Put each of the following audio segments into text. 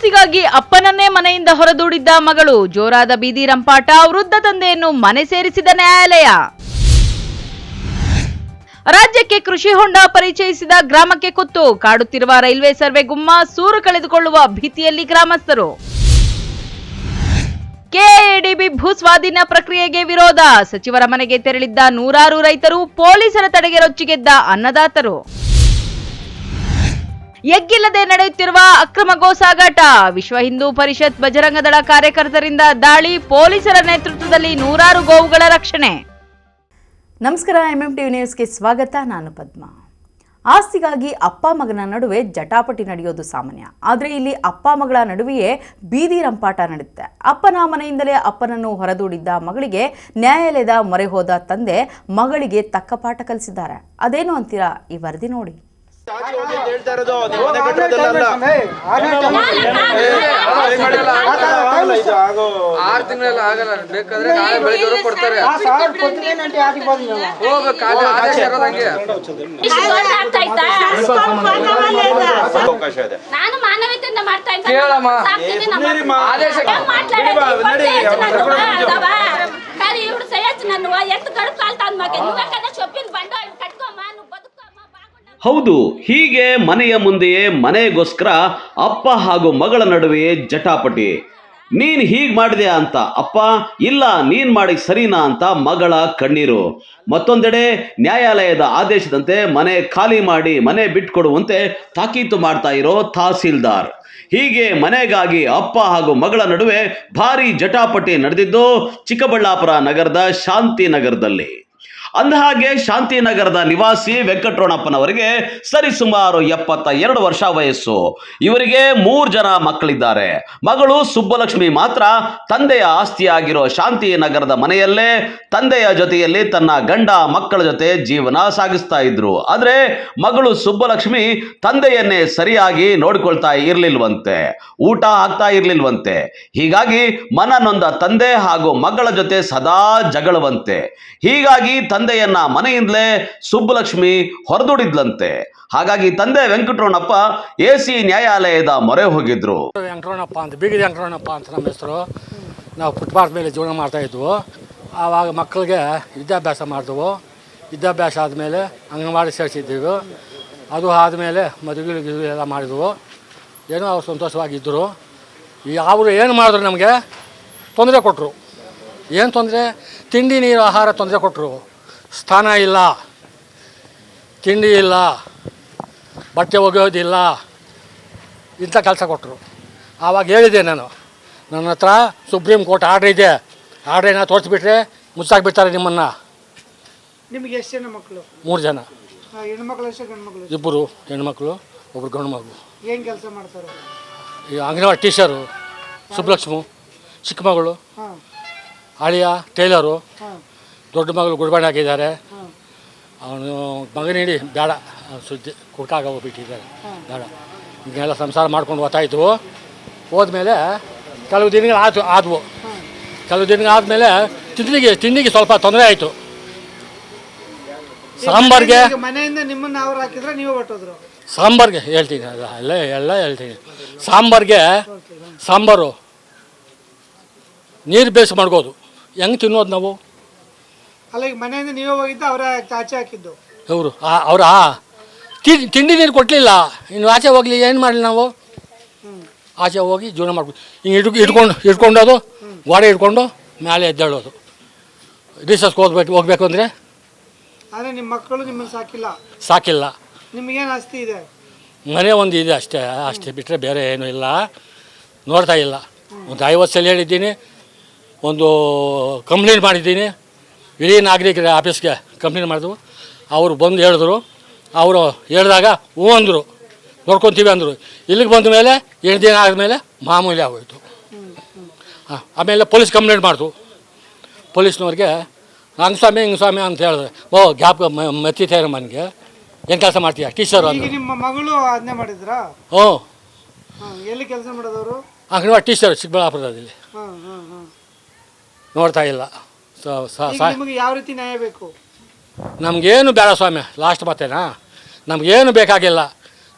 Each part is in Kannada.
ಆಸ್ತಿಗಾಗಿ ಅಪ್ಪನನ್ನೇ ಮನೆಯಿಂದ ಹೊರದೂಡಿದ್ದ ಮಗಳು, ಜೋರಾದ ಬೀದಿ ರಂಪಾಟ, ವೃದ್ಧ ತಂದೆಯನ್ನು ಮನೆ ಸೇರಿಸಿದ ನ್ಯಾಯಾಲಯ. ರಾಜ್ಯಕ್ಕೆ ಕೃಷಿ ಹೊಂಡ ಪರಿಚಯಿಸಿದ ಗ್ರಾಮಕ್ಕೆ ಕುತ್ತು, ಕಾಡುತ್ತಿರುವ ರೈಲ್ವೆ ಸರ್ವೆ ಗುಮ್ಮ, ಸೂರು ಕಳೆದುಕೊಳ್ಳುವ ಭೀತಿಯಲ್ಲಿ ಗ್ರಾಮಸ್ಥರು. ಕೆಎಡಿಬಿ ಭೂ ಸ್ವಾಧೀನ ಪ್ರಕ್ರಿಯೆಗೆ ವಿರೋಧ, ಸಚಿವರ ಮನೆಗೆ ತೆರಳಿದ್ದ ನೂರಾರು ರೈತರು, ಪೊಲೀಸರ ತಡೆಗೆ ರೊಚ್ಚಿಗೆದ್ದ ಅನ್ನದಾತರು. ಎಗ್ಗಿಲ್ಲದೆ ನಡೆಯುತ್ತಿರುವ ಅಕ್ರಮ ಗೋ ಸಾಗಾಟ, ವಿಶ್ವ ಹಿಂದೂ ಪರಿಷತ್ ಬಜರಂಗದಳ ಕಾರ್ಯಕರ್ತರಿಂದ ದಾಳಿ, ಪೊಲೀಸರ ನೇತೃತ್ವದಲ್ಲಿ ನೂರಾರು ಗೋವುಗಳ ರಕ್ಷಣೆ. ನಮಸ್ಕಾರ, ಎಂಎಂಟಿವಿ ನ್ಯೂಸ್ಗೆ ಸ್ವಾಗತ. ನಾನು ಪದ್ಮ. ಆಸ್ತಿಗಾಗಿ ಅಪ್ಪ ಮಗನ ನಡುವೆ ಜಟಾಪಟಿ ನಡೆಯೋದು ಸಾಮಾನ್ಯ. ಆದರೆ ಇಲ್ಲಿ ಅಪ್ಪ ಮಗಳ ನಡುವೆಯೇ ಬೀದಿ ರಂಪಾಟ ನಡೆಯುತ್ತೆ. ಅಪ್ಪನ ಮನೆಯಿಂದಲೇ ಅಪ್ಪನನ್ನು ಹೊರದೂಡಿದ್ದ ಮಗಳಿಗೆ ನ್ಯಾಯಾಲಯದ ಮೊರೆ ಹೋದ ತಂದೆ ಮಗಳಿಗೆ ತಕ್ಕ ಪಾಠ ಕಲಿಸಿದ್ದಾರೆ. ಅದೇನು ಅಂತೀರಾ? ಈ ವರದಿ ನೋಡಿ. ನಾನು ಮಾನವೀಯತೆಯಿಂದ ಮಾಡ್ತಾ ಇದ್ದೀನಿ. ಇವ್ರು ಸಯ್ಯಚ್ಚ ನನ್ನ ಎತ್ತು ಕಡು ಕಾಲ್ತಾ ಮಗ ಶೊಪ್ಪಿನ ಬಂಡ ಕಟ್ಕೊಮ್ಮ ಹೌದು, ಹೀಗೆ ಮನೆಯ ಮುಂದೆಯೇ ಮನೆಗೋಸ್ಕರ ಅಪ್ಪ ಹಾಗೂ ಮಗಳ ನಡುವೆಯೇ ಜಟಾಪಟಿ. ನೀನ್ ಹೀಗ್ ಮಾಡಿದೆ ಅಂತ ಅಪ್ಪ, ಇಲ್ಲ ನೀನ್ ಮಾಡಿ ಸರಿನಾ ಅಂತ ಮಗಳ ಕಣ್ಣೀರು. ಮತ್ತೊಂದೆಡೆ ನ್ಯಾಯಾಲಯದ ಆದೇಶದಂತೆ ಮನೆ ಖಾಲಿ ಮಾಡಿ ಮನೆ ಬಿಟ್ಕೊಡುವಂತೆ ತಾಕೀತು ಮಾಡ್ತಾ ಇರೋ ತಹಸೀಲ್ದಾರ್. ಹೀಗೆ ಮನೆಗಾಗಿ ಅಪ್ಪ ಹಾಗೂ ಮಗಳ ನಡುವೆ ಭಾರಿ ಜಟಾಪಟಿ ನಡೆದಿದ್ದು ಚಿಕ್ಕಬಳ್ಳಾಪುರ ನಗರದ ಶಾಂತಿನಗರದಲ್ಲಿ. ಅಂದಹಾಗೆ ಶಾಂತಿನಗರದ ನಿವಾಸಿ ವೆಂಕಟರಮಣಪ್ಪನವರಿಗೆ ಸರಿಸುಮಾರು 72 ವರ್ಷ ವಯಸ್ಸು. ಇವರಿಗೆ 3 ಜನ ಮಕ್ಕಳಿದ್ದಾರೆ. ಮಗಳು ಸುಬ್ಬಲಕ್ಷ್ಮಿ ಮಾತ್ರ ತಂದೆಯ ಆಸ್ತಿಯಾಗಿರೋ ಶಾಂತಿನಗರದ ಮನೆಯಲ್ಲೇ ತಂದೆಯ ಜೊತೆಯಲ್ಲಿ ತನ್ನ ಗಂಡ ಮಕ್ಕಳ ಜೊತೆ ಜೀವನ ಸಾಗಿಸ್ತಾ ಇದ್ರು. ಆದರೆ ಮಗಳು ಸುಬ್ಬಲಕ್ಷ್ಮಿ ತಂದೆಯನ್ನೇ ಸರಿಯಾಗಿ ನೋಡ್ಕೊಳ್ತಾ ಇರ್ಲಿಲ್ವಂತೆ, ಊಟ ಆಗ್ತಾ ಇರ್ಲಿಲ್ವಂತೆ. ಹೀಗಾಗಿ ಮನನೊಂದ ತಂದೆ ಹಾಗೂ ಮಗಳ ಜೊತೆ ಸದಾ ಜಗಳವಂತೆ. ಹೀಗಾಗಿ ತಂದೆಯನ್ನ ಮನೆಯಿಂದಲೇ ಸುಬ್ಬಲಕ್ಷ್ಮಿ ಹೊರದೂಡಿದ್ಲಂತೆ. ಹಾಗಾಗಿ ತಂದೆ ವೆಂಕಟರಮಣಪ್ಪ ಎಸಿ ನ್ಯಾಯಾಲಯದ ಮೊರೆ ಹೋಗಿದ್ರು. ವೆಂಕಟರಮಣಪ್ಪ ಅಂತ, ಬೀಗದ ವೆಂಕಟರಮಣಪ್ಪ ಅಂತ ನಮ್ಮ ಹೆಸರು. ನಾವು ಫುಟ್ಪಾತ್ ಮೇಲೆ ಜೀವನ ಮಾಡ್ತಾ ಇದ್ವು. ಆವಾಗ ಮಕ್ಕಳಿಗೆ ವಿದ್ಯಾಭ್ಯಾಸ ಮಾಡಿದ್ವು. ವಿದ್ಯಾಭ್ಯಾಸ ಆದಮೇಲೆ ಅಂಗನವಾಡಿ ಸೇರಿಸಿದ್ದೀವಿ. ಅದು ಆದಮೇಲೆ ಮದುವೆ ಎಲ್ಲ ಮಾಡಿದ್ವು. ಏನೋ ಅವ್ರು ಸಂತೋಷವಾಗಿದ್ದರು. ಅವರು ಏನು ಮಾಡಿದ್ರು, ನಮಗೆ ತೊಂದರೆ ಕೊಟ್ಟರು. ಏನು ತೊಂದರೆ? ತಿಂಡಿ ನೀರು ಆಹಾರ ತೊಂದರೆ ಕೊಟ್ಟರು. ಸ್ಥಾನ ಇಲ್ಲ, ತಿಂಡಿ ಇಲ್ಲ, ಬಟ್ಟೆ ಒಗೆಯೋದಿಲ್ಲ, ಇಂಥ ಕೆಲಸ ಕೊಟ್ಟರು. ಆವಾಗ ಹೇಳಿದೆ ನಾನು, ನನ್ನ ಹತ್ರ ಸುಪ್ರೀಂ ಕೋರ್ಟ್ ಆರ್ಡ್ರ್ ಇದೆ, ಆರ್ಡ್ರನ್ನ ತೋರಿಸ್ಬಿಟ್ರೆ ಮುಚ್ಚಾಕ್ಬಿಡ್ತಾರೆ ನಿಮ್ಮನ್ನು. ನಿಮಗೆ ಎಷ್ಟು ಜನ ಮಕ್ಕಳು? 3 ಜನ. ಹೆಣ್ಮಕ್ಳು ಎಷ್ಟು ಗಂಡು ಮಕ್ಕಳು? 2 ಹೆಣ್ಮಕ್ಳು, 1 ಗಂಡು ಮಗು. ಏನು ಕೆಲಸ ಮಾಡ್ತಾರೆ? ಈ ಅಂಗನವಾಡಿ ಟೀಚರು ಸುಬ್ಬಲಕ್ಷ್ಮಿ, ಚಿಕ್ಕ ಮಗಳು ಅಳಿಯ ಟೈಲರು, ದೊಡ್ಡ ಮಗಳು ಗುಡ್ಬಾಣೆ ಹಾಕಿದ್ದಾರೆ. ಅವನು ಮಗನಿಡಿ ಬೇಡ ಸುದ್ದಿ ಕುಡ್ಕಾಗ ಹೋಗ್ಬಿಟ್ಟಿದ್ದಾರೆ, ಬೇಡ ಈಗೆಲ್ಲ ಸಂಸಾರ ಮಾಡ್ಕೊಂಡು ಓದ್ತಾಯಿದ್ವು. ಹೋದ್ಮೇಲೆ ಕೆಲವು ದಿನಗಳು ಆದವು. ಕೆಲವು ದಿನಗಳು ಆದಮೇಲೆ ತಿಂಡಿಗೆ ಸ್ವಲ್ಪ ತೊಂದರೆ ಆಯಿತು. ಸಾಂಬಾರ್ಗೆ ಮನೆಯಿಂದ ನಿಮ್ಮನ್ನು ಅವ್ರು ಹಾಕಿದ್ರೆ ನೀವು ಹೊಟ್ಟೋದ್ರು? ಸಾಂಬಾರ್ಗೆ ಹೇಳ್ತೀನಿ, ಎಲ್ಲ ಹೇಳ್ತೀನಿ. ಸಾಂಬಾರು ನೀರು ಬೇಯಿಸಿ ಮಾಡ್ಬೋದು. ಹೆಂಗೆ ತಿನ್ನೋದು ನಾವು? ಅಲ್ಲ, ಈಗ ಮನೆಯಿಂದ ನೀವೇ ಹೋಗಿದ್ದು, ಅವರ ಆಚೆ ಹಾಕಿದ್ದು? ಅವರ ತಿಂಡಿ ನೀರು ಕೊಡಲಿಲ್ಲ. ಇನ್ನು ಆಚೆ ಹೋಗ್ಲಿ, ಏನು ಮಾಡಲಿ ನಾವು? ಆಚೆ ಹೋಗಿ ಜೀವನ ಮಾಡ್ಬೋದು. ಹಿಂಗೆ ಇಟ್ಕೊಂಡೋದು, ಗೋಡೆ ಇಟ್ಕೊಂಡು ಮೇಲೆ ಎದ್ದೇಳೋದು. ರಿಸರ್ಚ್ ಹೋಗ್ಬೇಕು ಅಂದರೆ. ಆದರೆ ನಿಮ್ಮ ಮಕ್ಕಳು ನಿಮ್ಮನ್ನು ಸಾಕಿಲ್ಲ. ನಿಮಗೇನು ಆಸ್ತಿ ಇದೆ? ಮನೆ ಒಂದು ಇದೆ ಅಷ್ಟೇ ಬಿಟ್ಟರೆ ಬೇರೆ ಏನೂ ಇಲ್ಲ. ನೋಡ್ತಾ ಇಲ್ಲ. ಒಂದು 50 ಸಲ ಹೇಳಿದ್ದೀನಿ, ಒಂದು ಕಂಪ್ಲೇಂಟ್ ಮಾಡಿದ್ದೀನಿ. ಇಡೀ ನಾಗರಿಕರ ಆಫೀಸ್ಗೆ ಕಂಪ್ಲೇಂಟ್ ಮಾಡಿದ್ವು. ಅವರು ಬಂದು ಹೇಳಿದ್ರು. ಅವರು ಹೇಳಿದಾಗ ಹ್ಞೂ ಅಂದರು, ನೋಡ್ಕೊತೀವಿ ಅಂದರು. ಇಲ್ಲಿಗೆ ಬಂದ ಮೇಲೆ 2 ದಿನ ಆದಮೇಲೆ ಮಾಮೂಲಿ ಆಗೋಯ್ತು. ಆಮೇಲೆ ಪೊಲೀಸ್ ಕಂಪ್ಲೇಂಟ್ ಮಾಡಿದ್ವು. ಪೊಲೀಸ್ನವ್ರಿಗೆ ಹಂಗೆ ಸ್ವಾಮಿ ಅಂತ ಹೇಳಿದ್ರೆ, ಗ್ಯಾಪ್ ಮತ್ತಿದ್ದಾರೆ ಮನೆಗೆ, ಏನು ಕೆಲಸ ಮಾಡ್ತೀಯ ಟೀಚರು ಅಂದರು. ನಿಮ್ಮ ಮಗಳು ಅದನ್ನೇ ಮಾಡಿದ್ರಾ? ಹ್ಞೂ. ಎಲ್ಲಿ ಕೆಲಸ ಮಾಡೋದವರು? ಅಂಗನವಾಡಿ ಟೀಚರ್ ಚಿಕ್ಕಬಳ್ಳಾಪುರದಲ್ಲಿ. ನೋಡ್ತಾ ಇಲ್ಲ. ನಿಮಗೆ ಯಾವ ರೀತಿ ನ್ಯಾಯ ಬೇಕು? ನಮಗೇನು ಬೇಡ ಸ್ವಾಮಿ, ಲಾಸ್ಟ್ ಮಾತೇನಾ, ನಮಗೇನು ಬೇಕಾಗಿಲ್ಲ.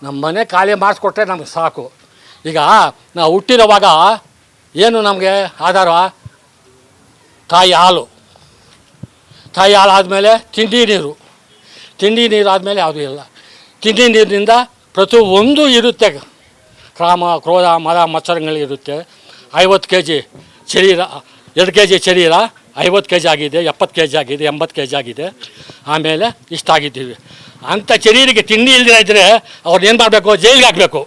ನಮ್ಮ ಮನೆ ಖಾಲಿ ಮಾಡಿಸ್ಕೊಟ್ರೆ ನಮ್ಗೆ ಸಾಕು. ಈಗ ನಾವು ಹುಟ್ಟಿರೋವಾಗ ಏನು ನಮಗೆ ಆಧಾರ? ತಾಯಿ ಹಾಲು ಆದಮೇಲೆ ತಿಂಡಿ ನೀರು ಆದಮೇಲೆ ಯಾವುದೂ ಇಲ್ಲ. ತಿಂಡಿ ನೀರಿನಿಂದ ಪ್ರತಿಯೊಂದು ಇರುತ್ತೆ. ಕ್ರೋಧ ಮರ ಮಚ್ಚರಗಳಿರುತ್ತೆ. 50 kg ಶರೀರ, 2 kg ಶರೀರ 50 kg ಆಗಿದೆ, 70 kg ಆಗಿದೆ, 80 kg ಆಗಿದೆ. ಆಮೇಲೆ ಇಷ್ಟಾಗಿದ್ದೀವಿ. ಅಂಥ ಶರೀರಕ್ಕೆ ತಿಂಡಿ ಇಲ್ಲದಿರ ಇದ್ದರೆ ಅವ್ರು ಏನು ಮಾಡಬೇಕು? ಜೈಲಿಗೆ ಹಾಕಬೇಕು.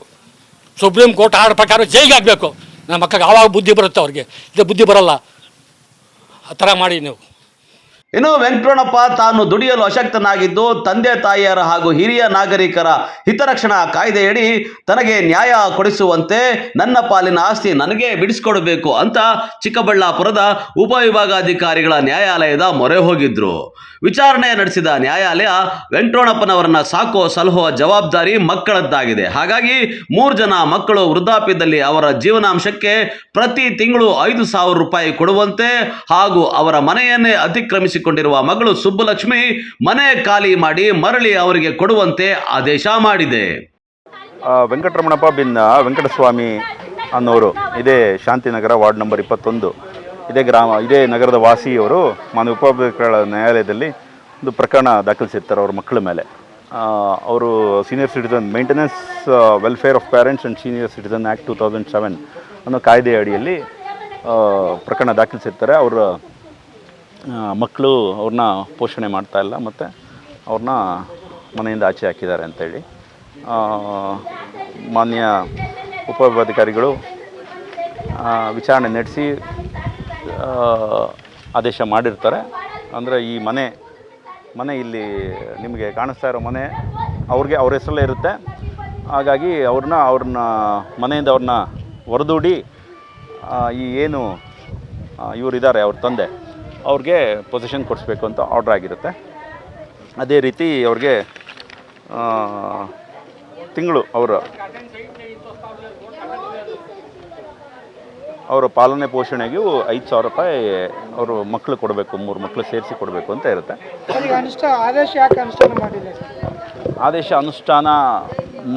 ಸುಪ್ರೀಂ ಕೋರ್ಟ್ ಆರ್ಡರ್ ಪ್ರಕಾರ ಜೈಲಿಗೆ ಹಾಕಬೇಕು. ನನ್ನ ಮಕ್ಕಳಿಗೆ ಆವಾಗ ಬುದ್ಧಿ ಬರುತ್ತೆ, ಅವ್ರಿಗೆ ಇದು ಬುದ್ಧಿ ಬರೋಲ್ಲ. ಆ ಥರ ಮಾಡಿ ನೀವು. ಇನ್ನು ವೆಂಕಟರಮಣಪ್ಪ ತಾನು ದುಡಿಯಲು ಅಶಕ್ತನಾಗಿದ್ದು ತಂದೆ ತಾಯಿಯರ ಹಾಗೂ ಹಿರಿಯ ನಾಗರಿಕರ ಹಿತರಕ್ಷಣಾ ಕಾಯ್ದೆಯಡಿ ತನಗೆ ನ್ಯಾಯ ಕೊಡಿಸುವಂತೆ ನನ್ನ ಪಾಲಿನ ಆಸ್ತಿ ನನಗೆ ಬಿಡಿಸಿಕೊಡಬೇಕು ಅಂತ ಚಿಕ್ಕಬಳ್ಳಾಪುರದ ಉಪವಿಭಾಗಾಧಿಕಾರಿಗಳ ನ್ಯಾಯಾಲಯದ ಮೊರೆ ಹೋಗಿದ್ರು. ವಿಚಾರಣೆ ನಡೆಸಿದ ನ್ಯಾಯಾಲಯ ವೆಂಕಟರಮಣಪ್ಪನವರನ್ನ ಸಾಕೋ ಸಲಹುವ ಜವಾಬ್ದಾರಿ ಮಕ್ಕಳದ್ದಾಗಿದೆ. ಹಾಗಾಗಿ 3 ಜನ ಮಕ್ಕಳು ವೃದ್ಧಾಪ್ಯದಲ್ಲಿ ಅವರ ಜೀವನಾಂಶಕ್ಕೆ ಪ್ರತಿ ತಿಂಗಳು 5,000 ರೂಪಾಯಿ ಕೊಡುವಂತೆ ಹಾಗೂ ಅವರ ಮನೆಯನ್ನೇ ಅತಿಕ್ರಮಿಸಿಕೊಂಡಿರುವ ಮಗಳು ಸುಬ್ಬಲಕ್ಷ್ಮಿ ಮನೆ ಖಾಲಿ ಮಾಡಿ ಮರಳಿ ಅವರಿಗೆ ಕೊಡುವಂತೆ ಆದೇಶ ಮಾಡಿದೆ. ವೆಂಕಟರಮಣಪ್ಪ ಬಿನ್ ವೆಂಕಟಸ್ವಾಮಿ ಅನ್ನೋರು ಇದೇ ಶಾಂತಿನಗರ ವಾರ್ಡ್ ನಂಬರ್ 21 ಇದೇ ನಗರದ ವಾಸಿಯವರು ಮಾನ್ಯ ಉಪವಿಭಾಗ ನ್ಯಾಯಾಲಯದಲ್ಲಿ ಒಂದು ಪ್ರಕರಣ ದಾಖಲಿಸಿರ್ತಾರೆ ಅವ್ರ ಮಕ್ಕಳ ಮೇಲೆ. ಅವರು senior citizen maintenance welfare of parents and senior citizen act 2007 ಅನ್ನೋ ಕಾಯ್ದೆ ಅಡಿಯಲ್ಲಿ ಪ್ರಕರಣ ದಾಖಲಿಸಿರ್ತಾರೆ. ಅವರ ಮಕ್ಕಳು ಅವ್ರನ್ನ ಪೋಷಣೆ ಮಾಡ್ತಾಯಿಲ್ಲ ಮತ್ತು ಅವ್ರನ್ನ ಮನೆಯಿಂದ ಆಚೆ ಹಾಕಿದ್ದಾರೆ ಅಂತೇಳಿ ಮಾನ್ಯ ಉಪವಿಭಾಗಾಧಿಕಾರಿಗಳು ವಿಚಾರಣೆ ನಡೆಸಿ ಆದೇಶ ಮಾಡಿರ್ತಾರೆ. ಅಂದರೆ ಈ ಮನೆ ಇಲ್ಲಿ ನಿಮಗೆ ಕಾಣಿಸ್ತಾ ಇರೋ ಮನೆ ಅವ್ರ ಹೆಸರಲ್ಲೇ ಇರುತ್ತೆ. ಹಾಗಾಗಿ ಅವ್ರನ್ನ ಮನೆಯಿಂದ ಅವ್ರನ್ನ ಹೊರದೂಡಿ ಈ ಏನು ಇವರಿದ್ದಾರೆ ಅವ್ರ ತಂದೆ ಅವ್ರಿಗೆ ಪೊಸಿಷನ್ ಕೊಡಿಸ್ಬೇಕು ಅಂತ ಆರ್ಡ್ರ್ ಆಗಿರುತ್ತೆ. ಅದೇ ರೀತಿ ಅವ್ರಿಗೆ ತಿಂಗಳು ಅವರ ಪಾಲನೆ ಪೋಷಣೆಗೂ 5,000 ರೂಪಾಯಿ ಅವರು ಮಕ್ಕಳು ಕೊಡಬೇಕು, 3 ಮಕ್ಕಳು ಸೇರಿಸಿ ಕೊಡಬೇಕು ಅಂತ ಇರುತ್ತೆ. ಆದೇಶ ಅನುಷ್ಠಾನ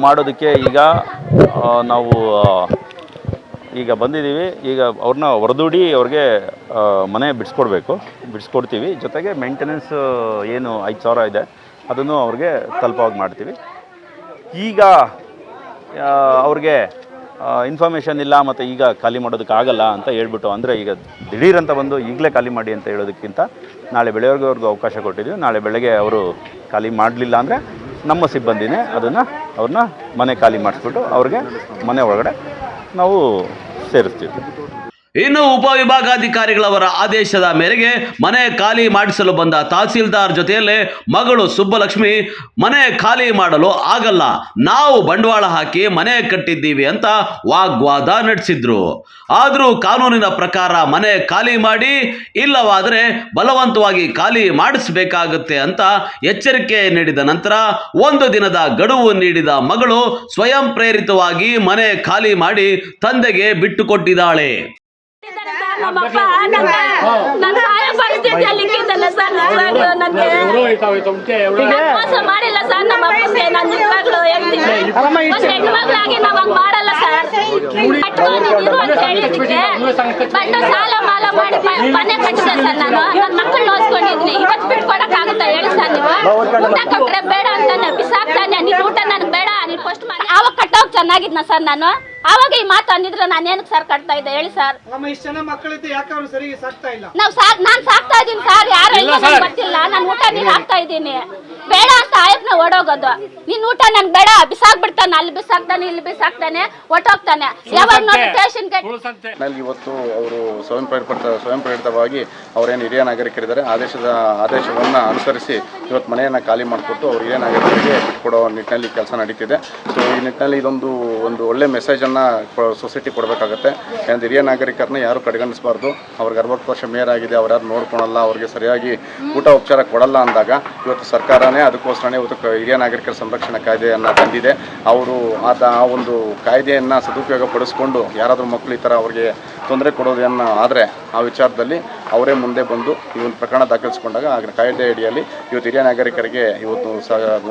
ಮಾಡೋದಕ್ಕೆ ನಾವು ಈಗ ಬಂದಿದ್ದೀವಿ. ಈಗ ಅವ್ರನ್ನ ಹೊರದೂಡಿ ಅವ್ರಿಗೆ ಮನೆ ಬಿಡಿಸ್ಕೊಡ್ತೀವಿ. ಜೊತೆಗೆ ಮೇಂಟೆನೆನ್ಸ್ ಏನು 5,000 ಇದೆ ಅದನ್ನು ಅವ್ರಿಗೆ ತಲುಪೋಗಿ ಮಾಡ್ತೀವಿ. ಈಗ ಅವ್ರಿಗೆ ಇನ್ಫಾರ್ಮೇಷನ್ ಇಲ್ಲ ಮತ್ತು ಈಗ ಖಾಲಿ ಮಾಡೋದಕ್ಕಾಗಲ್ಲ ಅಂತ ಹೇಳ್ಬಿಟ್ಟು, ಅಂದರೆ ಈಗ ದಿಢೀರಂತ ಬಂದು ಈಗಲೇ ಖಾಲಿ ಮಾಡಿ ಅಂತ ಹೇಳೋದಕ್ಕಿಂತ ನಾಳೆ ಬೆಳಗ್ಗೆವರೆಗೂ ಅವ್ರಿಗೆ ಅವಕಾಶ ಕೊಟ್ಟಿದ್ದೀವಿ. ನಾಳೆ ಬೆಳಗ್ಗೆ ಅವರು ಖಾಲಿ ಮಾಡಲಿಲ್ಲ ಅಂದರೆ ನಮ್ಮ ಸಿಬ್ಬಂದಿನೇ ಅವ್ರನ್ನ ಮನೆ ಖಾಲಿ ಮಾಡಿಸ್ಬಿಟ್ಟು ಅವ್ರಿಗೆ ಮನೆ ಒಳಗಡೆ ನಾವು ಸೇರಿಸ್ತೀವಿ. ಇನ್ನು ಉಪವಿಭಾಗಾಧಿಕಾರಿಗಳವರ ಆದೇಶದ ಮೇರೆಗೆ ಮನೆ ಖಾಲಿ ಮಾಡಿಸಲು ಬಂದ ತಹಸೀಲ್ದಾರ್ ಜೊತೆಯಲ್ಲೇ ಮಗಳು ಸುಬ್ಬಲಕ್ಷ್ಮಿ ಮನೆ ಖಾಲಿ ಮಾಡಲು ಆಗಲ್ಲ, ನಾವು ಬಂಡವಾಳ ಹಾಕಿ ಮನೆ ಕಟ್ಟಿದ್ದೀವಿ ಅಂತ ವಾಗ್ವಾದ ನಡೆಸಿದ್ರು. ಆದರೂ ಕಾನೂನಿನ ಪ್ರಕಾರ ಮನೆ ಖಾಲಿ ಮಾಡಿ, ಇಲ್ಲವಾದರೆ ಬಲವಂತವಾಗಿ ಖಾಲಿ ಮಾಡಿಸಬೇಕಾಗುತ್ತೆ ಅಂತ ಎಚ್ಚರಿಕೆ ನೀಡಿದ ನಂತರ 1 ದಿನದ ಗಡುವು ನೀಡಿದ ಮಗಳು ಸ್ವಯಂ ಪ್ರೇರಿತವಾಗಿ ಮನೆ ಖಾಲಿ ಮಾಡಿ ತಂದೆಗೆ ಬಿಟ್ಟುಕೊಟ್ಟಿದ್ದಾಳೆ. ನಮ್ಮಪ್ಪ ನನ್ನ ಸಹಾಯ ಪರಿಸ್ಥಿತಿಯಲ್ಲಿ ಇಕ್ಕಿದ್ದಲ್ಲ ಸರ್. ನನಗೆ ಮೋಸ ಮಾಡಿಲ್ಲ ಸರ್. ನಮ್ಮ ಅಪ್ಪಗೆ ನನ್ನ ಹೆಣ್ಮಗಳು ಹೆಣ್ಮಗಳಾಗಿ ನಾವು ಹಂಗೆ ಮಾಡಲ್ಲ ಸರ್. ಕಟ್ಕೊಂಡಿರು ಅಂತ ಹೇಳಿದ್ದಕ್ಕೆ ಬಂದು ಸಾಲ ಮಾಲ ಮಾಡಿ ಮನೆ ಕಟ್ಟಿದೆ ಸರ್. ನಾನು ನನ್ನ ಮಕ್ಕಳು ನೋಡ್ಕೊಂಡಿದ್ದೀನಿ. ಇವತ್ತು ಬಿಟ್ಕೊಡಕ್ಕಾಗುತ್ತಾ ಹೇಳಿ ಸರ್? ನೀವು ಊಟ ಕೊಟ್ಟರೆ ಬೇಡ ಅಂತಾನೆ ಬಿಸಾಕ್ತಾನೆ. ನೀನು ಊಟ ನನಗೆ ಬೇಡ, ನೀನು ಫಸ್ಟ್ ಮಾಡಿ ಆವಾಗ ಕಟ್ಟೋಗಿ ಚೆನ್ನಾಗಿದ್ನ ಸರ್. ನಾನು ಆವಾಗ ಈ ಮಾತು ಅಂದಿದ್ರೆ ನಾನು ಏನಕ್ಕೆ ಸರ್ ಕಟ್ತಾ ಇದ್ದೆ ಹೇಳಿ ಸರ್? ನಾನು ಸಾಕ್ತಾ ಇದ್ದೀನಿ ಸರ್. ಯಾರು ಗೊತ್ತಿಲ್ಲ. ನಾನು ಊಟ ನೀನು ಹಾಕ್ತಾ ಇದ್ದೀನಿ. ಬೇಡ ಅಂತ ಆಯಪ್ನ ಓಡೋಗೋದು. ನೀನ್ ಊಟ ನನ್ ಬೇಡ ಬಿಸಾಕ್ಬಿಡ್ತಾನೆ. ಅಲ್ಲಿ ಬಿಸಾಕ್ತಾನೆ, ಇಲ್ಲಿ ಬಿಸಾಕ್ತಾನೆ, ಒಟ್ಟೋಗ್ತಾನೆ. ಯಾವಾಗ ನೋಡಿ ಸ್ಟೇಷನ್ಗೆ ಇವತ್ತು ಅವರು ಸ್ವಯಂ ಪ್ರೇರಿತವಾಗಿ ಅವರೇನು ಹಿರಿಯ ನಾಗರಿಕರಿದ್ದಾರೆ ಆದೇಶವನ್ನು ಅನುಸರಿಸಿ ಇವತ್ತು ಮನೆಯನ್ನು ಖಾಲಿ ಮಾಡಿಕೊಟ್ಟು ಅವ್ರು ಹಿರಿಯ ನಾಗರಿಕರಿಗೆ ಬಿಟ್ಕೊಡೋ ನಿಟ್ಟಿನಲ್ಲಿ ಕೆಲಸ ನಡೀತಿದೆ. ಸೊ ಈ ನಿಟ್ಟಿನಲ್ಲಿ ಒಂದು ಒಳ್ಳೆ ಮೆಸೇಜನ್ನು ಸೊಸೈಟಿ ಕೊಡಬೇಕಾಗತ್ತೆ. ಯಾಕಂದರೆ ಹಿರಿಯ ನಾಗರಿಕರನ್ನ ಯಾರು ಕಡೆಗಣಿಸಬಾರ್ದು. ಅವ್ರಿಗೆ 60 ವರ್ಷ ಮೇಯರಾಗಿದೆ, ಅವ್ರು ಯಾರು ನೋಡ್ಕೊಳಲ್ಲ, ಅವ್ರಿಗೆ ಸರಿಯಾಗಿ ಊಟ ಉಪಚಾರ ಕೊಡಲ್ಲ ಅಂದಾಗ ಇವತ್ತು ಸರ್ಕಾರನೇ ಅದಕ್ಕೋಸ್ಕರನೇ ಇವತ್ತು ಹಿರಿಯ ನಾಗರಿಕರ ಸಂರಕ್ಷಣಾ ಕಾಯ್ದೆಯನ್ನು ತಂದಿದೆ. ಅವರು ಆ ಒಂದು ಕಾಯ್ದೆಯನ್ನು ಸದುಪಯೋಗ ಪಡಿಸ್ಕೊಂಡು ಯಾರಾದರೂ ಮಕ್ಕಳು ಈ ಥರ ಅವ್ರಿಗೆ ತೊಂದರೆ ಕೊಡೋದನ್ನು ಆದರೆ ಆ ವಿಚಾರದಲ್ಲಿ ಅವರೇ ಮುಂದೆ ಬಂದು ಈ ಒಂದು ಪ್ರಕರಣ ದಾಖಲಿಸಿಕೊಂಡಾಗ ಆ ಕಾಯ್ದೆ ಅಡಿಯಲ್ಲಿ ಇವತ್ತು ಹಿರಿಯ ನಾಗರಿಕರಿಗೆ ಇವತ್ತು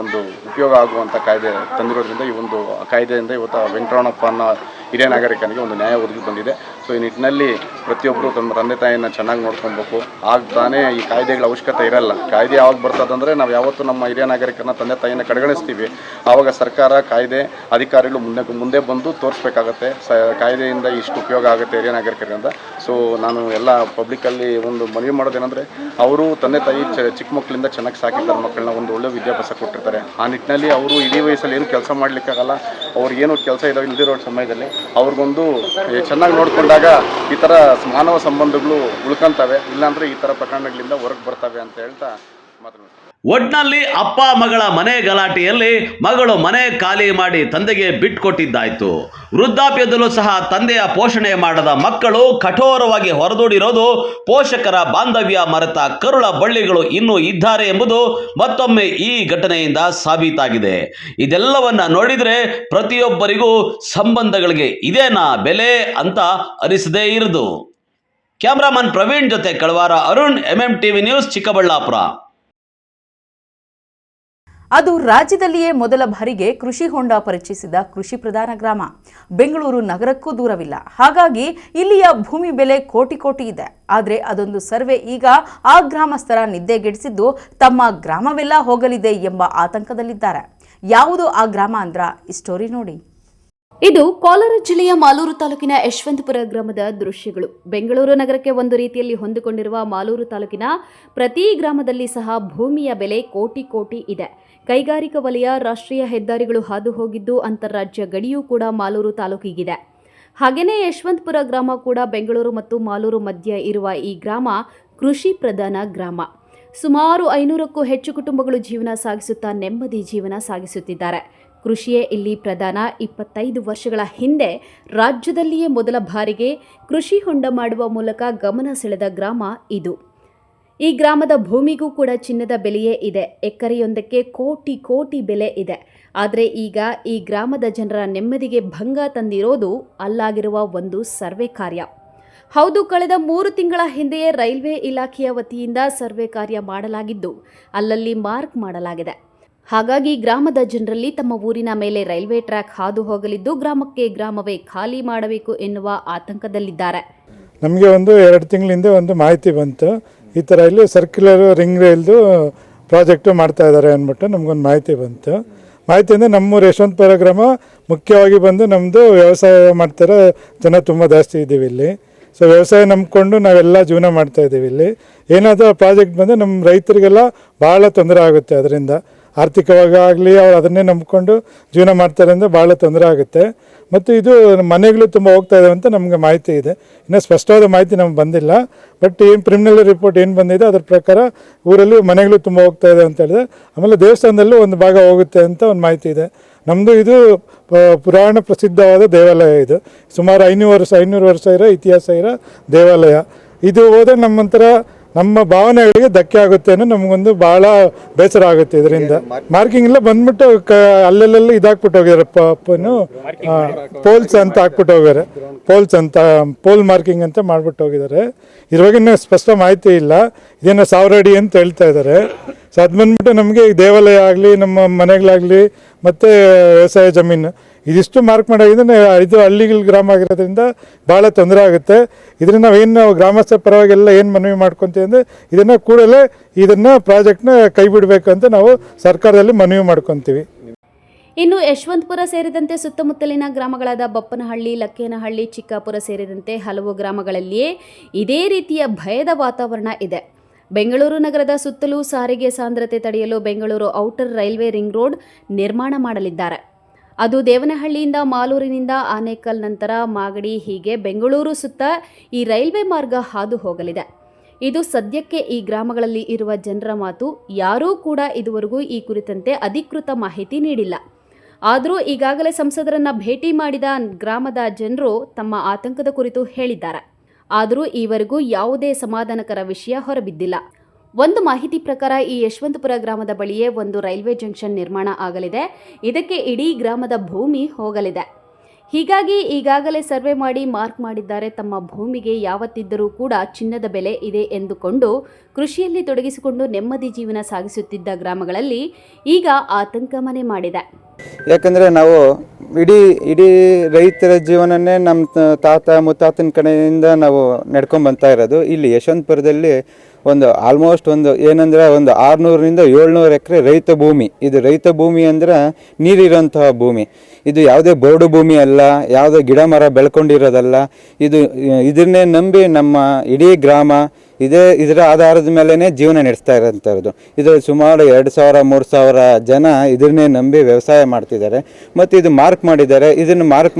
ಒಂದು ಉಪಯೋಗ ಆಗುವಂಥ ಕಾಯ್ದೆ ತಂದಿರೋದ್ರಿಂದ ಈ ಒಂದು ಕಾಯ್ದೆಯಿಂದ ಇವತ್ತು ವೆಂಕಟರಮಣಪ್ಪ ಅನ್ನೋ ಹಿರಿಯ ನಾಗರಿಕನಿಗೆ ಒಂದು ನ್ಯಾಯ ಒದಗಿ ಬಂದಿದೆ. ಸೊ ಈ ನಿಟ್ಟಿನಲ್ಲಿ ಪ್ರತಿಯೊಬ್ಬರು ತಮ್ಮ ತಂದೆ ತಾಯಿಯನ್ನು ಚೆನ್ನಾಗಿ ನೋಡ್ಕೊಬೇಕು. ಆಗ ತಾನೇ ಈ ಕಾಯ್ದೆಗಳ ಅವಶ್ಯಕತೆ ಇರಲ್ಲ. ಕಾಯ್ದೆ ಯಾವಾಗ ಬರ್ತದಂದರೆ ನಾವು ಯಾವತ್ತು ನಮ್ಮ ಹಿರಿಯ ನಾಗರಿಕರನ್ನ ತಂದೆ ತಾಯಿನ ಕಡೆಗಣಿಸ್ತೀವಿ, ಆವಾಗ ಸರ್ಕಾರ ಕಾಯ್ದೆ ಅಧಿಕಾರಿಗಳು ಮುಂದೆ ಬಂದು ತೋರಿಸ್ಬೇಕಾಗತ್ತೆ ಕಾಯ್ದೆಯಿಂದ ಇಷ್ಟು ಉಪಯೋಗ ಆಗುತ್ತೆ ಹಿರಿಯ ನಾಗರಿಕರಿಂದ. ಸೊ ನಾನು ಎಲ್ಲ ಪಬ್ಲಿಕ್ಕಲ್ಲಿ ಒಂದು ಮನವಿ ಮಾಡೋದೇನೆಂದರೆ, ಅವರು ತಂದೆ ತಾಯಿ ಚಿಕ್ಕ ಮಕ್ಕಳಿಂದ ಚೆನ್ನಾಗಿ ಸಾಕಿದ್ದಾರೆ, ಮಕ್ಕಳನ್ನ ಒಂದು ಒಳ್ಳೆ ವಿದ್ಯಾಭ್ಯಾಸ ಕೊಟ್ಟಿರ್ತಾರೆ. ಆ ನಿಟ್ಟಿನಲ್ಲಿ ಅವರು ಇಡೀ ವಯಸ್ಸಲ್ಲಿ ಏನು ಕೆಲಸ ಮಾಡಲಿಕ್ಕಾಗಲ್ಲ, ಅವ್ರಿಗೇನು ಕೆಲಸ ಇಲ್ದಿರೋ ಸಮಯದಲ್ಲಿ ಅವ್ರಿಗೊಂದು ಚೆನ್ನಾಗಿ ನೋಡಿಕೊಂಡಾಗ ಈ ಥರ ಮಾನವ ಸಂಬಂಧಗಳು ಉಳ್ಕೊಂತವೆ, ಇಲ್ಲಾಂದರೆ ಈ ಥರ ಪ್ರಕರಣಗಳಿಂದ ಹೊರಗೆ ಬರ್ತವೆ ಅಂತ ಹೇಳ್ತಾ ಮಾತನಾಡ್ತೀನಿ. ಒಟ್ನಲ್ಲಿ ಅಪ್ಪ ಮಗಳ ಮನೆ ಗಲಾಟೆಯಲ್ಲಿ ಮಗಳು ಮನೆ ಖಾಲಿ ಮಾಡಿ ತಂದೆಗೆ ಬಿಟ್ಕೊಟ್ಟಿದ್ದಾಯ್ತು. ವೃದ್ಧಾಪ್ಯದಲ್ಲೂ ಸಹ ತಂದೆಯ ಪೋಷಣೆ ಮಾಡದ ಮಕ್ಕಳು ಕಠೋರವಾಗಿ ಹೊರದೂಡಿರೋದು ಪೋಷಕರ ಬಾಂಧವ್ಯ ಮರೆತ ಕರುಳ ಬಳ್ಳಿಗಳು ಇನ್ನೂ ಇದ್ದಾರೆ ಎಂಬುದು ಮತ್ತೊಮ್ಮೆ ಈ ಘಟನೆಯಿಂದ ಸಾಬೀತಾಗಿದೆ. ಇದೆಲ್ಲವನ್ನ ನೋಡಿದರೆ ಪ್ರತಿಯೊಬ್ಬರಿಗೂ ಸಂಬಂಧಗಳಿಗೆ ಇದೇನಾ ಬೆಲೆ ಅಂತ ಅನಿಸದೇ ಇರದು. ಕ್ಯಾಮ್ರಾಮನ್ ಪ್ರವೀಣ್ ಜೊತೆ ಕಳವಾರ ಅರುಣ್, MMTV ನ್ಯೂಸ್, ಚಿಕ್ಕಬಳ್ಳಾಪುರ. ಅದು ರಾಜ್ಯದಲ್ಲಿಯೇ ಮೊದಲ ಬಾರಿಗೆ ಕೃಷಿ ಹೊಂಡ ಪರಿಚಯಿಸಿದ ಕೃಷಿ ಪ್ರಧಾನ ಗ್ರಾಮ. ಬೆಂಗಳೂರು ನಗರಕ್ಕೂ ದೂರವಿಲ್ಲ, ಹಾಗಾಗಿ ಇಲ್ಲಿಯ ಭೂಮಿ ಬೆಲೆ ಕೋಟಿ ಇದೆ. ಆದರೆ ಅದೊಂದು ಸರ್ವೆ ಈಗ ಆ ಗ್ರಾಮಸ್ಥರ ನಿದ್ದೆಗೆಡಿಸಿದ್ದು ತಮ್ಮ ಗ್ರಾಮವೆಲ್ಲ ಹೋಗಲಿದೆ ಎಂಬ ಆತಂಕದಲ್ಲಿದ್ದಾರೆ. ಯಾವುದು ಆ ಗ್ರಾಮ ಅಂದ್ರ ಈ ಸ್ಟೋರಿ ನೋಡಿ. ಇದು ಕೋಲಾರ ಜಿಲ್ಲೆಯ ಮಾಲೂರು ತಾಲೂಕಿನ ಯಶವಂತಪುರ ಗ್ರಾಮದ ದೃಶ್ಯಗಳು. ಬೆಂಗಳೂರು ನಗರಕ್ಕೆ ಒಂದು ರೀತಿಯಲ್ಲಿ ಹೊಂದಿಕೊಂಡಿರುವ ಮಾಲೂರು ತಾಲೂಕಿನ ಪ್ರತಿ ಗ್ರಾಮದಲ್ಲಿ ಸಹ ಭೂಮಿಯ ಬೆಲೆ ಕೋಟಿ ಇದೆ. ಕೈಗಾರಿಕಾ ವಲಯ, ರಾಷ್ಟ್ರೀಯ ಹೆದ್ದಾರಿಗಳು ಹಾದು ಹೋಗಿದ್ದು ಅಂತಾರಾಜ್ಯ ಗಡಿಯೂ ಕೂಡ ಮಾಲೂರು ತಾಲೂಕಿಗಿದೆ. ಹಾಗೆಯೇ ಯಶವಂತಪುರ ಗ್ರಾಮ ಕೂಡ ಬೆಂಗಳೂರು ಮತ್ತು ಮಾಲೂರು ಮಧ್ಯ ಇರುವ ಈ ಗ್ರಾಮ ಕೃಷಿ ಪ್ರಧಾನ ಗ್ರಾಮ. ಸುಮಾರು 500ಕ್ಕೂ ಹೆಚ್ಚು ಕುಟುಂಬಗಳು ಜೀವನ ಸಾಗಿಸುತ್ತಾ ನೆಮ್ಮದಿ ಜೀವನ ಸಾಗಿಸುತ್ತಿದ್ದಾರೆ. ಕೃಷಿಯೇ ಇಲ್ಲಿ ಪ್ರಧಾನ. 25 ವರ್ಷಗಳ ಹಿಂದೆ ರಾಜ್ಯದಲ್ಲಿಯೇ ಮೊದಲ ಬಾರಿಗೆ ಕೃಷಿ ಹೊಂಡ ಮಾಡುವ ಮೂಲಕ ಗಮನ ಸೆಳೆದ ಗ್ರಾಮ ಇದು. ಈ ಗ್ರಾಮದ ಭೂಮಿಗೂ ಕೂಡ ಚಿನ್ನದ ಬೆಲೆಯೇ ಇದೆ. ಎಕರೆಯೊಂದಕ್ಕೆ ಕೋಟಿ ಬೆಲೆ ಇದೆ. ಆದರೆ ಈಗ ಈ ಗ್ರಾಮದ ಜನರ ನೆಮ್ಮದಿಗೆ ಭಂಗ ತಂದಿರೋದು ಅಲ್ಲಾಗಿರುವ ಒಂದು ಸರ್ವೆ ಕಾರ್ಯ. ಹೌದು, ಕಳೆದ 3 ತಿಂಗಳ ಹಿಂದೆಯೇ ರೈಲ್ವೆ ಇಲಾಖೆಯ ವತಿಯಿಂದ ಸರ್ವೆ ಕಾರ್ಯ ಮಾಡಲಾಗಿದ್ದು ಅಲ್ಲಲ್ಲಿ ಮಾರ್ಕ್ ಮಾಡಲಾಗಿದೆ. ಹಾಗಾಗಿ ಗ್ರಾಮದ ಜನರಲ್ಲಿ ತಮ್ಮ ಊರಿನ ಮೇಲೆ ರೈಲ್ವೆ ಟ್ರ್ಯಾಕ್ ಹಾದು ಹೋಗಲಿದ್ದು ಗ್ರಾಮವೇ ಖಾಲಿ ಮಾಡಬೇಕು ಎನ್ನುವ ಆತಂಕದಲ್ಲಿದ್ದಾರೆ. ನಮಗೆ 2 ತಿಂಗಳಿಂದ ಒಂದು ಮಾಹಿತಿ ಬಂತು, ಈ ಥರ ಇಲ್ಲಿ ಸರ್ಕ್ಯುಲರ್ ರಿಂಗ್ ರೈಲ್ದು ಪ್ರಾಜೆಕ್ಟು ಮಾಡ್ತಾ ಇದ್ದಾರೆ ಅಂದ್ಬಿಟ್ಟು ನಮಗೊಂದು ಮಾಹಿತಿ ಬಂತು. ಮಾಹಿತಿಯಿಂದ ನಮ್ಮೂರು ಯಶವಂತಪುರ ಗ್ರಾಮ ಮುಖ್ಯವಾಗಿ ಬಂದು ನಮ್ಮದು ವ್ಯವಸಾಯ ಮಾಡ್ತಾರೆ ಜನ ತುಂಬ ಜಾಸ್ತಿ ಇದ್ದೀವಿ ಇಲ್ಲಿ. ಸೊ ವ್ಯವಸಾಯ ನಂಬ್ಕೊಂಡು ನಾವೆಲ್ಲ ಜೀವನ ಮಾಡ್ತಾಯಿದ್ದೀವಿ ಇಲ್ಲಿ. ಏನಾದರೂ ಪ್ರಾಜೆಕ್ಟ್ ಬಂದರೆ ನಮ್ಮ ರೈತರಿಗೆಲ್ಲ ಭಾಳ ತೊಂದರೆ ಆಗುತ್ತೆ. ಅದರಿಂದ ಆರ್ಥಿಕವಾಗಿ ಆಗಲಿ ಅವ್ರು ಅದನ್ನೇ ನಂಬ್ಕೊಂಡು ಜೀವನ ಮಾಡ್ತಾರೆ ಅಂದರೆ ಭಾಳ ತೊಂದರೆ ಆಗುತ್ತೆ. ಮತ್ತು ಇದು ಮನೆಗಳು ತುಂಬ ಹೋಗ್ತಾ ಇದ್ದಾವೆ ಅಂತ ನಮಗೆ ಮಾಹಿತಿ ಇದೆ. ಇನ್ನೂ ಸ್ಪಷ್ಟವಾದ ಮಾಹಿತಿ ನಮ್ಗೆ ಬಂದಿಲ್ಲ. ಬಟ್ ಏನು ಪ್ರಿಲಿಮಿನರಿ ರಿಪೋರ್ಟ್ ಏನು ಬಂದಿದೆ ಅದ್ರ ಪ್ರಕಾರ ಊರಲ್ಲಿ ಮನೆಗಳು ತುಂಬ ಹೋಗ್ತಾ ಇದೆ ಅಂತ ಹೇಳಿದೆ. ಆಮೇಲೆ ದೇವಸ್ಥಾನದಲ್ಲೂ ಒಂದು ಭಾಗ ಹೋಗುತ್ತೆ ಅಂತ ಒಂದು ಮಾಹಿತಿ ಇದೆ. ನಮ್ಮದು ಇದು ಪುರಾಣ ಪ್ರಸಿದ್ಧವಾದ ದೇವಾಲಯ. ಇದು ಸುಮಾರು 500 ವರ್ಷ ಇರೋ ಇತಿಹಾಸ ಇರೋ ದೇವಾಲಯ. ಇದು ಹೋದರೆ ನಮ್ಮ ಭಾವನೆಗಳಿಗೆ ಧಕ್ಕೆ ಆಗುತ್ತೆ ಅನ್ನೋ ನಮಗೊಂದು ಭಾಳ ಬೇಸರ ಆಗುತ್ತೆ. ಇದರಿಂದ ಮಾರ್ಕಿಂಗ್ ಎಲ್ಲ ಬಂದ್ಬಿಟ್ಟು ಅಲ್ಲೆಲ್ಲ ಇದಾಕ್ಬಿಟ್ಟು ಹೋಗಿದ್ದಾರೆ, ಪೋಲ್ಸ್ ಅಂತ ಹಾಕ್ಬಿಟ್ಟು ಹೋಗಿದ್ದಾರೆ. ಪೋಲ್ ಮಾರ್ಕಿಂಗ್ ಅಂತ ಮಾಡ್ಬಿಟ್ಟು ಹೋಗಿದ್ದಾರೆ. ಇದ್ರ ಬಗ್ಗೆ ಇನ್ನೂ ಸ್ಪಷ್ಟ ಮಾಹಿತಿ ಇಲ್ಲ. ಇದೇನೋ 1000 ಅಡಿ ಅಂತ ಹೇಳ್ತಾ ಇದ್ದಾರೆ. ಸೊ ಅದು ಬಂದ್ಬಿಟ್ಟು ನಮಗೆ ದೇವಾಲಯ ಆಗಲಿ ನಮ್ಮ ಮನೆಗಳಾಗಲಿ ಮತ್ತು ವ್ಯವಸಾಯ ಜಮೀನು ಇದಿಷ್ಟು ಮಾರ್ಕ್ ಮಾಡಾಗಿದ್ರೆ ಇದು ಹಳ್ಳಿಗಳ ಗ್ರಾಮ ಆಗಿರೋದ್ರಿಂದ ಭಾಳ ತೊಂದರೆ ಆಗುತ್ತೆ. ಇದರಿಂದ ನಾವು ಗ್ರಾಮಸ್ಥರ ಪರವಾಗೆಲ್ಲ ಏನು ಮನವಿ ಮಾಡ್ಕೊತೀವಿ ಅಂದರೆ ಇದನ್ನು ಪ್ರಾಜೆಕ್ಟ್ನ ಕೈ ಬಿಡಬೇಕು ಅಂತ ನಾವು ಸರ್ಕಾರದಲ್ಲಿ ಮನವಿ ಮಾಡ್ಕೊತೀವಿ. ಇನ್ನು ಯಶವಂತಪುರ ಸೇರಿದಂತೆ ಸುತ್ತಮುತ್ತಲಿನ ಗ್ರಾಮಗಳಾದ ಬಪ್ಪನಹಳ್ಳಿ, ಲಕ್ಕೇನಹಳ್ಳಿ, ಚಿಕ್ಕಾಪುರ ಸೇರಿದಂತೆ ಹಲವು ಗ್ರಾಮಗಳಲ್ಲಿಯೇ ಇದೇ ರೀತಿಯ ಭಯದ ವಾತಾವರಣ ಇದೆ. ಬೆಂಗಳೂರು ನಗರದ ಸುತ್ತಲೂ ಸಾರಿಗೆ ಸಾಂದ್ರತೆ ತಡೆಯಲು Bengaluru outer railway ring road ನಿರ್ಮಾಣ ಮಾಡಲಿದ್ದಾರೆ. ಅದು ದೇವನಹಳ್ಳಿಯಿಂದ ಮಾಲೂರಿನಿಂದ ಆನೇಕಲ್ ನಂತರ ಮಾಗಡಿ ಹೀಗೆ ಬೆಂಗಳೂರು ಸುತ್ತ ಈ ರೈಲ್ವೆ ಮಾರ್ಗ ಹಾದು ಹೋಗಲಿದೆ. ಇದು ಸದ್ಯಕ್ಕೆ ಈ ಗ್ರಾಮಗಳಲ್ಲಿ ಇರುವ ಜನರ ಮಾತು. ಯಾರೂ ಕೂಡ ಇದುವರೆಗೂ ಈ ಕುರಿತಂತೆ ಅಧಿಕೃತ ಮಾಹಿತಿ ನೀಡಿಲ್ಲ. ಆದರೂ ಈಗಾಗಲೇ ಸಂಸದರನ್ನ ಭೇಟಿ ಮಾಡಿದ ಗ್ರಾಮದ ಜನರು ತಮ್ಮ ಆತಂಕದ ಕುರಿತು ಹೇಳಿದ್ದಾರೆ. ಆದರೂ ಈವರೆಗೂ ಯಾವುದೇ ಸಮಾಧಾನಕರ ವಿಷಯ ಹೊರಬಿದ್ದಿಲ್ಲ. ಒಂದು ಮಾಹಿತಿ ಪ್ರಕಾರ ಈ ಯಶವಂತಪುರ ಗ್ರಾಮದ ಬಳಿಯೇ ಒಂದು ರೈಲ್ವೆ ಜಂಕ್ಷನ್ ನಿರ್ಮಾಣ ಆಗಲಿದೆ. ಇದಕ್ಕೆ ಇಡೀ ಗ್ರಾಮದ ಭೂಮಿ ಹೋಗಲಿದೆ. ಹೀಗಾಗಿ ಈಗಾಗಲೇ ಸರ್ವೆ ಮಾಡಿ ಮಾರ್ಕ್ ಮಾಡಿದ್ದಾರೆ. ತಮ್ಮ ಭೂಮಿಗೆ ಯಾವತ್ತಿದ್ದರೂ ಕೂಡ ಚಿನ್ನದ ಬೆಲೆ ಇದೆ ಎಂದುಕೊಂಡು ಕೃಷಿಯಲ್ಲಿ ತೊಡಗಿಸಿಕೊಂಡು ನೆಮ್ಮದಿ ಜೀವನ ಸಾಗಿಸುತ್ತಿದ್ದ ಗ್ರಾಮಗಳಲ್ಲಿ ಈಗ ಆತಂಕ ಮನೆ ಮಾಡಿದೆ. ಯಾಕಂದರೆ ನಾವು ಇಡೀ ರೈತರ ಜೀವನನೇ ನಮ್ಮ ತಾತ ಮುತ್ತಾತನ ಕಡೆಯಿಂದ ನಾವು ನಡ್ಕೊಂಬಂತಾ ಇರೋದು. ಇಲ್ಲಿ ಯಶವಂತಪುರದಲ್ಲಿ ಆಲ್ಮೋಸ್ಟ್ ಏನಂದರೆ 600ರಿಂದ 700 ಎಕರೆ ರೈತ ಭೂಮಿ. ಇದು ರೈತ ಭೂಮಿ ಅಂದರೆ ನೀರಿರೋಂತಹ ಭೂಮಿ. ಇದು ಯಾವುದೇ ಬೋರ್ಡು ಭೂಮಿ ಅಲ್ಲ, ಯಾವುದೇ ಗಿಡ ಮರ ಬೆಳ್ಕೊಂಡಿರೋದಲ್ಲ. ಇದನ್ನೇ ನಂಬಿ ನಮ್ಮ ಇಡೀ ಗ್ರಾಮ ಇದರ ಆಧಾರದ ಮೇಲೇ ಜೀವನ ನಡೆಸ್ತಾ ಇರೋಂಥದ್ದು. ಇದರಲ್ಲಿ ಸುಮಾರು 2000-3000 ಜನ ಇದನ್ನೇ ನಂಬಿ ವ್ಯವಸಾಯ ಮಾಡ್ತಿದ್ದಾರೆ. ಮತ್ತು ಇದು ಮಾರ್ಕ್ ಮಾಡಿದ್ದಾರೆ. ಇದನ್ನು ಮಾರ್ಕ್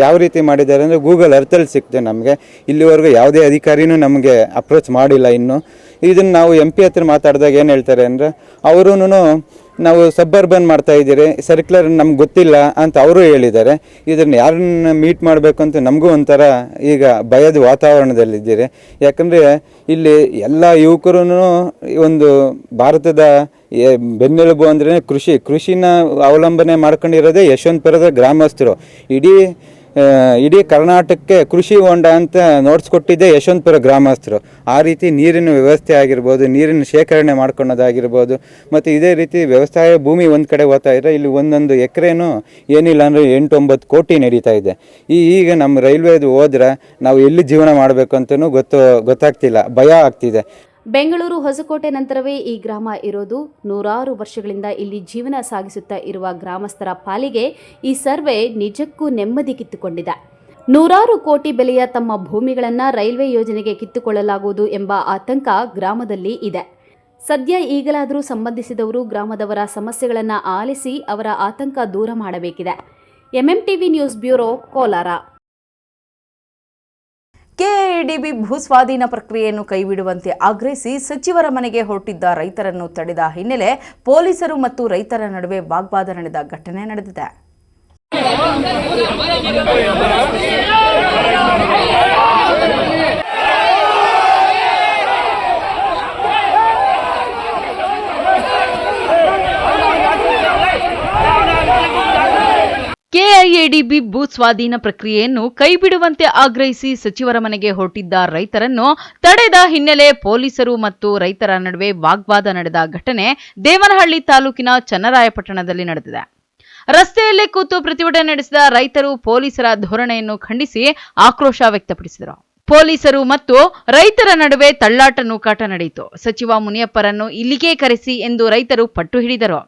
ಯಾವ ರೀತಿ ಮಾಡಿದ್ದಾರೆ ಅಂದರೆ ಗೂಗಲ್ ಅರ್ಥಲ್ಲಿ ಸಿಕ್ತೆ ನಮಗೆ. ಇಲ್ಲಿವರೆಗೂ ಯಾವುದೇ ಅಧಿಕಾರಿನೂ ನಮಗೆ ಅಪ್ರೋಚ್ ಮಾಡಿಲ್ಲ. ಇನ್ನು ಇದನ್ನು ನಾವು MP ಹತ್ರ ಮಾತಾಡಿದಾಗ ಏನು ಹೇಳ್ತಾರೆ ಅಂದರೆ ಅವರೂ ನಾವು ಸಬ್ಬರ್ಬನ್ ಮಾಡ್ತಾ ಇದ್ದೀರಿ, ಸರ್ಕ್ಯುಲರ್ ನಮ್ಗೆ ಗೊತ್ತಿಲ್ಲ ಅಂತ ಅವರು ಹೇಳಿದ್ದಾರೆ. ಇದನ್ನು ಯಾರನ್ನ ಮೀಟ್ ಮಾಡಬೇಕು ಅಂತ ನಮಗೂ ಒಂಥರ ಈಗ ಭಯದ ವಾತಾವರಣದಲ್ಲಿದ್ದೀರಿ. ಯಾಕಂದರೆ ಇಲ್ಲಿ ಎಲ್ಲ ಯುವಕರೂ ಭಾರತದ ಬೆನ್ನೆಲುಬು ಅಂದ್ರೆ ಕೃಷಿನ ಅವಲಂಬನೆ ಮಾಡ್ಕೊಂಡಿರೋದೇ ಯಶವಂತಪುರದ ಗ್ರಾಮಸ್ಥರು. ಇಡೀ ಕರ್ನಾಟಕಕ್ಕೆ ಕೃಷಿ ಹೊಂಡ ಅಂತ ನೋಡ್ಸ್ಕೊಟ್ಟಿದ್ದೆ ಯಶವಂತಪುರ ಗ್ರಾಮಸ್ಥರು. ಆ ರೀತಿ ನೀರಿನ ವ್ಯವಸ್ಥೆ ಆಗಿರ್ಬೋದು, ನೀರಿನ ಶೇಖರಣೆ ಮಾಡ್ಕೊಳೋದಾಗಿರ್ಬೋದು, ಮತ್ತು ಇದೇ ರೀತಿ ವ್ಯವಸಾಯ ಭೂಮಿ ಒಂದು ಕಡೆ ಹೋಗ್ತಾ ಇದ್ರೆ ಇಲ್ಲಿ ಒಂದೊಂದು ಎಕರೆನೂ ಏನಿಲ್ಲ ಅಂದರೆ 8-9 ಕೋಟಿ ನಡೀತಾ ಇದೆ. ಈಗ ನಮ್ಮ ರೈಲ್ವೇದು ಹೋದ್ರೆ ನಾವು ಎಲ್ಲಿ ಜೀವನ ಮಾಡಬೇಕು ಅಂತಲೂ ಗೊತ್ತಾಗ್ತಿಲ್ಲ, ಭಯ ಆಗ್ತಿದೆ. ಬೆಂಗಳೂರು ಹೊಸಕೋಟೆ ನಂತರವೇ ಈ ಗ್ರಾಮ ಇರೋದು. 100 ವರ್ಷಗಳಿಂದ ಇಲ್ಲಿ ಜೀವನ ಸಾಗಿಸುತ್ತಾ ಇರುವ ಗ್ರಾಮಸ್ಥರ ಪಾಲಿಗೆ ಈ ಸರ್ವೆ ನಿಜಕ್ಕೂ ನೆಮ್ಮದಿ ಕಿತ್ತುಕೊಂಡಿದೆ. 100 ಕೋಟಿ ಬೆಲೆಯ ತಮ್ಮ ಭೂಮಿಗಳನ್ನು ರೈಲ್ವೆ ಯೋಜನೆಗೆ ಕಿತ್ತುಕೊಳ್ಳಲಾಗುವುದು ಎಂಬ ಆತಂಕ ಗ್ರಾಮದಲ್ಲಿ ಇದೆ. ಸದ್ಯ ಈಗಲಾದರೂ ಸಂಬಂಧಿಸಿದವರು ಗ್ರಾಮದವರ ಸಮಸ್ಯೆಗಳನ್ನು ಆಲಿಸಿ ಅವರ ಆತಂಕ ದೂರ ಮಾಡಬೇಕಿದೆ. MMTV news bureau, Kolar. KIADB ಭೂಸ್ವಾಧೀನ ಪ್ರಕ್ರಿಯೆಯನ್ನು ಕೈಬಿಡುವಂತೆ ಆಗ್ರಹಿಸಿ ಸಚಿವರ ಮನೆಗೆ ಹೊರಟಿದ್ದ ರೈತರನ್ನು ತಡೆದ ಹಿನ್ನೆಲೆ ಪೊಲೀಸರು ಮತ್ತು ರೈತರ ನಡುವೆ ವಾಗ್ವಾದ ನಡೆದ ಘಟನೆ ನಡೆದಿದೆ. ಕೆಐಎಡಿಬಿ ಭೂ ಸ್ವಾಧೀನ ಪ್ರಕ್ರಿಯೆಯನ್ನು ಕೈಬಿಡುವಂತೆ ಆಗ್ರಹಿಸಿ ಸಚಿವರ ಮನೆಗೆ ಹೊರಟಿದ್ದ ರೈತರನ್ನು ತಡೆದ ಹಿನ್ನೆಲೆ ಪೊಲೀಸರು ಮತ್ತು ರೈತರ ನಡುವೆ ವಾಗ್ವಾದ ನಡೆದ ಘಟನೆ ದೇವನಹಳ್ಳಿ ತಾಲೂಕಿನ ಚನ್ನರಾಯಪಟ್ಟಣದಲ್ಲಿ ನಡೆದಿದೆ. ರಸ್ತೆಯಲ್ಲೇ ಕೂತು ಪ್ರತಿಭಟನೆ ನಡೆಸಿದ ರೈತರು ಪೊಲೀಸರ ಧೋರಣೆಯನ್ನು ಖಂಡಿಸಿ ಆಕ್ರೋಶ ವ್ಯಕ್ತಪಡಿಸಿದರು. ಪೊಲೀಸರು ಮತ್ತು ರೈತರ ನಡುವೆ ತಳ್ಳಾಟ ನೂಕಾಟ ನಡೆಯಿತು. ಸಚಿವ ಮುನಿಯಪ್ಪರನ್ನು ಇಲ್ಲಿಗೆ ಕರೆಸಿ ಎಂದು ರೈತರು ಪಟ್ಟು ಹಿಡಿದರು.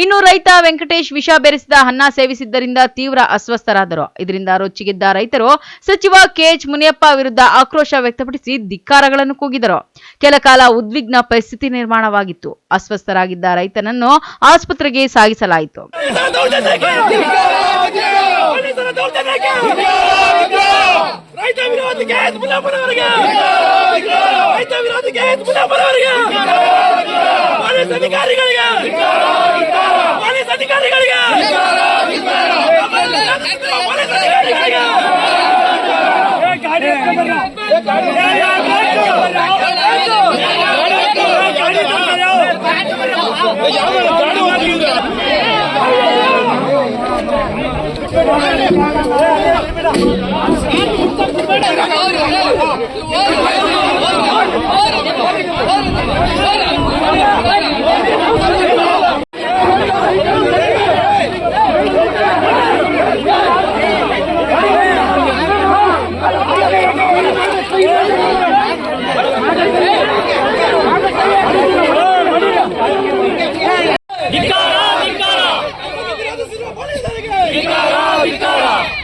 ಇನ್ನು ರೈತ ವೆಂಕಟೇಶ್ ವಿಷ ಬೆರೆಸಿದ ಅನ್ನ ಸೇವಿಸಿದ್ದರಿಂದ ತೀವ್ರ ಅಸ್ವಸ್ಥರಾದರು. ಇದರಿಂದ ರೊಚ್ಚಿಗೆದ್ದ ರೈತರು ಸಚಿವ ಕೆಎಚ್ ಮುನಿಯಪ್ಪ ವಿರುದ್ಧ ಆಕ್ರೋಶ ವ್ಯಕ್ತಪಡಿಸಿ ಧಿಕ್ಕಾರಗಳನ್ನು ಕೂಗಿದರು. ಕೆಲಕಾಲ ಉದ್ವಿಗ್ನ ಪರಿಸ್ಥಿತಿ ನಿರ್ಮಾಣವಾಗಿತ್ತು. ಅಸ್ವಸ್ಥರಾಗಿದ್ದ ರೈತನನ್ನು ಆಸ್ಪತ್ರೆಗೆ ಸಾಗಿಸಲಾಯಿತು.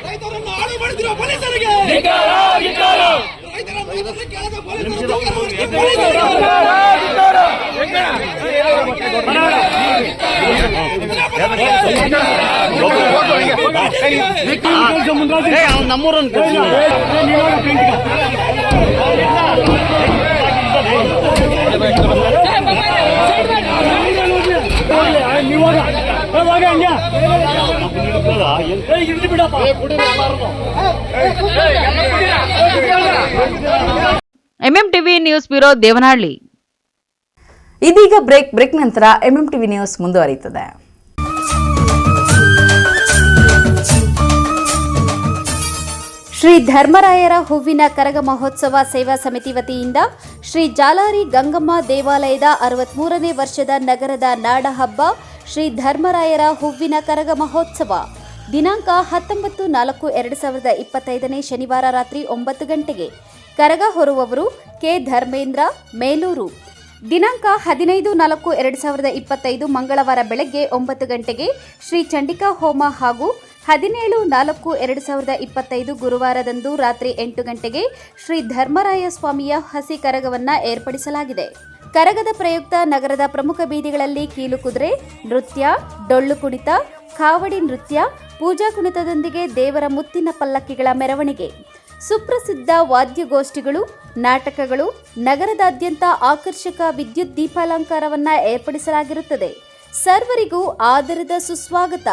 ರೈತರನ್ನು ಹಾಳು ಮಾಡುತ್ತಿರುವ ಪೊಲೀಸರಿಗೆ ಎಂಎಂಟಿವಿ ನ್ಯೂಸ್ ಬ್ಯೂರೋ ದೇವನಹಳ್ಳಿ. ಇದೀಗ ಬ್ರೇಕ್ ನಂತರ ಎಂಎಂಟಿವಿ ನ್ಯೂಸ್ ಮುಂದುವರಿಯುತ್ತದೆ. ಶ್ರೀ ಧರ್ಮರಾಯರ ಹೂವಿನ ಕರಗ ಮಹೋತ್ಸವ ಸೇವಾ ಸಮಿತಿ ವತಿಯಿಂದ ಶ್ರೀ ಜಾಲಾರಿ ಗಂಗಮ್ಮ ದೇವಾಲಯದ 63ನೇ ವರ್ಷದ ನಗರದ ನಾಡಹಬ್ಬ ಶ್ರೀ ಧರ್ಮರಾಯರ ಹೂವಿನ ಕರಗ ಮಹೋತ್ಸವ ದಿನಾಂಕ 19/4/2025 ಶನಿವಾರ ರಾತ್ರಿ 9 ಗಂಟೆಗೆ. ಕರಗ ಹೊರುವವರು ಕೆ ಧರ್ಮೇಂದ್ರ ಮೇಲೂರು. ದಿನಾಂಕ 15/4/2025 ಮಂಗಳವಾರ ಬೆಳಗ್ಗೆ 9 ಗಂಟೆಗೆ ಶ್ರೀ ಚಂಡಿಕಾ ಹೋಮ ಹಾಗೂ 17/4/2025 ಗುರುವಾರದಂದು ರಾತ್ರಿ 8 ಗಂಟೆಗೆ ಶ್ರೀ ಧರ್ಮರಾಯ ಸ್ವಾಮಿಯ ಹಸಿ ಕರಗವನ್ನು ಏರ್ಪಡಿಸಲಾಗಿದೆ. ಕರಗದ ಪ್ರಯುಕ್ತ ನಗರದ ಪ್ರಮುಖ ಬೀದಿಗಳಲ್ಲಿ ಕೀಲು ಕುದುರೆ ನೃತ್ಯ, ಡೊಳ್ಳು ಕುಣಿತ, ಕಾವಡಿ ನೃತ್ಯ, ಪೂಜಾ ಕುಣಿತದೊಂದಿಗೆ ದೇವರ ಮುತ್ತಿನ ಪಲ್ಲಕ್ಕಿಗಳ ಮೆರವಣಿಗೆ, ಸುಪ್ರಸಿದ್ಧ ವಾದ್ಯಗೋಷ್ಠಿಗಳು, ನಾಟಕಗಳು, ನಗರದಾದ್ಯಂತ ಆಕರ್ಷಕ ವಿದ್ಯುತ್ ದೀಪಾಲಂಕಾರವನ್ನು ಏರ್ಪಡಿಸಲಾಗಿರುತ್ತದೆ. ಸರ್ವರಿಗೂ ಆದರದ ಸುಸ್ವಾಗತ.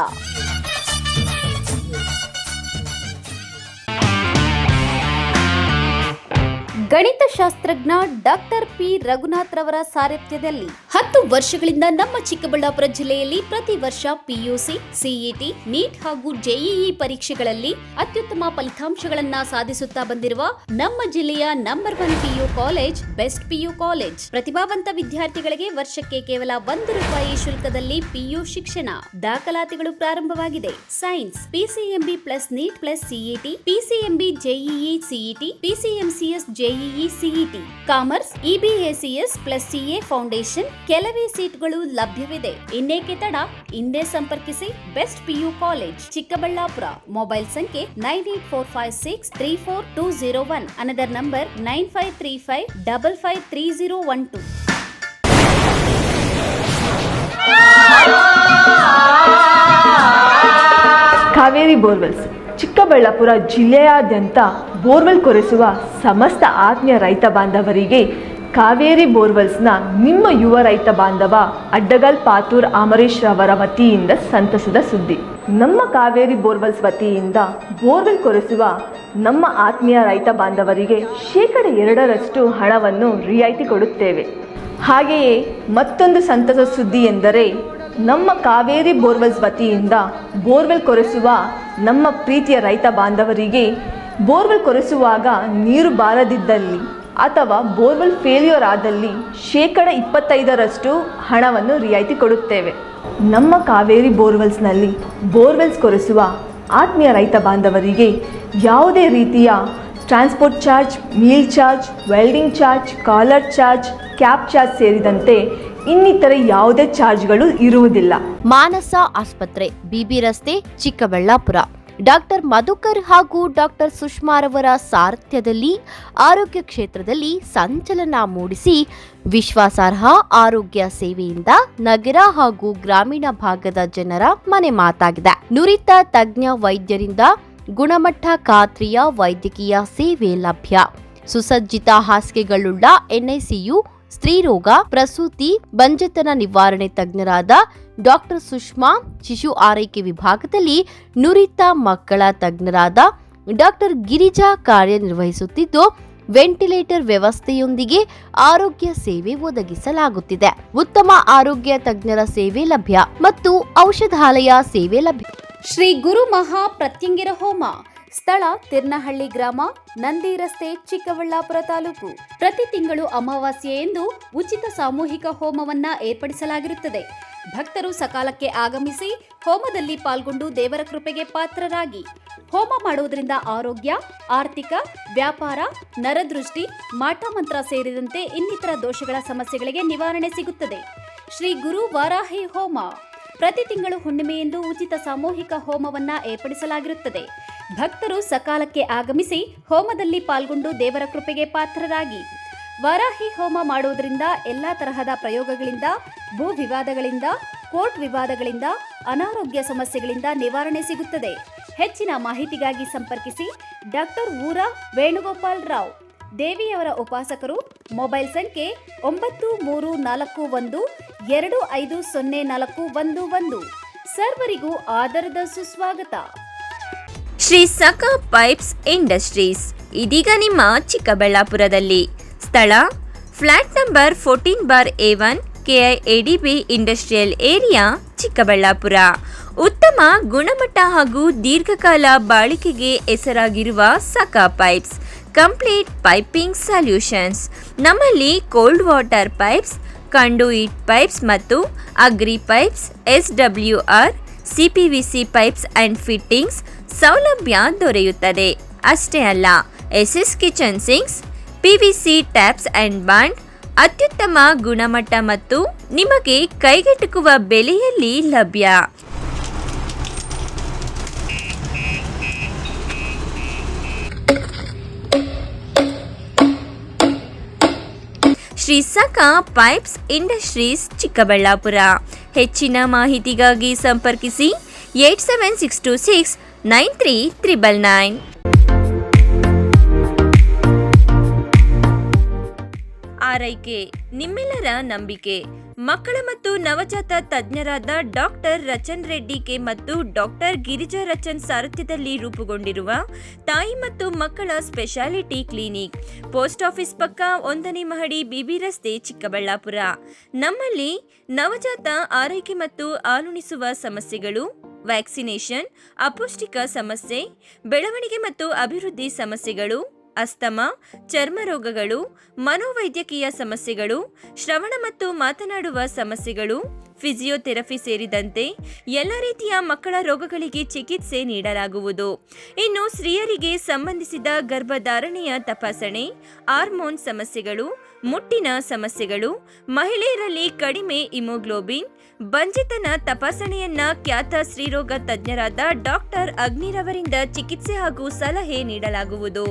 ಗಣಿತಶಾಸ್ತ್ರಜ್ಞ ಡಾಕ್ಟರ್ ಪಿ ರಘುನಾಥ್ ರವರ ಸಾರಥ್ಯದಲ್ಲಿ 10 ವರ್ಷಗಳಿಂದ ನಮ್ಮ ಚಿಕ್ಕಬಳ್ಳಾಪುರ ಜಿಲ್ಲೆಯಲ್ಲಿ ಪ್ರತಿ ವರ್ಷ ಪಿಯುಸಿ, ಸಿಇಟಿ, ನೀಟ್ ಹಾಗೂ ಜೆಇಇ ಪರೀಕ್ಷೆಗಳಲ್ಲಿ ಅತ್ಯುತ್ತಮ ಫಲಿತಾಂಶಗಳನ್ನು ಸಾಧಿಸುತ್ತಾ ಬಂದಿರುವ ನಮ್ಮ ಜಿಲ್ಲೆಯ number 1 PU college best PU college. ಪ್ರತಿಭಾವಂತ ವಿದ್ಯಾರ್ಥಿಗಳಿಗೆ ವರ್ಷಕ್ಕೆ ಕೇವಲ ₹1 ಶುಲ್ಕದಲ್ಲಿ ಪಿಯು ಶಿಕ್ಷಣ. ದಾಖಲಾತಿಗಳು ಪ್ರಾರಂಭವಾಗಿದೆ. Science PCMB plus NEET plus CET, PCMB JEE CET, PCMCS JEE CET, commerce EBACS plus CA foundation. ಕೆಲವೇ ಸೀಟ್ಗಳು ಲಭ್ಯವಿದೆ. ಇನ್ನೇಕೆ ತಡ? ಹಿಂದೆ ಸಂಪರ್ಕಿಸಿ best PU college Chikkaballapur. Mobile ಸಂಖ್ಯೆ 9845634201. Another number 9535553012. Kaveri borewells Chikkaballapur ಜಿಲ್ಲೆಯಾದ್ಯಂತ ಬೋರ್ವೆಲ್ ಕೊರೆಸುವ ಸಮಸ್ತ ಆತ್ಮೀಯ ರೈತ ಬಾಂಧವರಿಗೆ ಕಾವೇರಿ ಬೋರ್ವೆಲ್ಸ್ನ ನಿಮ್ಮ ಯುವ ರೈತ ಬಾಂಧವ ಅಡ್ಡಗಲ್ ಪಾತೂರ್ ಅಮರೀಶ್ ರವರ ವತಿಯಿಂದ ಸಂತಸದ ಸುದ್ದಿ. ನಮ್ಮ ಕಾವೇರಿ ಬೋರ್ವೆಲ್ಸ್ ವತಿಯಿಂದ ಬೋರ್ವೆಲ್ ಕೊರೆಸುವ ನಮ್ಮ ಆತ್ಮೀಯ ರೈತ ಬಾಂಧವರಿಗೆ 2% ಹಣವನ್ನು ರಿಯಾಯಿತಿ ಕೊಡುತ್ತೇವೆ. ಹಾಗೆಯೇ ಮತ್ತೊಂದು ಸಂತಸ ಸುದ್ದಿ ಎಂದರೆ ನಮ್ಮ ಕಾವೇರಿ ಬೋರ್ವೆಲ್ಸ್ ವತಿಯಿಂದ ಬೋರ್ವೆಲ್ ಕೊರೆಸುವ ನಮ್ಮ ಪ್ರೀತಿಯ ರೈತ ಬಾಂಧವರಿಗೆ ಬೋರ್ವೆಲ್ ಕೊರೆಸುವಾಗ ನೀರು ಬಾರದಿದ್ದಲ್ಲಿ ಅಥವಾ ಬೋರ್ವೆಲ್ ಫೇಲ್ಯೂರ್ ಆದಲ್ಲಿ 25% ಹಣವನ್ನು ರಿಯಾಯಿತಿ ಕೊಡುತ್ತೇವೆ. ನಮ್ಮ ಕಾವೇರಿ ಬೋರ್ವೆಲ್ಸ್ನಲ್ಲಿ ಬೋರ್ವೆಲ್ಸ್ ಕೊರೆಸುವ ಆತ್ಮೀಯ ರೈತ ಬಾಂಧವರಿಗೆ ಯಾವುದೇ ರೀತಿಯ transport charge, meal charge, welding charge, collar charge, cab charge ಸೇರಿದಂತೆ ಇನ್ನಿತರ ಯಾವುದೇ ಚಾರ್ಜ್ಗಳು ಇರುವುದಿಲ್ಲ. ಮಾನಸ ಆಸ್ಪತ್ರೆ, ಬಿಬಿ ರಸ್ತೆ, ಚಿಕ್ಕಬಳ್ಳಾಪುರ. ಡಾಕ್ಟರ್ ಮಧುಕರ್ ಹಾಗೂ ಡಾಕ್ಟರ್ ಸುಷ್ಮಾರವರ ಸಾರಥ್ಯದಲ್ಲಿ ಆರೋಗ್ಯ ಕ್ಷೇತ್ರದಲ್ಲಿ ಸಂಚಲನ ಮೂಡಿಸಿ ವಿಶ್ವಾಸಾರ್ಹ ಆರೋಗ್ಯ ಸೇವೆಯಿಂದ ನಗರ ಹಾಗೂ ಗ್ರಾಮೀಣ ಭಾಗದ ಜನರ ಮನೆ ಮಾತಾಗಿದೆ. ನುರಿತ ತಜ್ಞ ವೈದ್ಯರಿಂದ ಗುಣಮಟ್ಟ ಖಾತ್ರಿಯ ವೈದ್ಯಕೀಯ ಸೇವೆ ಲಭ್ಯ. ಸುಸಜ್ಜಿತ ಹಾಸಿಗೆಗಳುಳ್ಳ ಎನ್ಐಸಿಯು, ಸ್ತ್ರೀರೋಗ, ಪ್ರಸೂತಿ, ಬಂಜೆತನ ನಿವಾರಣೆ ತಜ್ಞರಾದ ಡಾಕ್ಟರ್ ಸುಷ್ಮಾ, ಶಿಶು ಆರೈಕೆ ವಿಭಾಗದಲ್ಲಿ ನುರಿತ ಮಕ್ಕಳ ತಜ್ಞರಾದ ಡಾಕ್ಟರ್ ಗಿರಿಜಾ ಕಾರ್ಯನಿರ್ವಹಿಸುತ್ತಿದ್ದು, ವೆಂಟಿಲೇಟರ್ ವ್ಯವಸ್ಥೆಯೊಂದಿಗೆ ಆರೋಗ್ಯ ಸೇವೆ ಒದಗಿಸಲಾಗುತ್ತಿದೆ. ಉತ್ತಮ ಆರೋಗ್ಯ ತಜ್ಞರ ಸೇವೆ ಲಭ್ಯ ಮತ್ತು ಔಷಧಾಲಯ ಸೇವೆ ಲಭ್ಯ. ಶ್ರೀ ಗುರು ಮಹಾ ಪ್ರತ್ಯಂಗಿರ ಹೋಮ, ಸ್ಥಳ ತಿರ್ನಹಳ್ಳಿ ಗ್ರಾಮ, ನಂದಿ ರಸ್ತೆ, ಚಿಕ್ಕಬಳ್ಳಾಪುರ ತಾಲೂಕು. ಪ್ರತಿ ತಿಂಗಳು ಅಮಾವಾಸ್ಯೆಯಂದು ಉಚಿತ ಸಾಮೂಹಿಕ ಹೋಮವನ್ನ ಏರ್ಪಡಿಸಲಾಗಿರುತ್ತದೆ. ಭಕ್ತರು ಸಕಾಲಕ್ಕೆ ಆಗಮಿಸಿ ಹೋಮದಲ್ಲಿ ಪಾಲ್ಗೊಂಡು ದೇವರ ಕೃಪೆಗೆ ಪಾತ್ರರಾಗಿ. ಹೋಮ ಮಾಡುವುದರಿಂದ ಆರೋಗ್ಯ, ಆರ್ಥಿಕ, ವ್ಯಾಪಾರ, ನರದೃಷ್ಟಿ, ಮಾಟಮಂತ್ರ ಸೇರಿದಂತೆ ಇನ್ನಿತರ ದೋಷಗಳ ಸಮಸ್ಯೆಗಳಿಗೆ ನಿವಾರಣೆ ಸಿಗುತ್ತದೆ. ಶ್ರೀ ಗುರು ವಾರಾಹಿ ಹೋಮ ಪ್ರತಿ ತಿಂಗಳು ಹುಣ್ಣಿಮೆಯಂದು ಉಚಿತ ಸಾಮೂಹಿಕ ಹೋಮವನ್ನ ಏರ್ಪಡಿಸಲಾಗಿರುತ್ತದೆ. ಭಕ್ತರು ಸಕಾಲಕ್ಕೆ ಆಗಮಿಸಿ ಹೋಮದಲ್ಲಿ ಪಾಲ್ಗೊಂಡು ದೇವರ ಕೃಪೆಗೆ ಪಾತ್ರರಾಗಿ. ವಾರಾಹಿ ಹೋಮ ಮಾಡುವುದರಿಂದ ಎಲ್ಲಾ ತರಹದ ಪ್ರಯೋಗಗಳಿಂದ, ಭೂ ವಿವಾದಗಳಿಂದ, ಕೋರ್ಟ್ ವಿವಾದಗಳಿಂದ, ಅನಾರೋಗ್ಯ ಸಮಸ್ಯೆಗಳಿಂದ ನಿವಾರಣೆ ಸಿಗುತ್ತದೆ. ಹೆಚ್ಚಿನ ಮಾಹಿತಿಗಾಗಿ ಸಂಪರ್ಕಿಸಿ ಡಾಕ್ಟರ್ ಊರಾ ವೇಣುಗೋಪಾಲ್ ರಾವ್, ದೇವಿಯವರ ಉಪಾಸಕರು. ಮೊಬೈಲ್ ಸಂಖ್ಯೆ 9341250411. ಸರ್ವರಿಗೂ ಆದರದ ಸುಸ್ವಾಗತ. ಶ್ರೀ ಸಖಾ ಪೈಪ್ಸ್ ಇಂಡಸ್ಟ್ರೀಸ್ ಇದೀಗ ನಿಮ್ಮ ಚಿಕ್ಕಬಳ್ಳಾಪುರದಲ್ಲಿ. ಸ್ಥಳ flat number 14/A1 KIADB industrial area, Chikkaballapur. ಉತ್ತಮ ಗುಣಮಟ್ಟ ಹಾಗೂ ದೀರ್ಘಕಾಲ ಬಾಳಿಕೆಗೆ ಹೆಸರಾಗಿರುವ Sakha pipes complete piping solutions. ನಮ್ಮಲ್ಲಿ cold water pipes, conduit pipes ಮತ್ತು agri pipes, SWR, CPVC pipes and fittings ಸೌಲಭ್ಯ ದೊರೆಯುತ್ತದೆ. ಅಷ್ಟೇ ಅಲ್ಲ, SS kitchen sinks, PVC taps and bond ಅತ್ಯುತ್ತಮ ಗುಣಮಟ್ಟ ಮತ್ತು ನಿಮಗೆ ಕೈಗೆಟುಕುವ ಬೆಲೆಯಲ್ಲಿ ಲಭ್ಯ. Shri Sakha pipes industries, Chikkaballapur. ಹೆಚ್ಚಿನ ಮಾಹಿತಿಗಾಗಿ ಸಂಪರ್ಕಿಸಿ 8762693999. ಆರೈಕೆ ನಿಮ್ಮೆಲ್ಲರ ನಂಬಿಕೆ. ಮಕ್ಕಳ ಮತ್ತು ನವಜಾತ ತಜ್ಞರಾದ ಡಾಕ್ಟರ್ ರಚನ್ ರೆಡ್ಡಿ ಕೆ ಮತ್ತು ಡಾಕ್ಟರ್ ಗಿರಿಜಾ ರಚನ್ ಸಾರಥ್ಯದಲ್ಲಿ ರೂಪುಗೊಂಡಿರುವ ತಾಯಿ ಮತ್ತು ಮಕ್ಕಳ ಸ್ಪೆಷಾಲಿಟಿ ಕ್ಲಿನಿಕ್, ಪೋಸ್ಟ್ ಆಫೀಸ್ ಪಕ್ಕ 1ನೇ ಮಹಡಿ, BB ರಸ್ತೆ, ಚಿಕ್ಕಬಳ್ಳಾಪುರ. ನಮ್ಮಲ್ಲಿ ನವಜಾತ ಆರೈಕೆ ಮತ್ತು ಹಾಲುಣಿಸುವ ಸಮಸ್ಯೆಗಳು, ವ್ಯಾಕ್ಸಿನೇಷನ್, ಅಪೌಷ್ಟಿಕ ಸಮಸ್ಯೆ, ಬೆಳವಣಿಗೆ ಮತ್ತು ಅಭಿವೃದ್ಧಿ ಸಮಸ್ಯೆಗಳು, ಅಸ್ತಮಾ, ಚರ್ಮ ರೋಗಗಳು, ಮನೋವೈದ್ಯಕೀಯ ಸಮಸ್ಯೆಗಳು, ಶ್ರವಣ ಮತ್ತು ಮಾತನಾಡುವ ಸಮಸ್ಯೆಗಳು, ಫಿಸಿಯೋಥೆರಪಿ ಸೇರಿದಂತೆ ಎಲ್ಲ ರೀತಿಯ ಮಕ್ಕಳ ರೋಗಗಳಿಗೆ ಚಿಕಿತ್ಸೆ ನೀಡಲಾಗುವುದು. ಇನ್ನು ಸ್ತ್ರೀಯರಿಗೆ ಸಂಬಂಧಿಸಿದ ಗರ್ಭಧಾರಣೆಯ ತಪಾಸಣೆ, ಹಾರ್ಮೋನ್ ಸಮಸ್ಯೆಗಳು, ಮುಟ್ಟಿನ ಸಮಸ್ಯೆಗಳು, ಮಹಿಳೆಯರಲ್ಲಿ ಕಡಿಮೆ ಹಿಮೋಗ್ಲೋಬಿನ್, ಬಂಜೆತನ ತಪಾಸಣೆಯನ್ನ ಖ್ಯಾತ ಸ್ತ್ರೀರೋಗ ತಜ್ಞರಾದ ಡಾಕ್ಟರ್ ಅಗ್ನಿರವರಿಂದ ಚಿಕಿತ್ಸೆ ಹಾಗೂ ಸಲಹೆ ನೀಡಲಾಗುವುದು.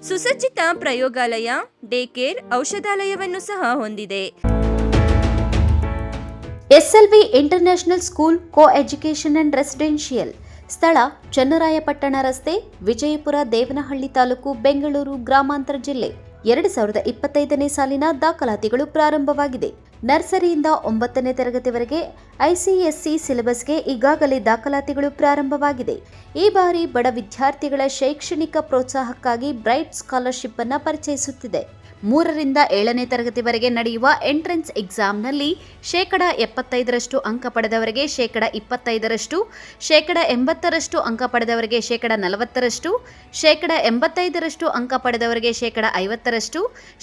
ಸುಸಜ್ಜಿತ ಪ್ರಯೋಗಾಲಯ, ಡೇ ಕೇರ್, ಔಷಧಾಲಯವನ್ನು ಸಹ ಹೊಂದಿದೆ. SLV international school co education and residential. ಸ್ಥಳ ಚನ್ನರಾಯಪಟ್ಟಣ ರಸ್ತೆ, ವಿಜಯಪುರ, ದೇವನಹಳ್ಳಿ ತಾಲೂಕು, ಬೆಂಗಳೂರು ಗ್ರಾಮಾಂತರ ಜಿಲ್ಲೆ. 2025ನೇ ಸಾಲಿನ ದಾಖಲಾತಿಗಳು ಪ್ರಾರಂಭವಾಗಿದೆ. ನರ್ಸರಿಯಿಂದ 9ನೇ ತರಗತಿವರೆಗೆ ICSE ಸಿಲೆಬಸ್ಗೆ ಈಗಾಗಲೇ ದಾಖಲಾತಿಗಳು ಪ್ರಾರಂಭವಾಗಿದೆ. ಈ ಬಾರಿ ಬಡ ವಿದ್ಯಾರ್ಥಿಗಳ ಶೈಕ್ಷಣಿಕ ಪ್ರೋತ್ಸಾಹಕ್ಕಾಗಿ ಬ್ರೈಟ್ ಸ್ಕಾಲರ್ಶಿಪ್ ಅನ್ನು ಪರಿಚಯಿಸುತ್ತಿದೆ. 3ರಿಂದ 7ನೇ ತರಗತಿವರೆಗೆ ನಡೆಯುವ ಎಂಟ್ರೆನ್ಸ್ ಎಕ್ಸಾಮ್ನಲ್ಲಿ 75% ಅಂಕ ಪಡೆದವರಿಗೆ 25%, 80% ಅಂಕ ಪಡೆದವರಿಗೆ 40%, 85% ಅಂಕ ಪಡೆದವರಿಗೆ 50%,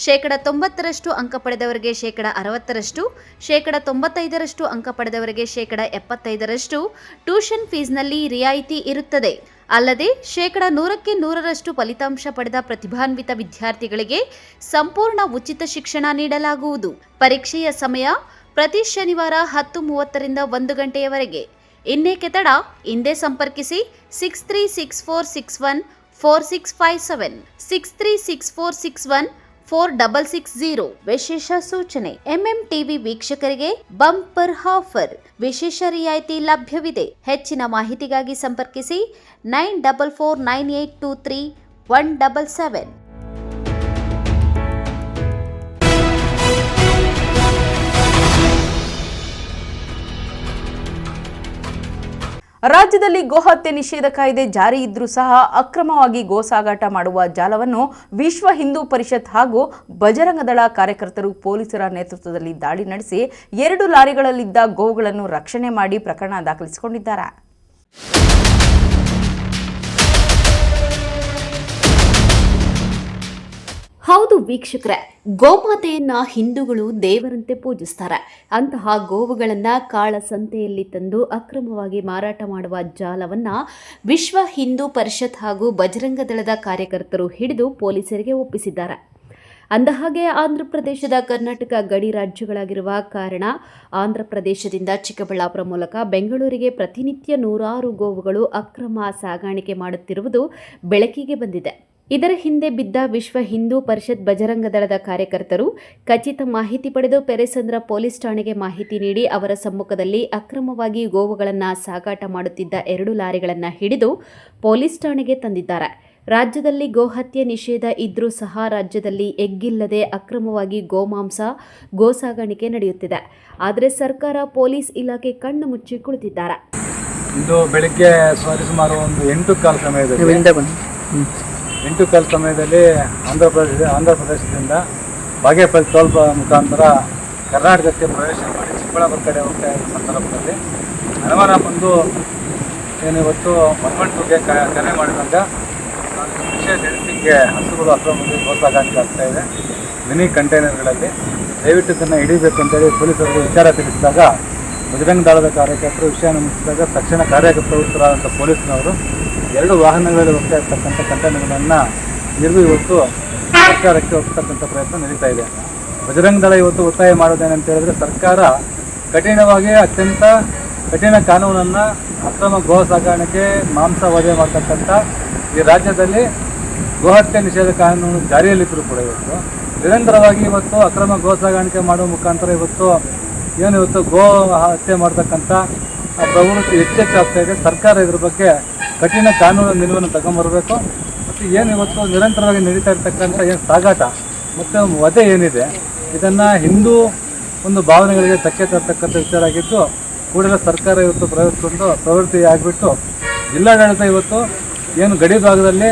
90% ಅಂಕ ಪಡೆದವರಿಗೆ 60%, 95% ಅಂಕ ಪಡೆದವರಿಗೆ 75% ಟ್ಯೂಷನ್ ಫೀಸ್ನಲ್ಲಿ ರಿಯಾಯಿತಿ ಇರುತ್ತದೆ. ಅಲ್ಲದೆ 100% ಫಲಿತಾಂಶ ಪಡೆದ ಪ್ರತಿಭಾನ್ವಿತ ವಿದ್ಯಾರ್ಥಿಗಳಿಗೆ ಸಂಪೂರ್ಣ ಉಚಿತ ಶಿಕ್ಷಣ ನೀಡಲಾಗುವುದು. ಪರೀಕ್ಷೆಯ ಸಮಯ ಪ್ರತಿ ಶನಿವಾರ 10:30ರಿಂದ 1 ಗಂಟೆಯವರೆಗೆ. ಇನ್ನೇಕೆ ತಡ, ಹಿಂದೆ ಸಂಪರ್ಕಿಸಿ 6364614657, 6364614660. ವಿಶೇಷ ಸೂಚನೆ, MMTV ವೀಕ್ಷಕರಿಗೆ ಬಂಪರ್ ಆಫರ್, ವಿಶೇಷ ರಿಯಾಯಿತಿ ಲಭ್ಯವಿದೆ. ಹೆಚ್ಚಿನ ಮಾಹಿತಿಗಾಗಿ ಸಂಪರ್ಕಿಸಿ 9449823177. ರಾಜ್ಯದಲ್ಲಿ ಗೋಹತ್ಯೆ ನಿಷೇಧ ಕಾಯ್ದೆ ಜಾರಿ ಇದ್ರೂ ಸಹ ಅಕ್ರಮವಾಗಿ ಗೋ ಸಾಗಾಟ ಮಾಡುವ ಜಾಲವನ್ನು ವಿಶ್ವ ಹಿಂದೂ ಪರಿಷತ್ ಹಾಗೂ ಬಜರಂಗ ದಳ ಕಾರ್ಯಕರ್ತರು ಪೊಲೀಸರ ನೇತೃತ್ವದಲ್ಲಿ ದಾಳಿ ನಡೆಸಿ 2 ಲಾರಿಗಳಲ್ಲಿದ್ದ ಗೋವುಗಳನ್ನು ರಕ್ಷಣೆ ಮಾಡಿ ಪ್ರಕರಣ ದಾಖಲಿಸಿಕೊಂಡಿದ್ದಾರೆ. ಹೌದು ವೀಕ್ಷಕರೇ, ಗೋಮಾತೆಯನ್ನ ಹಿಂದೂಗಳು ದೇವರಂತೆ ಪೂಜಿಸ್ತಾರೆ. ಅಂತಹ ಗೋವುಗಳನ್ನ ಕಾಳಸಂತೆಯಲ್ಲಿ ತಂದು ಅಕ್ರಮವಾಗಿ ಮಾರಾಟ ಮಾಡುವ ಜಾಲವನ್ನ ವಿಶ್ವ ಹಿಂದೂ ಪರಿಷತ್ ಹಾಗೂ ಬಜರಂಗ ದಳದ ಕಾರ್ಯಕರ್ತರು ಹಿಡಿದು ಪೊಲೀಸರಿಗೆ ಒಪ್ಪಿಸಿದ್ದಾರೆ. ಅಂದಹಾಗೆ ಆಂಧ್ರಪ್ರದೇಶದ ಕರ್ನಾಟಕ ಗಡಿ ರಾಜ್ಯಗಳಾಗಿರುವ ಕಾರಣ ಆಂಧ್ರಪ್ರದೇಶದಿಂದ ಚಿಕ್ಕಬಳ್ಳಾಪುರ ಮೂಲಕ ಬೆಂಗಳೂರಿಗೆ ಪ್ರತಿನಿತ್ಯ ನೂರಾರು ಗೋವುಗಳು ಅಕ್ರಮ ಸಾಗಾಣಿಕೆ ಮಾಡುತ್ತಿರುವುದು ಬೆಳಕಿಗೆ ಬಂದಿದೆ. ಇದರ ಹಿಂದೆ ಬಿದ್ದ ವಿಶ್ವ ಹಿಂದೂ ಪರಿಷತ್ ಬಜರಂಗ ದಳದ ಕಾರ್ಯಕರ್ತರು ಖಚಿತ ಮಾಹಿತಿ ಪಡೆದು ಪೆರೆಸಂದ್ರ ಪೊಲೀಸ್ ಠಾಣೆಗೆ ಮಾಹಿತಿ ನೀಡಿ ಅವರ ಸಮ್ಮುಖದಲ್ಲಿ ಅಕ್ರಮವಾಗಿ ಗೋವುಗಳನ್ನು ಸಾಗಾಟ ಮಾಡುತ್ತಿದ್ದ 2 ಲಾರಿಗಳನ್ನು ಹಿಡಿದು ಪೊಲೀಸ್ ಠಾಣೆಗೆ ತಂದಿದ್ದಾರೆ. ರಾಜ್ಯದಲ್ಲಿ ಗೋಹತ್ಯೆ ನಿಷೇಧ ಇದ್ರೂ ಸಹ ರಾಜ್ಯದಲ್ಲಿ ಎಗ್ಗಿಲ್ಲದೆ ಅಕ್ರಮವಾಗಿ ಗೋಮಾಂಸ ಗೋ ಸಾಗಾಣಿಕೆ ನಡೆಯುತ್ತಿದೆ. ಆದರೆ ಸರ್ಕಾರ ಪೊಲೀಸ್ ಇಲಾಖೆ ಕಣ್ಣು ಮುಚ್ಚಿ ಕುಳಿತಿದ್ದಾರೆ. ಇದು ಬೆಳಗ್ಗೆ ಸುಮಾರು ಒಂದು 8:15 ಸಮಯದಲ್ಲಿ ಆಂಧ್ರಪ್ರದೇಶದಿಂದ ಬಾಗೇಪಲ್ಲಿ ಟೋಲ್ ಮುಖಾಂತರ ಕರ್ನಾಟಕಕ್ಕೆ ಪ್ರವೇಶ ಮಾಡಿ ಚಿಕ್ಕಬಳ್ಳಾಪುರ ಕಡೆ ಹೋಗ್ತಾ ಇದ್ದ ಸಂದರ್ಭದಲ್ಲಿ ಅನುಮಾನ ಬಂದು ಇವತ್ತು 112ಗೆ ಕರೆ ಮಾಡಿದಾಗ ವಿಷಯ ತಿಳಿಸಿಗೆ ಹಸುಗಳು ಅಕ್ರಮವಾಗಿ ಗೋ ಸಾಗಾಣಿಕೆ ಆಗ್ತಾ ಇದೆ ಮಿನಿ ಕಂಟೈನರ್ಗಳಲ್ಲಿ. ದಯವಿಟ್ಟು ಇದನ್ನು ಹಿಡಿಬೇಕು ಅಂತೇಳಿ ಪೊಲೀಸರಿಗೆ ವಿಚಾರ ತಿಳಿಸಿದಾಗ ಬಜರಂಗ ದಳದ ಕಾರ್ಯಕರ್ತರು ವಿಷಯವನ್ನು ಮುಟ್ಟಿಸಿದಾಗ ತಕ್ಷಣ ಕಾರ್ಯಪ್ರವೃತ್ತರಾದಂಥ ಪೊಲೀಸ್ನವರು 2 ವಾಹನಗಳಲ್ಲಿ ಹೋಗ್ತಾ ಇರ್ತಕ್ಕಂಥ ಕಂಟೈನರ್ಗಳನ್ನು ಹಿಡಿದು ಇವತ್ತು ಸರ್ಕಾರಕ್ಕೆ ಒಪ್ಪಿಸ್ತಕ್ಕಂಥ ಪ್ರಯತ್ನ ನಡೀತಾ ಇದೆ. ಬಜರಂಗ ದಳ ಇವತ್ತು ಒತ್ತಾಯ ಮಾಡೋದೇನಂತ ಹೇಳಿದ್ರೆ ಸರ್ಕಾರ ಕಠಿಣವಾಗಿ ಅತ್ಯಂತ ಕಠಿಣ ಕಾನೂನನ್ನು ಅಕ್ರಮ ಗೋ ಸಾಗಾಣಿಕೆ ಮಾಂಸ ವಧೆ ಮಾಡ್ತಕ್ಕಂಥ ಈ ರಾಜ್ಯದಲ್ಲಿ ಗೋಹತ್ಯೆ ನಿಷೇಧ ಕಾನೂನು ಜಾರಿಯಲ್ಲಿದ್ದರೂ ಕೂಡ ಇವತ್ತು ನಿರಂತರವಾಗಿ ಇವತ್ತು ಅಕ್ರಮ ಗೋ ಸಾಗಾಣಿಕೆ ಮಾಡುವ ಮುಖಾಂತರ ಇವತ್ತು ಗೋ ಹತ್ಯೆ ಮಾಡ್ತಕ್ಕಂಥ ಪ್ರವೃತ್ತಿ ಹೆಚ್ಚಾಗ್ತಾ ಇದೆ. ಸರ್ಕಾರ ಇದ್ರ ಬಗ್ಗೆ ಕಠಿಣ ಕಾನೂನು ನಿಲುವನ್ನು ತಗೊಂಬರಬೇಕು. ಮತ್ತು ಇವತ್ತು ನಿರಂತರವಾಗಿ ನಡೀತಾ ಇರ್ತಕ್ಕಂಥ ಸಾಗಾಟ ಮತ್ತು ವಧೆ ಏನಿದೆ ಇದನ್ನು ಹಿಂದೂ ಒಂದು ಭಾವನೆಗಳಿಗೆ ಧಕ್ಕೆ ತರ್ತಕ್ಕಂಥ ವಿಚಾರ ಆಗಿದ್ದು ಕೂಡಲೇ ಸರ್ಕಾರ ಇವತ್ತು ಪ್ರವೃತ್ತಿ ಆಗಿಬಿಟ್ಟು ಜಿಲ್ಲಾಡಳಿತ ಇವತ್ತು ಗಡಿ ಭಾಗದಲ್ಲಿ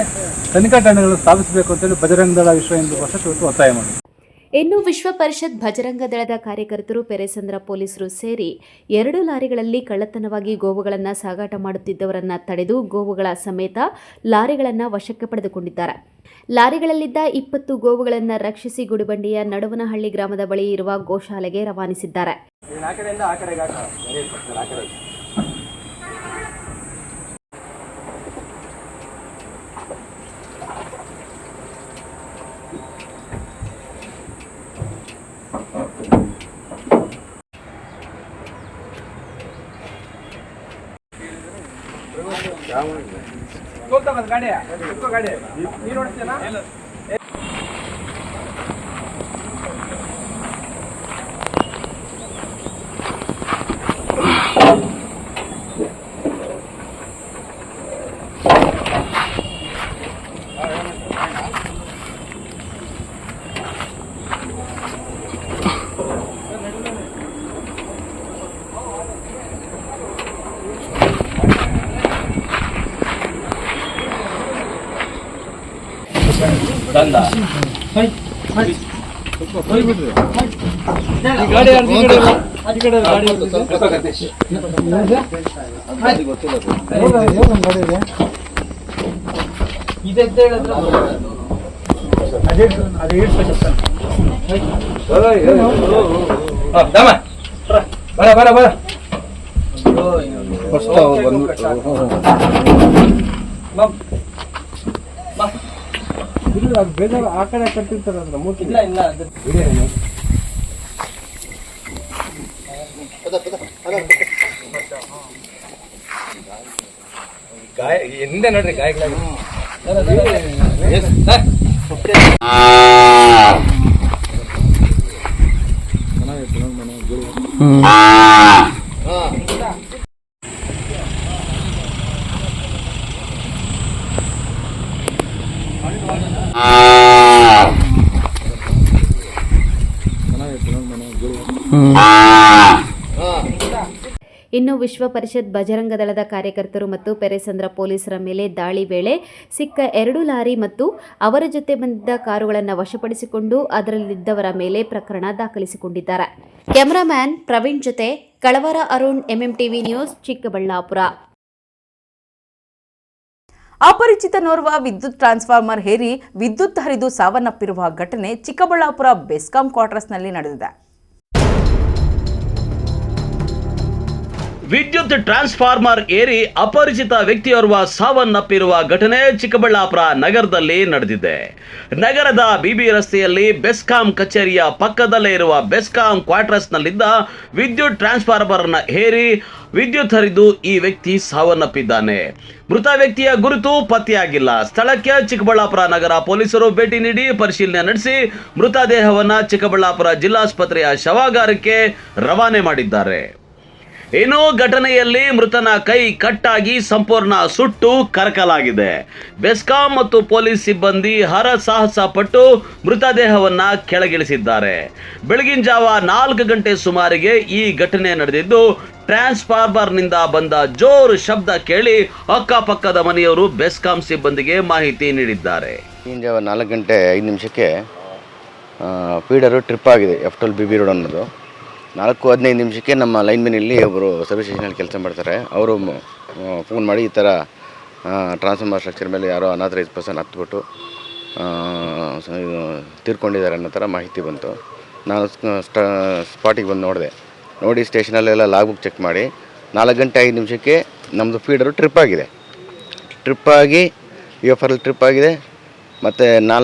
ತನಿಖಾ ಠಾಣೆಗಳನ್ನು ಸ್ಥಾಪಿಸಬೇಕು ಅಂತೇಳಿ ಬಜರಂಗ ದಳ ವಿಶ್ವ ಹಿಂದೂ ಪರಿಷತ್ ಇವತ್ತು ಒತ್ತಾಯ ಮಾಡಿದೆ. ಇನ್ನು ವಿಶ್ವ ಪರಿಷತ್ ಬಜರಂಗ ದಳದ ಕಾರ್ಯಕರ್ತರು ಪೆರೆಸಂದ್ರ ಪೊಲೀಸರು ಸೇರಿ 2 ಲಾರಿಗಳಲ್ಲಿ ಕಳ್ಳತನವಾಗಿ ಗೋವುಗಳನ್ನು ಸಾಗಾಟ ಮಾಡುತ್ತಿದ್ದವರನ್ನು ತಡೆದು ಗೋವುಗಳ ಸಮೇತ ಲಾರಿಗಳನ್ನು ವಶಕ್ಕೆ ಪಡೆದುಕೊಂಡಿದ್ದಾರೆ. ಲಾರಿಗಳಲ್ಲಿದ್ದ 20 ಗೋವುಗಳನ್ನು ರಕ್ಷಿಸಿ ಗುಡಿಬಂಡೆಯ ನಡುವನಹಳ್ಳಿ ಗ್ರಾಮದ ಬಳಿ ಇರುವ ಗೋಶಾಲೆಗೆ ರವಾನಿಸಿದ್ದಾರೆ. ಬೇಜಾರು ಆ ಕಡೆ ಕಟ್ಟಿರ್ತಾರೆ ಗಾಯ ಹಿಂದೆ ನೋಡ್ರಿ ಗಾಯಗಳಾಗಿ ಇನ್ನು ವಿಶ್ವ ಪರಿಷತ್ ಬಜರಂಗ ದಳದ ಕಾರ್ಯಕರ್ತರು ಮತ್ತು ಪೆರೆಸಂದ್ರ ಪೊಲೀಸರ ಮೇಲೆ ದಾಳಿ ವೇಳೆ ಸಿಕ್ಕ 2 ಲಾರಿ ಮತ್ತು ಅವರ ಜೊತೆ ಬಂದಿದ್ದ ಕಾರುಗಳನ್ನು ವಶಪಡಿಸಿಕೊಂಡು ಅದರಲ್ಲಿದ್ದವರ ಮೇಲೆ ಪ್ರಕರಣ ದಾಖಲಿಸಿಕೊಂಡಿದ್ದಾರೆ. ಕ್ಯಾಮರಾಮ್ಯಾನ್ ಪ್ರವೀಣ್ ಜೊತೆ ಕಳವರ ಅರುಣ್, ಎಂಎಂಟಿವಿ ನ್ಯೂಸ್, ಚಿಕ್ಕಬಳ್ಳಾಪುರ. ಅಪರಿಚಿತನೋರ್ವ ವಿದ್ಯುತ್ ಟ್ರಾನ್ಸ್ಫಾರ್ಮರ್ ಹೇರಿ ವಿದ್ಯುತ್ ಹರಿದು ಸಾವನ್ನಪ್ಪಿರುವ ಘಟನೆ ಚಿಕ್ಕಬಳ್ಳಾಪುರ ಬೆಸ್ಕಾಂ ಕ್ವಾರ್ಟರ್ಸ್ನಲ್ಲಿ ನಡೆದಿದೆ. ವಿದ್ಯುತ್ ಟ್ರಾನ್ಸ್ಫಾರ್ಮರ್ ಏರಿ ಅಪರಿಚಿತ ವ್ಯಕ್ತಿಯೋರ್ವ ಸಾವನ್ನಪ್ಪಿರುವ ಘಟನೆ ಚಿಕ್ಕಬಳ್ಳಾಪುರ ನಗರದಲ್ಲಿ ನಡೆದಿದೆ. ನಗರದ ಬಿಬಿ ರಸ್ತೆಯಲ್ಲಿ ಬೆಸ್ಕಾಂ ಕಚೇರಿಯ ಪಕ್ಕದಲ್ಲೇ ಇರುವ ಬೆಸ್ಕಾಂ ಕ್ವಾರ್ಟರ್ಸ್ನಲ್ಲಿದ್ದ ವಿದ್ಯುತ್ ಟ್ರಾನ್ಸ್ಫಾರ್ಮರ್ನ ಏರಿ ವಿದ್ಯುತ್ ಹರಿದು ಈ ವ್ಯಕ್ತಿ ಸಾವನ್ನಪ್ಪಿದ್ದಾನೆ. ಮೃತ ವ್ಯಕ್ತಿಯ ಗುರುತು ಪತ್ತೆಯಾಗಿಲ್ಲ. ಸ್ಥಳಕ್ಕೆ ಚಿಕ್ಕಬಳ್ಳಾಪುರ ನಗರ ಪೊಲೀಸರು ಭೇಟಿ ನೀಡಿ ಪರಿಶೀಲನೆ ನಡೆಸಿ ಮೃತದೇಹವನ್ನು ಚಿಕ್ಕಬಳ್ಳಾಪುರ ಜಿಲ್ಲಾಸ್ಪತ್ರೆಯ ಶವಾಗಾರಕ್ಕೆ ರವಾನೆ ಮಾಡಿದ್ದಾರೆ. ಇನ್ನು ಘಟನೆಯಲ್ಲಿ ಮೃತನ ಕೈ ಕಟ್ಟಾಗಿ ಸಂಪೂರ್ಣ ಸುಟ್ಟು ಕರಕಲಾಗಿದೆ. ಬೆಸ್ಕಾಂ ಮತ್ತು ಪೊಲೀಸ್ ಸಿಬ್ಬಂದಿ ಹರಸಾಹಸ ಪಟ್ಟು ಮೃತದೇಹವನ್ನು ಕೆಳಗಿಳಿಸಿದ್ದಾರೆ. ಬೆಳಗಿನ ಜಾವ 4 ಗಂಟೆ ಸುಮಾರಿಗೆ ಈ ಘಟನೆ ನಡೆದಿದ್ದು, ಟ್ರಾನ್ಸ್ಫಾರ್ಮರ್ನಿಂದ ಬಂದ ಜೋರು ಶಬ್ದ ಕೇಳಿ ಅಕ್ಕಪಕ್ಕದ ಮನೆಯವರು ಬೆಸ್ಕಾಂ ಸಿಬ್ಬಂದಿಗೆ ಮಾಹಿತಿ ನೀಡಿದ್ದಾರೆ. ಬೆಳಗಿನ ಜಾವ 4 ಗಂಟೆ 5 ನಿಮಿಷಕ್ಕೆ ಫೀಡರು ಟ್ರಿಪ್ ಆಗಿದೆ F12 BB ರೋಡ್ ಅನ್ನೋದು. 4:15 ನಿಮಿಷಕ್ಕೆ ನಮ್ಮ ಲೈನ್ಮನ್ ಒಬ್ಬರು ಸರ್ವಿಸ್ ಸ್ಟೇಷನಲ್ಲಿ ಕೆಲಸ ಮಾಡ್ತಾರೆ. ಅವರು ಫೋನ್ ಮಾಡಿ ಈ ಥರ ಟ್ರಾನ್ಸ್ಫಾರ್ಮರ್ ಸ್ಟ್ರಕ್ಚರ್ ಮೇಲೆ ಯಾರೋ ಅನಾಥರೈಸ್ ಪರ್ಸನ್ ಹತ್ಬಿಟ್ಟು ತೀರ್ಕೊಂಡಿದ್ದಾರೆ ಅನ್ನೋ ಥರ ಮಾಹಿತಿ ಬಂತು. ನಾನು ಸ್ಪಾಟಿಗೆ ಬಂದು ನೋಡಿ ಸ್ಟೇಷನಲ್ಲೆಲ್ಲ ಲಾಗ್ ಬುಕ್ ಚೆಕ್ ಮಾಡಿ 4 ಗಂಟೆ 5 ನಿಮಿಷಕ್ಕೆ ನಮ್ಮದು ಫೀಡರು ಟ್ರಿಪ್ ಆಗಿದೆ. UFR ಟ್ರಿಪ್ ಆಗಿದೆ. ಮತ್ತು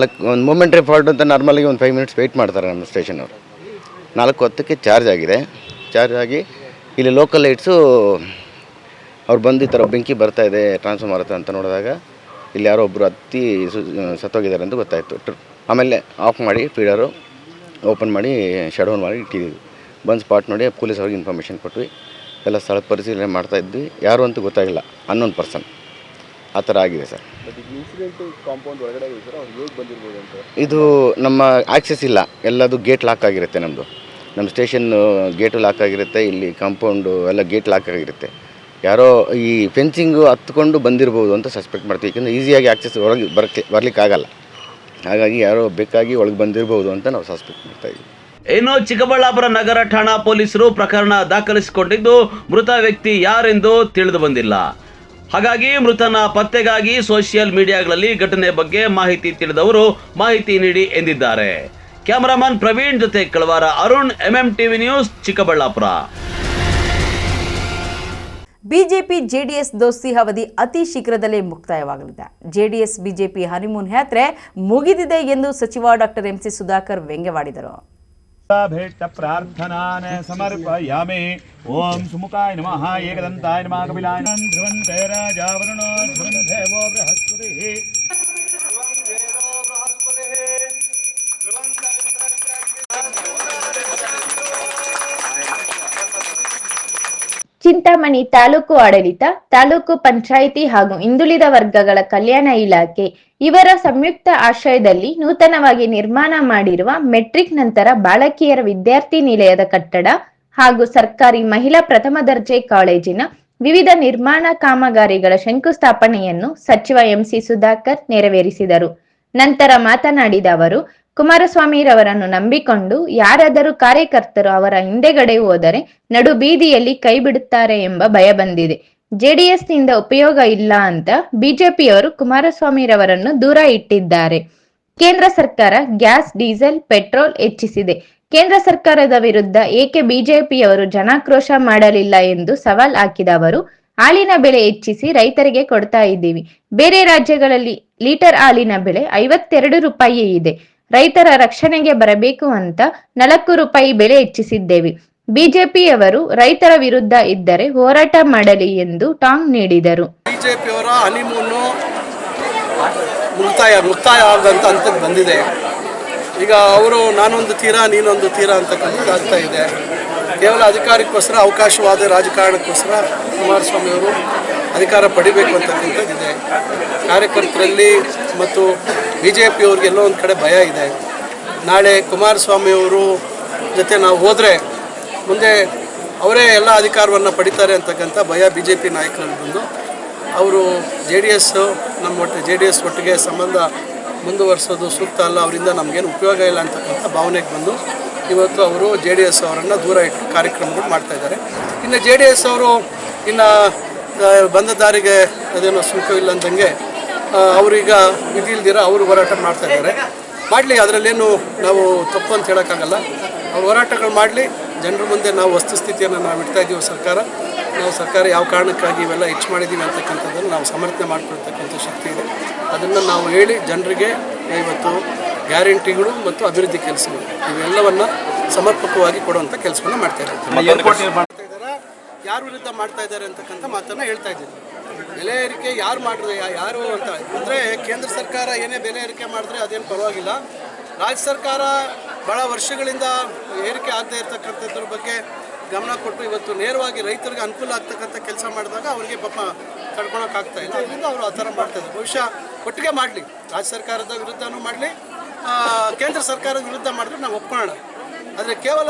ಒಂದು ಮೂಮೆಂಟ್ರಿ ಫಾಲ್ಟ್ ಅಂತ ನಾರ್ಮಲಾಗಿ ಒಂದು 5 ಮಿನಿಟ್ಸ್ ವೆಯ್ಟ್ ಮಾಡ್ತಾರೆ ನಮ್ಮ ಸ್ಟೇಷನವರು. 4:10ಕ್ಕೆ ಚಾರ್ಜ್ ಆಗಿ ಇಲ್ಲಿ ಲೋಕಲ್ ಲೈಟ್ಸು ಅವ್ರು ಬಂದು ಈ ಥರ ಬೆಂಕಿ ಬರ್ತಾಯಿದೆ ಟ್ರಾನ್ಸ್ಫಾರ್ಮರ್ ಅಂತ ನೋಡಿದಾಗ ಇಲ್ಲಿ ಯಾರೋ ಒಬ್ಬರು ಹತ್ತಿ ಸತ್ತೋಗಿದ್ದಾರೆ ಅಂತ ಗೊತ್ತಾಯಿತು. ಆಮೇಲೆ ಆಫ್ ಮಾಡಿ ಫೀಡರು ಓಪನ್ ಮಾಡಿ ಶಟ್ ಡೌನ್ ಮಾಡಿ ಇಟ್ಟಿದ್ದೀವಿ. ಬಂದು ಸ್ಪಾಟ್ ನೋಡಿ ಪೊಲೀಸ್ ಅವ್ರಿಗೆ ಇನ್ಫಾರ್ಮೇಷನ್ ಕೊಟ್ವಿ. ಎಲ್ಲ ಸ್ಥಳ ಪರಿಶೀಲನೆ ಮಾಡ್ತಾಯಿದ್ವಿ. ಯಾರು ಅಂತ ಗೊತ್ತಾಗಿಲ್ಲ, ಅನ್ನೋನ್ ಪರ್ಸನ್ ಆ ಥರ ಆಗಿದೆ ಸರ್. ಇದು ನಮ್ಮ ಆಕ್ಸೆಸ್ ಇಲ್ಲ, ಎಲ್ಲದು ಗೇಟ್ ಲಾಕ್ ಆಗಿರುತ್ತೆ. ನಮ್ಮ ಸ್ಟೇಷನ್ ಗೇಟು ಲಾಕ್ ಆಗಿರುತ್ತೆ. ಇಲ್ಲಿ ಕಾಂಪೌಂಡು ಎಲ್ಲ ಗೇಟ್ ಲಾಕ್ ಆಗಿರುತ್ತೆ. ಯಾರೋ ಈ ಫೆನ್ಸಿಂಗು ಹತ್ಕೊಂಡು ಬಂದಿರ್ಬೋದು ಅಂತ ಸಸ್ಪೆಕ್ಟ್ ಮಾಡ್ತೀವಿ. ಯಾಕೆಂದರೆ ಈಸಿಯಾಗಿ ಆಕ್ಸೆಸ್ ಒಳಗೆ ಬರಲಿಕ್ಕಾಗಲ್ಲ. ಹಾಗಾಗಿ ಯಾರೋ ಬೇಕಾಗಿ ಒಳಗೆ ಬಂದಿರ್ಬೋದು ಅಂತ ನಾವು ಸಸ್ಪೆಕ್ಟ್ ಮಾಡ್ತಾಯಿದ್ವಿ. ಇನ್ನು ಚಿಕ್ಕಬಳ್ಳಾಪುರ ನಗರ ಠಾಣಾ ಪೊಲೀಸರು ಪ್ರಕರಣ ದಾಖಲಿಸಿಕೊಂಡಿದ್ದು, ಮೃತ ವ್ಯಕ್ತಿ ಯಾರೆಂದು ತಿಳಿದು ಬಂದಿಲ್ಲ. ಹಾಗಾಗಿ ಮೃತನ ಪತ್ತೆಗಾಗಿ ಸೋಷಿಯಲ್ ಮೀಡಿಯಾಗಳಲ್ಲಿ ಘಟನೆ ಬಗ್ಗೆ ಮಾಹಿತಿ ತಿಳಿದವರು ಮಾಹಿತಿ ನೀಡಿ ಎಂದಿದ್ದಾರೆ. ಕ್ಯಾಮರಾಮನ್ ಪ್ರವೀಣ್ ಜೊತೆ Kalavara Arun, MMTV news, Chikkaballapur. BJP JDS ದೋಸ್ತಿ ಅವಧಿ ಅತಿ ಶೀಘ್ರದಲ್ಲೇ ಮುಕ್ತಾಯವಾಗಲಿದೆ. ಜೆಡಿಎಸ್ ಬಿಜೆಪಿ ಹನಿಮೂನ್ ಯಾತ್ರೆ ಮುಗಿದಿದೆ ಎಂದು ಸಚಿವ ಡಾಕ್ಟರ್ MC ಸುಧಾಕರ್ ವ್ಯಂಗ್ಯವಾಡಿದರು. ಭೇಟ ಪ್ರಾರ್ಥನಾನ ಸಮರ್ಪಯಾಮಿ. ಓಂ ಸುಮುಖಾಯ ನಮಃ ಏಕದಂತಾಯ ನಮಃ ಕಪಿಲಾಯ ಧ್ರುವಂತೆ ರಾಜಾವರುಣೋ ಧ್ರುವಂತೇವೋ ಬೃಹಸ್ಪತಿಃ. ಚಿಂತಾಮಣಿ ತಾಲೂಕು ಆಡಳಿತ, ತಾಲೂಕು ಪಂಚಾಯಿತಿ ಹಾಗೂ ಹಿಂದುಳಿದ ವರ್ಗಗಳ ಕಲ್ಯಾಣ ಇಲಾಖೆ ಇವರ ಸಂಯುಕ್ತ ಆಶ್ರಯದಲ್ಲಿ ನೂತನವಾಗಿ ನಿರ್ಮಾಣ ಮಾಡಿರುವ ಮೆಟ್ರಿಕ್ ನಂತರ ಬಾಲಕಿಯರ ವಿದ್ಯಾರ್ಥಿ ನಿಲಯದ ಕಟ್ಟಡ ಹಾಗೂ ಸರ್ಕಾರಿ ಮಹಿಳಾ ಪ್ರಥಮ ದರ್ಜೆ ಕಾಲೇಜಿನ ವಿವಿಧ ನಿರ್ಮಾಣ ಕಾಮಗಾರಿಗಳ ಶಂಕುಸ್ಥಾಪನೆಯನ್ನು ಸಚಿವ MC ಸುಧಾಕರ್ ನೆರವೇರಿಸಿದರು. ನಂತರ ಮಾತನಾಡಿದ ಅವರು, ಕುಮಾರಸ್ವಾಮಿರವರನ್ನು ನಂಬಿಕೊಂಡು ಯಾರಾದರೂ ಕಾರ್ಯಕರ್ತರು ಅವರ ಹಿಂದೆಗಡೆ ಹೋದರೆ ನಡು ಬೀದಿಯಲ್ಲಿ ಕೈ ಬಿಡುತ್ತಾರೆ ಎಂಬ ಭಯ ಬಂದಿದೆ. ಜೆಡಿಎಸ್ನಿಂದ ಉಪಯೋಗ ಇಲ್ಲ ಅಂತ ಬಿಜೆಪಿಯವರು ಕುಮಾರಸ್ವಾಮಿರವರನ್ನು ದೂರ ಇಟ್ಟಿದ್ದಾರೆ. ಕೇಂದ್ರ ಸರ್ಕಾರ ಗ್ಯಾಸ್, ಡೀಸೆಲ್, ಪೆಟ್ರೋಲ್ ಹೆಚ್ಚಿಸಿದೆ. ಕೇಂದ್ರ ಸರ್ಕಾರದ ವಿರುದ್ಧ ಏಕೆ ಬಿಜೆಪಿಯವರು ಜನಾಕ್ರೋಶ ಮಾಡಲಿಲ್ಲ ಎಂದು ಸವಾಲ್ ಹಾಕಿದ ಅವರು, ಹಾಲಿನ ಬೆಲೆ ಹೆಚ್ಚಿಸಿ ರೈತರಿಗೆ ಕೊಡ್ತಾ ಇದ್ದೀವಿ. ಬೇರೆ ರಾಜ್ಯಗಳಲ್ಲಿ ಲೀಟರ್ ಹಾಲಿನ ಬೆಲೆ 52 ರೂಪಾಯಿ ಇದೆ. ರೈತರ ರಕ್ಷಣೆಗೆ ಬರಬೇಕು ಅಂತ 4 ರೂಪಾಯಿ ಬೆಲೆ ಹೆಚ್ಚಿಸಿದ್ದೇವೆ. ಬಿಜೆಪಿಯವರು ರೈತರ ವಿರುದ್ಧ ಇದ್ದರೆ ಹೋರಾಟ ಮಾಡಲಿ ಎಂದು ಟಾಂಗ್ ನೀಡಿದರು. ಬಿಜೆಪಿಯವರ ಹನಿಮೂನು ಮುಕ್ತಾಯ ಆದಂತ ಹಂತಕ್ಕೆ ಬಂದಿದೆ. ಈಗ ಅವರು ನಾನೊಂದು ತೀರಾ ನೀನೊಂದು ತೀರಾ ಅಂತಕ್ಕಂಥದ್ದಾಗ್ತಾ ಇದೆ. ಕೇವಲ ಅಧಿಕಾರಕ್ಕೋಸ್ಕರ, ಅವಕಾಶವಾದ ರಾಜಕಾರಣಕ್ಕೋಸ್ಕರ ಕುಮಾರಸ್ವಾಮಿಯವರು ಅಧಿಕಾರ ಪಡಿಬೇಕು ಅಂತಕ್ಕಂಥದ್ದಿದೆ. ಕಾರ್ಯಕರ್ತರಲ್ಲಿ ಮತ್ತು ಬಿಜೆಪಿಯವ್ರಿಗೆ ಎಲ್ಲೋ ಒಂದು ಕಡೆ ಭಯ ಇದೆ. ನಾಳೆ ಕುಮಾರಸ್ವಾಮಿಯವರು ಜೊತೆ ನಾವು ಹೋದರೆ ಮುಂದೆ ಅವರೇ ಎಲ್ಲ ಅಧಿಕಾರವನ್ನು ಪಡಿತಾರೆ ಅಂತಕ್ಕಂಥ ಭಯ ಬಿಜೆಪಿ ನಾಯಕರಲ್ಲಿ ಬಂದು ಅವರು JDS JDS ಒಟ್ಟಿಗೆ ಸಂಬಂಧ ಮುಂದುವರಿಸೋದು ಸೂಕ್ತ ಅಲ್ಲ, ಅವರಿಂದ ನಮಗೇನು ಉಪಯೋಗ ಇಲ್ಲ ಅಂತಕ್ಕಂಥ ಭಾವನೆಗೆ ಬಂದು ಇವತ್ತು ಅವರು JDS ಅವರನ್ನು ದೂರ ಇಟ್ಟು ಕಾರ್ಯಕ್ರಮಗಳು ಮಾಡ್ತಾಯಿದ್ದಾರೆ. ಇನ್ನು JDS ಅವರು ಇನ್ನು ಬಂದ ದಾರಿಗೆ ಅದೇನೋ ಸುಂಕವಿಲ್ಲ ಅಂದಂಗೆ ಅವರೀಗ ವಿಧಿ ಇಲ್ದಿರ ಅವರು ಹೋರಾಟ ಮಾಡ್ತಾಯಿದ್ದಾರೆ. ಮಾಡಲಿ, ಅದರಲ್ಲೇನು ನಾವು ತಪ್ಪು ಅಂತ ಹೇಳೋಕ್ಕಾಗಲ್ಲ. ಅವ್ರು ಹೋರಾಟಗಳು ಮಾಡಲಿ. ಜನರ ಮುಂದೆ ನಾವು ವಸ್ತುಸ್ಥಿತಿಯನ್ನು ನಾವು ಇಡ್ತಾ ಇದ್ದೀವಿ. ಸರ್ಕಾರ ನಾವು ಸರ್ಕಾರ ಯಾವ ಕಾರಣಕ್ಕಾಗಿ ಇವೆಲ್ಲ ಹೆಚ್ಚು ಮಾಡಿದ್ದೀವಿ ಅಂತಕ್ಕಂಥದ್ದನ್ನು ನಾವು ಸಮರ್ಥನೆ ಮಾಡ್ಕೊಳ್ತಕ್ಕಂಥ ಶಕ್ತಿ ಇದೆ. ಅದನ್ನು ನಾವು ಹೇಳಿ ಜನರಿಗೆ ಇವತ್ತು ಗ್ಯಾರಂಟಿಗಳು ಮತ್ತು ಅಭಿವೃದ್ಧಿ ಕೆಲಸಗಳು ಇವೆಲ್ಲವನ್ನು ಸಮರ್ಪಕವಾಗಿ ಕೊಡುವಂಥ ಕೆಲಸವನ್ನು ಮಾಡ್ತಾ ಇದ್ದಾರೆ. ಯಾರ ವಿರುದ್ಧ ಮಾಡ್ತಾ ಇದ್ದಾರೆ ಅಂತಕ್ಕಂಥ ಮಾತನ್ನು ಹೇಳ್ತಾ ಇದ್ದೀವಿ. ಬೆಲೆ ಏರಿಕೆ ಯಾರು ಮಾಡಿದ್ರೆ ಯಾರು ಅಂತ ಅಂದರೆ ಕೇಂದ್ರ ಸರ್ಕಾರ ಏನೇ ಬೆಲೆ ಏರಿಕೆ ಮಾಡಿದ್ರೆ ಅದೇನು ಪರವಾಗಿಲ್ಲ. ರಾಜ್ಯ ಸರ್ಕಾರ ಭಾಳ ವರ್ಷಗಳಿಂದ ಏರಿಕೆ ಆಗದೇ ಇರತಕ್ಕಂಥದ್ರ ಬಗ್ಗೆ ಗಮನ ಕೊಟ್ಟು ಇವತ್ತು ನೇರವಾಗಿ ರೈತರಿಗೆ ಅನುಕೂಲ ಆಗ್ತಕ್ಕಂಥ ಕೆಲಸ ಮಾಡಿದಾಗ ಅವರಿಗೆ ಪಾಪ ತಡ್ಕೊಳಕ್ಕಾಗ್ತಾ ಇಲ್ಲ. ಅದರಿಂದ ಅವರು ಆ ಥರ ಮಾಡ್ತಾಯಿದ್ದಾರೆ. ಬಹುಶಃ ಒಟ್ಟಿಗೆ ಮಾಡಲಿ, ರಾಜ್ಯ ಸರ್ಕಾರದ ವಿರುದ್ಧನೂ ಮಾಡಲಿ, ಕೇಂದ್ರ ಸರ್ಕಾರದ ವಿರುದ್ಧ ಮಾಡಿದ್ರೆ ನಾವು ಒಪ್ಕೊಳ್ಳೋಣ. ಆದರೆ ಕೇವಲ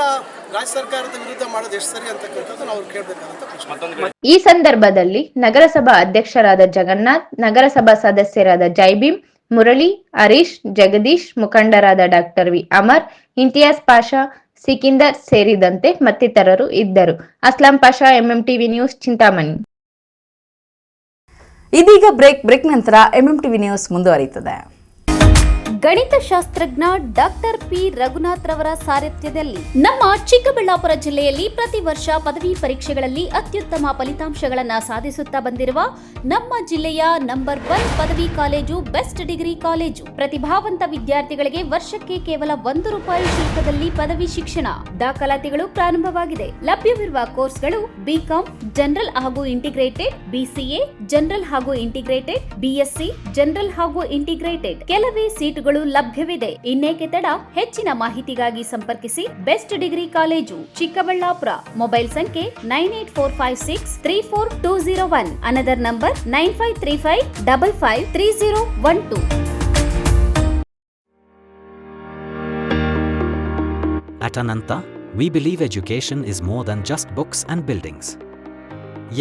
ರಾಜ್ಯ ಸರ್ಕಾರದ ವಿರುದ್ಧ ಮಾಡೋದು ಎಷ್ಟು ಸರಿ ಅಂತಕ್ಕಂಥದ್ದು ನಾವು ಕೇಳಬೇಕಾದಂಥ ಪ್ರಶ್ನೆ. ಈ ಸಂದರ್ಭದಲ್ಲಿ ನಗರಸಭಾ ಅಧ್ಯಕ್ಷರಾದ ಜಗನ್ನಾಥ್, ನಗರಸಭಾ ಸದಸ್ಯರಾದ ಜೈಭೀಮ್, ಮುರಳಿ, ಹರೀಶ್, ಜಗದೀಶ್, ಮುಖಂಡರಾದ ಡಾಕ್ಟರ್ ವಿ ಅಮರ್, ಇಂತಿಯಾಜ್ ಪಾಷಾ, ಸಿಕಿಂದರ್ ಸೇರಿದಂತೆ ಮತ್ತಿತರರು ಇದ್ದರು. Aslam Pasha, MMTV news, Chintamani. ಇದೀಗ ಬ್ರೇಕ್ ನಂತರ ಎಂಎಂಟಿವಿ ನ್ಯೂಸ್ ಮುಂದುವರಿಯುತ್ತದೆ. ಗಣಿತಶಾಸ್ತ್ರಜ್ಞ ಡಾಕ್ಟರ್ ಪಿ ರಘುನಾಥ್ ರವರ ಸಾರಥ್ಯದಲ್ಲಿ ನಮ್ಮ ಚಿಕ್ಕಬಳ್ಳಾಪುರ ಜಿಲ್ಲೆಯಲ್ಲಿ ಪ್ರತಿ ವರ್ಷ ಪದವಿ ಪರೀಕ್ಷೆಗಳಲ್ಲಿ ಅತ್ಯುತ್ತಮ ಫಲಿತಾಂಶಗಳನ್ನು ಸಾಧಿಸುತ್ತಾ ಬಂದಿರುವ ನಮ್ಮ ಜಿಲ್ಲೆಯ ನಂಬರ್ 1 ಪದವಿ ಕಾಲೇಜು ಬೆಸ್ಟ್ ಡಿಗ್ರಿ ಕಾಲೇಜು. ಪ್ರತಿಭಾವಂತ ವಿದ್ಯಾರ್ಥಿಗಳಿಗೆ ವರ್ಷಕ್ಕೆ ಕೇವಲ ₹1 ಶುಲ್ಕದಲ್ಲಿ ಪದವಿ ಶಿಕ್ಷಣ. ದಾಖಲಾತಿಗಳು ಪ್ರಾರಂಭವಾಗಿದೆ. ಲಭ್ಯವಿರುವ ಕೋರ್ಸ್ಗಳು ಬಿಕಾಂ ಜನರಲ್ ಹಾಗೂ ಇಂಟಿಗ್ರೇಟೆಡ್, ಬಿಸಿಎ ಜನರಲ್ ಹಾಗೂ ಇಂಟಿಗ್ರೇಟೆಡ್, ಬಿಎಸ್ಸಿ ಜನರಲ್ ಹಾಗೂ ಇಂಟಿಗ್ರೇಟೆಡ್. ಕೆಲವೇ ಸೀಟುಗಳು ಲಭ್ಯವಿದೆ. ಇನ್ನೇಕೆ ತಡ? ಹೆಚ್ಚಿನ ಮಾಹಿತಿಗಾಗಿ ಸಂಪರ್ಕಿಸಿ best degree college, Chikkaballapur. Mobile ಸಂಖ್ಯೆ 9845634201. Another number 9535553012. At Ananta, we believe education is more than just books and buildings.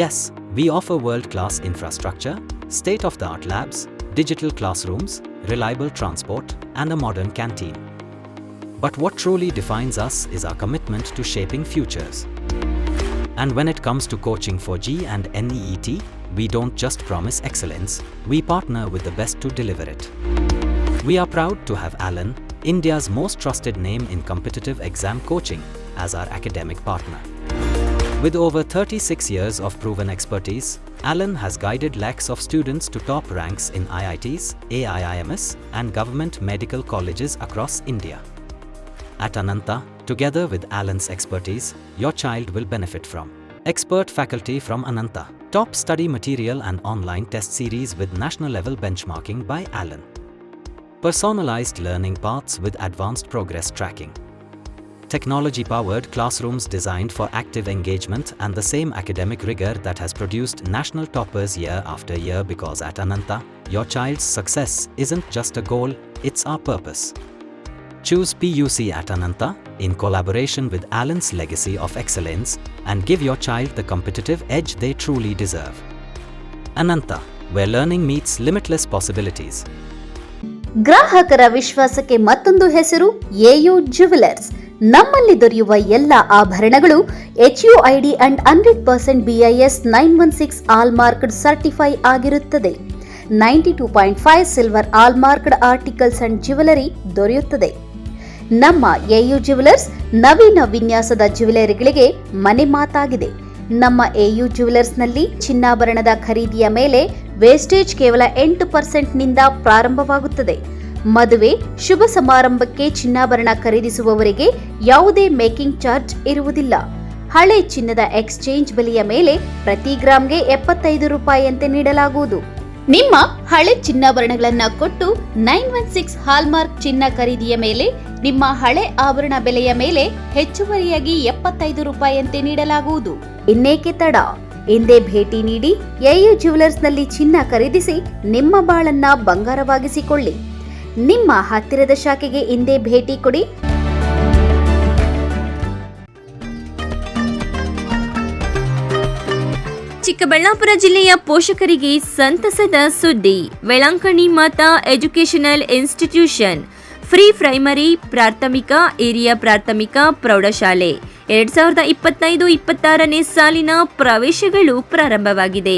Yes, we offer world-class infrastructure, state-of-the-art labs, digital classrooms, reliable transport, and a modern canteen. But what truly defines us is our commitment to shaping futures. And when it comes to coaching for G and NEET, we don't just promise excellence, we partner with the best to deliver it. We are proud to have Alan, India's most trusted name in competitive exam coaching, as our academic partner. With over 36 years of proven expertise, Alan has guided lakhs of students to top ranks in IITs, AIIMS, and government medical colleges across India. At Ananta, together with Alan's expertise, your child will benefit from expert faculty from Ananta, top study material and online test series with national level benchmarking by Alan, personalized learning paths with advanced progress tracking, technology-powered classrooms designed for active engagement and the same academic rigor that has produced national toppers year after year, because at Ananta, your child's success isn't just a goal, it's our purpose. Choose PUC at Ananta in collaboration with Alan's legacy of excellence and give your child the competitive edge they truly deserve. Ananta, where learning meets limitless possibilities. ಗ್ರಾಹಕರ ವಿಶ್ವಾಸಕ್ಕೆ ಮತ್ತೊಂದು ಹೆಸರು ಎಯು ಜ್ಯುವೆಲರ್ಸ್. ನಮ್ಮಲ್ಲಿ ದೊರೆಯುವ ಎಲ್ಲ ಆಭರಣಗಳು HUID ಅಂಡ್ 100% BIS 916 ಆಲ್ಮಾರ್ಕ್ಡ್ ಸರ್ಟಿಫೈ ಆಗಿರುತ್ತದೆ. 92.5 ಸಿಲ್ವರ್ ಆಲ್ಮಾರ್ಕ್ಡ್ ಆರ್ಟಿಕಲ್ಸ್ ಅಂಡ್ ಜ್ಯುವೆಲರಿ ದೊರೆಯುತ್ತದೆ. ನಮ್ಮ ಎಯು ಜ್ಯುವೆಲರ್ಸ್ ನವೀನ ವಿನ್ಯಾಸದ ಜ್ಯುವೆಲರಿಗಳಿಗೆ ಮನೆ ಮಾತಾಗಿದೆ. ನಮ್ಮ ಎಯು ಜ್ಯುವೆಲರ್ಸ್ನಲ್ಲಿ ಚಿನ್ನಾಭರಣದ ಖರೀದಿಯ ಮೇಲೆ ವೇಸ್ಟೇಜ್ ಕೇವಲ 8% ನಿಂದ ಪ್ರಾರಂಭವಾಗುತ್ತದೆ. ಮದುವೆ, ಶುಭ ಸಮಾರಂಭಕ್ಕೆ ಚಿನ್ನಾಭರಣ ಖರೀದಿಸುವವರಿಗೆ ಯಾವುದೇ ಮೇಕಿಂಗ್ ಚಾರ್ಜ್ ಇರುವುದಿಲ್ಲ. ಹಳೆ ಚಿನ್ನದ ಎಕ್ಸ್ಚೇಂಜ್ ಬೆಲೆಯ ಮೇಲೆ ಪ್ರತಿ ಗ್ರಾಂಗೆ ₹75 ಅಂತೆ ನೀಡಲಾಗುವುದು. ನಿಮ್ಮ ಹಳೆ ಚಿನ್ನಾಭರಣಗಳನ್ನ ಕೊಟ್ಟು 916 ಹಾಲ್ಮಾರ್ಕ್ ಚಿನ್ನ ಖರೀದಿಯ ಮೇಲೆ ನಿಮ್ಮ ಹಳೆ ಆಭರಣ ಬೆಲೆಯ ಮೇಲೆ ಹೆಚ್ಚುವರಿಯಾಗಿ ₹75 ಅಂತೆ ನೀಡಲಾಗುವುದು. ಇನ್ನೇಕೆ ತಡ? ಎಂದೇ ಭೇಟಿ ನೀಡಿ ಎಯು ಜ್ಯುವೆಲರ್ಸ್ನಲ್ಲಿ ಚಿನ್ನ ಖರೀದಿಸಿ ನಿಮ್ಮ ಬಾಳನ್ನ ಬಂಗಾರವಾಗಿಸಿಕೊಳ್ಳಿ. ನಿಮ್ಮ ಹತ್ತಿರದ ಶಾಖೆಗೆ ಇಂದೇ ಭೇಟಿ ಕೊಡಿ. ಚಿಕ್ಕಬಳ್ಳಾಪುರ ಜಿಲ್ಲೆಯ ಪೋಷಕರಿಗೆ ಸಂತಸದ ಸುದ್ದಿ. ವೆಳಂಕಣಿ ಮಾತಾ ಎಜುಕೇಷನಲ್ ಇನ್ಸ್ಟಿಟ್ಯೂಷನ್ ಫ್ರೀ ಪ್ರೈಮರಿ, ಪ್ರಾಥಮಿಕ, ಹಿರಿಯ ಪ್ರಾಥಮಿಕ, ಪ್ರೌಢಶಾಲೆ 2025-26ನೇ ಸಾಲಿನ ಪ್ರವೇಶಗಳು ಪ್ರಾರಂಭವಾಗಿದೆ.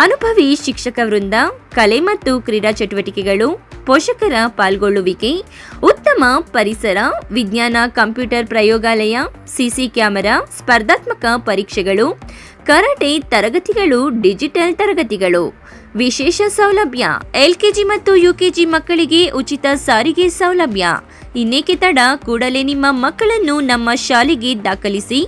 ಅನುಭವಿ ಶಿಕ್ಷಕ ವೃಂದ, ಕಲೆ ಮತ್ತು ಕ್ರೀಡಾ ಚಟುವಟಿಕೆಗಳು, ಪೋಷಕರ ಪಾಲ್ಗೊಳ್ಳುವಿಕೆ, ಉತ್ತಮ ಪರಿಸರ, ವಿಜ್ಞಾನ ಕಂಪ್ಯೂಟರ್ ಪ್ರಯೋಗಾಲಯ, ಸಿಸಿ ಕ್ಯಾಮೆರಾ, ಸ್ಪರ್ಧಾತ್ಮಕ ಪರೀಕ್ಷೆಗಳು, ಕರಾಟೆ ತರಗತಿಗಳು, ಡಿಜಿಟಲ್ ತರಗತಿಗಳು. ವಿಶೇಷ ಸೌಲಭ್ಯ: LKG ಮತ್ತು UKG ಮಕ್ಕಳಿಗೆ ಉಚಿತ ಸಾರಿಗೆ ಸೌಲಭ್ಯ. ಇನ್ನೇಕೆ ತಡ, ಕೂಡಲೇ ನಿಮ್ಮ ಮಕ್ಕಳನ್ನು ನಮ್ಮ ಶಾಲೆಗೆ ದಾಖಲಿಸಿ.